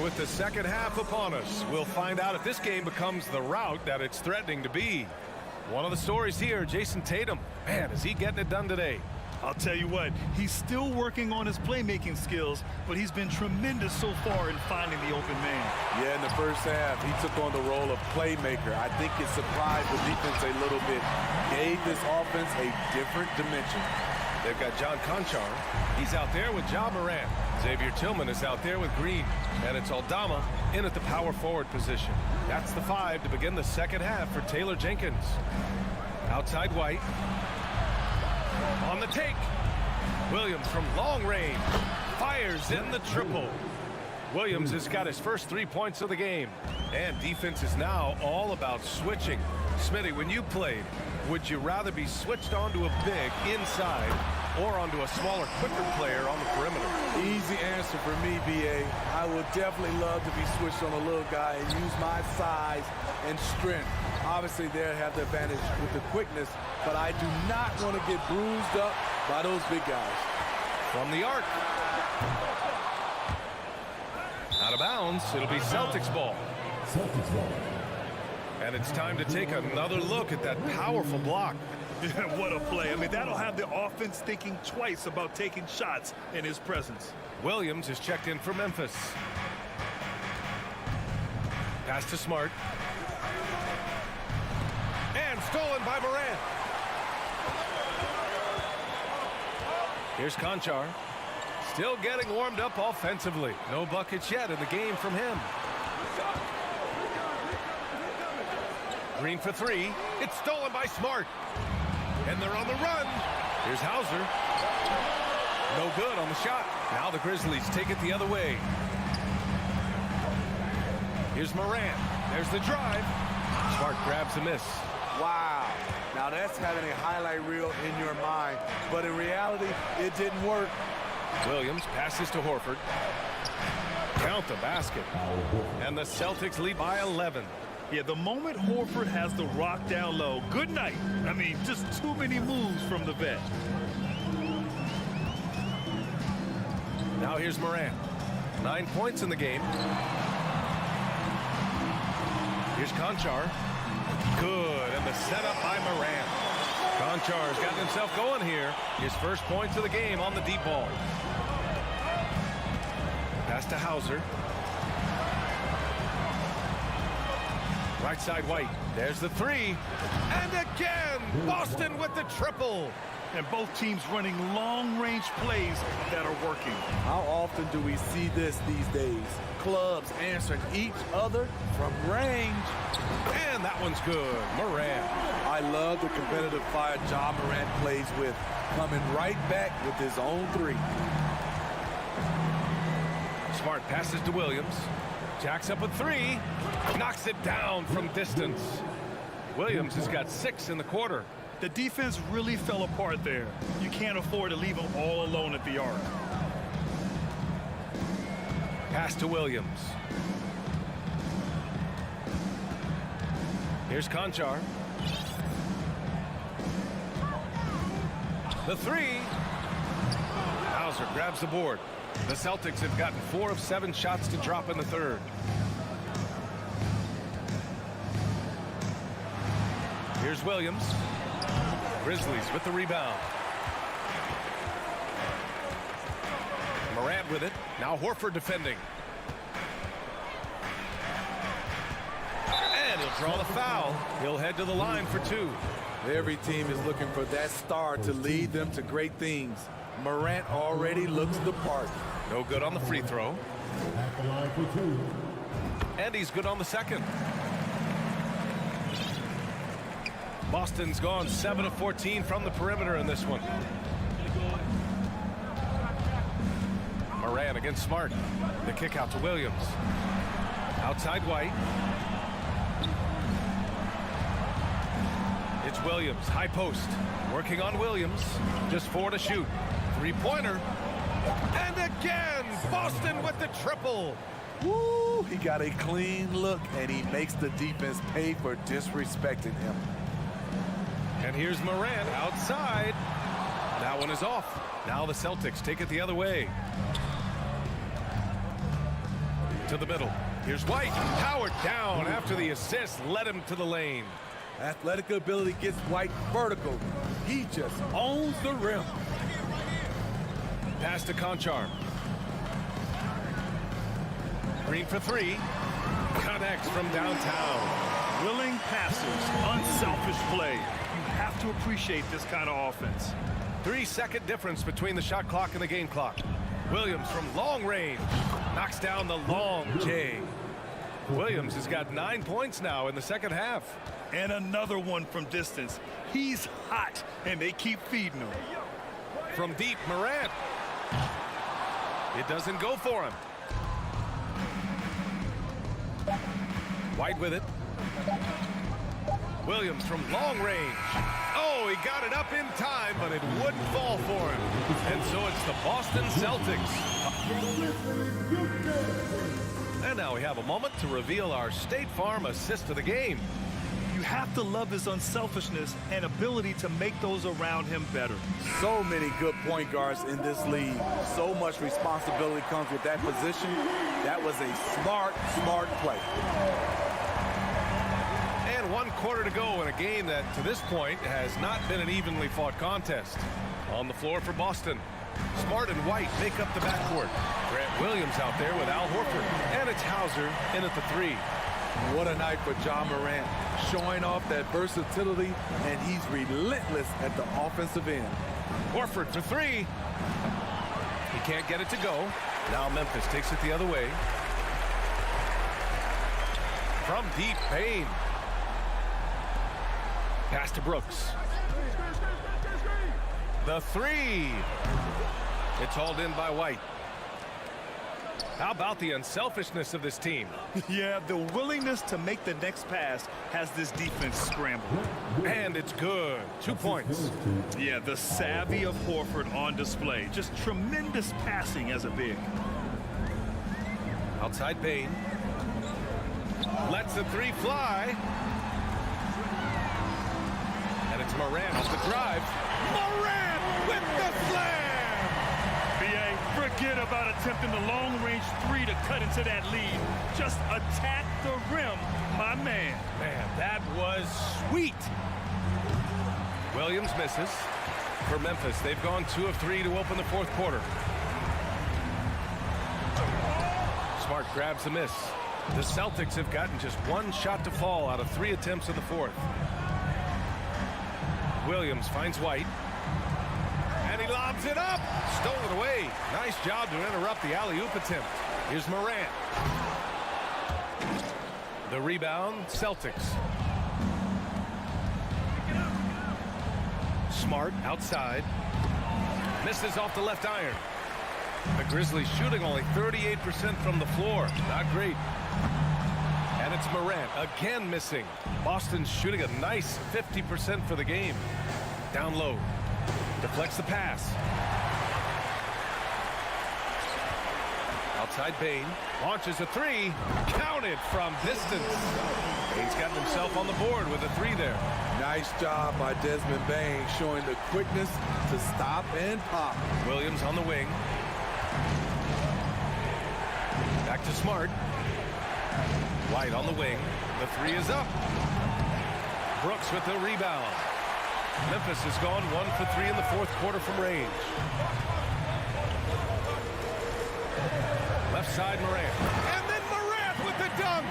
with the second half upon us, we'll find out if this game becomes the rout that it's threatening to be. One of the stories here, Jason Tatum. Man, is he getting it done today? I'll tell you what, he's still working on his playmaking skills, but he's been tremendous so far in finding the open man. Yeah, in the first half, he took on the role of playmaker. I think it surprised the defense a little bit. Gave this offense a different dimension. They've got John Conchar. He's out there with Ja Morant. Xavier Tillman is out there with Green. And it's Aldama in at the power forward position. That's the 5 to begin the second half for Taylor Jenkins. Outside White. On the take. Williams from long range. Fires in the triple. Williams has got his first 3 points of the game. And defense is now all about switching. Smitty, when you played, would you rather be switched onto a big inside or onto a smaller, quicker player on the perimeter? Easy answer for me, B.A. I would definitely love to be switched on a little guy and use my size and strength. Obviously, they'll have the advantage with the quickness, but I do not want to get bruised up by those big guys. From the arc. Out of bounds. It'll be Celtics ball. Celtics ball. And it's time to take another look at that powerful block. What a play. I mean, that'll have the offense thinking twice about taking shots in his presence. Williams is checked in for Memphis. Pass to Smart. And stolen by Morant. Here's Conchar. Still getting warmed up offensively. No buckets yet in the game from him. Green for 3. It's stolen by Smart. And they're on the run. Here's Hauser. No good on the shot. Now the Grizzlies take it the other way. Here's Morant. There's the drive. Smart grabs the miss. Wow. Now that's having a highlight reel in your mind. But in reality, it didn't work. Williams passes to Horford. Count the basket. And the Celtics lead by 11. Yeah, the moment Horford has the rock down low, good night. I mean, just too many moves from the vet. Now here's Morant. 9 points in the game. Here's Conchar. Good, and the setup by Morant. Conchar's gotten himself going here. His first points of the game on the deep ball. Pass to Hauser. Right side White. There's the three. And again, Boston with the triple. And both teams running long-range plays that are working. How often do we see this these days? Clubs answering each other from range. And that one's good. Morant. I love the competitive fire Ja Morant plays with, coming right back with his own three. Smart passes to Williams. Jacks up a three. Knocks it down from distance. Williams has got 6 in the quarter. The defense really fell apart there. You can't afford to leave them all alone at the arc. Pass to Williams. Here's Conchar. The three. Hauser grabs the board. The Celtics have gotten 4 of 7 shots to drop in the third. Here's Williams. Grizzlies with the rebound. Morant with it. Now Horford defending. And he'll draw the foul. He'll head to the line for 2. Every team is looking for that star to lead them to great things. Morant already looks the part. No good on the free throw. At the line for 2. And he's good on the second. Boston's gone 7 of 14 from the perimeter in this one. Morant against Smart. The kick out to Williams. Outside White. It's Williams, high post. Working on Williams. Just 4 to shoot. Three-pointer. And again, Boston with the triple. Woo! He got a clean look, and he makes the defense pay for disrespecting him. And here's Morant outside. That one is off. Now the Celtics take it the other way. To the middle. Here's White. Howard down after the assist led him to the lane. Athletic ability gets White vertical. He just owns the rim. Pass to Conchar. Green for 3. Connects from downtown. Willing passers, unselfish play. You have to appreciate this kind of offense. 3-second difference between the shot clock and the game clock. Williams from long range knocks down the long J. Williams has got 9 points now in the second half. And another one from distance. He's hot, and they keep feeding him. From deep, Morant. It doesn't go for him. White with it. Williams from long range. Oh, he got it up in time, but it wouldn't fall for him. And so it's the Boston Celtics. And now we have a moment to reveal our State Farm assist of the game. You have to love his unselfishness and ability to make those around him better. So many good point guards in this league. So much responsibility comes with that position. That was a smart play. And 1 quarter to go in a game that, to this point, has not been an evenly fought contest. On the floor for Boston, Smart and White make up the backcourt. Grant Williams out there with Al Horford. And it's Hauser in at the 3. What a night for Ja Morant, showing off that versatility, and he's relentless at the offensive end. Horford for 3. He can't get it to go. Now Memphis takes it the other way. From deep, Payne. Pass to Brooks. The 3. It's hauled in by White. How about the unselfishness of this team? Yeah, the willingness to make the next pass has this defense scrambled. And it's good. 2 points. Yeah, the savvy of Horford on display. Just tremendous passing as a big. Outside Payne. Lets the 3 fly. And it's Morant off the drive. Morant with the slam! Forget about attempting the long-range 3 to cut into that lead. Just attack the rim, my man. Man, that was sweet. Williams misses. For Memphis, they've gone 2 of 3 to open the fourth quarter. Smart grabs the miss. The Celtics have gotten just one shot to fall out of 3 attempts in the fourth. Williams finds White. And he lobs it up. Stolen away. Nice job to interrupt the alley-oop attempt. Here's Morant. The rebound, Celtics. Smart outside. Misses off the left iron. The Grizzlies shooting only 38% from the floor. Not great. And it's Morant again missing. Boston's shooting a nice 50% for the game. Down low. Deflects the pass. Outside Bane. Launches a 3. Counted from distance. Bane's gotten himself on the board with a 3 there. Nice job by Desmond Bane, showing the quickness to stop and pop. Williams on the wing. Back to Smart. White on the wing. The 3 is up. Brooks with the rebound. Memphis has gone 1 for 3 in the fourth quarter from range. Left side Morant. And then Morant with the dunk.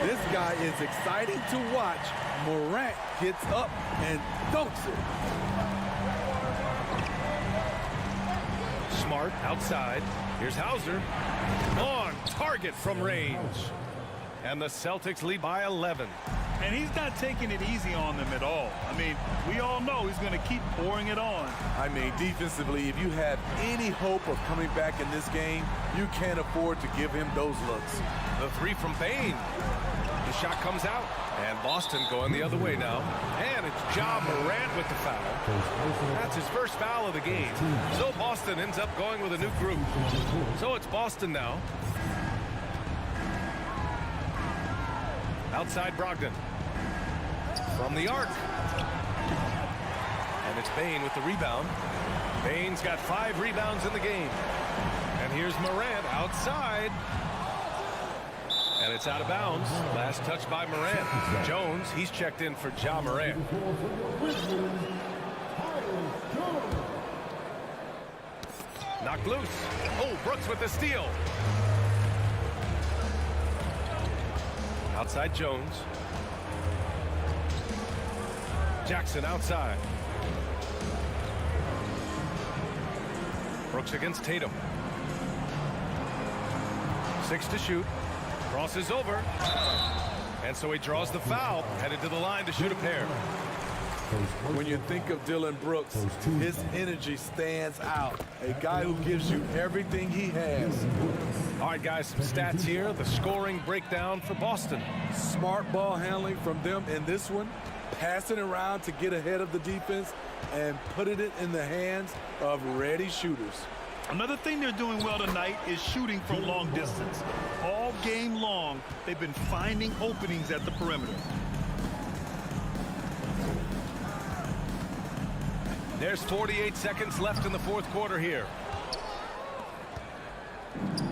This guy is exciting to watch. Morant gets up and dunks it. Smart outside. Here's Hauser. On target from range. And the Celtics lead by 11. And he's not taking it easy on them at all. I mean, we all know he's going to keep pouring it on. I mean, defensively, if you have any hope of coming back in this game, you can't afford to give him those looks. The 3 from Bane. The shot comes out. And Boston going the other way now. And it's Ja Morant with the foul. That's his first foul of the game. So Boston ends up going with a new group. So it's Boston now. Outside Brogdon. From the arc. And it's Bane with the rebound. Bane's got 5 rebounds in the game. And here's Morant outside. And it's out of bounds. Last touch by Morant. Jones, he's checked in for Ja Morant. Knocked loose. Oh, Brooks with the steal. Outside Jones. Jackson outside. Brooks against Tatum. 6 to shoot. Crosses over. And so he draws the foul. Headed to the line to shoot a pair. When you think of Dillon Brooks, his energy stands out. A guy who gives you everything he has. All right, guys, some stats here. The scoring breakdown for Boston. Smart ball handling from them in this one. Passing around to get ahead of the defense and putting it in the hands of ready shooters. Another thing they're doing well tonight is shooting from long distance. All game long, they've been finding openings at the perimeter. There's 48 seconds left in the fourth quarter here.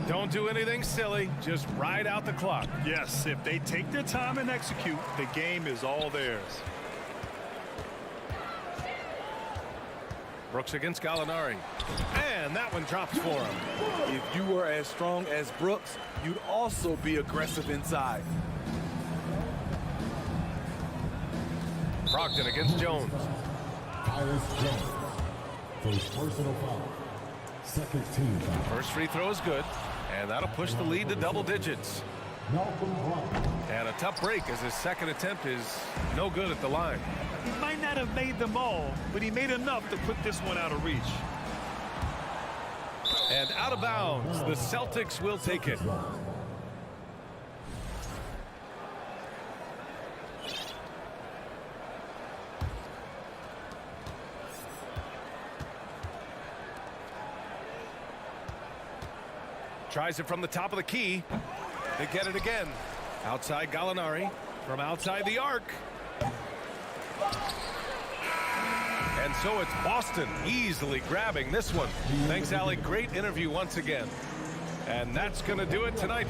Don't do anything silly. Just ride out the clock. Yes, if they take their time and execute, the game is all theirs. Brooks against Gallinari. And that one drops for him. If you were as strong as Brooks, you'd also be aggressive inside. Brogdon against Jones. Jones. First personal foul. Second team foul. First free throw is good. And that'll push the lead to double digits. And a tough break as his second attempt is no good at the line. He might not have made them all, but he made enough to put this one out of reach. And out of bounds, the Celtics will take it. Tries it from the top of the key. They get it again. Outside Gallinari. From outside the arc. And so it's Boston easily grabbing this one. Thanks, Allie. Great interview once again. And that's going to do it tonight.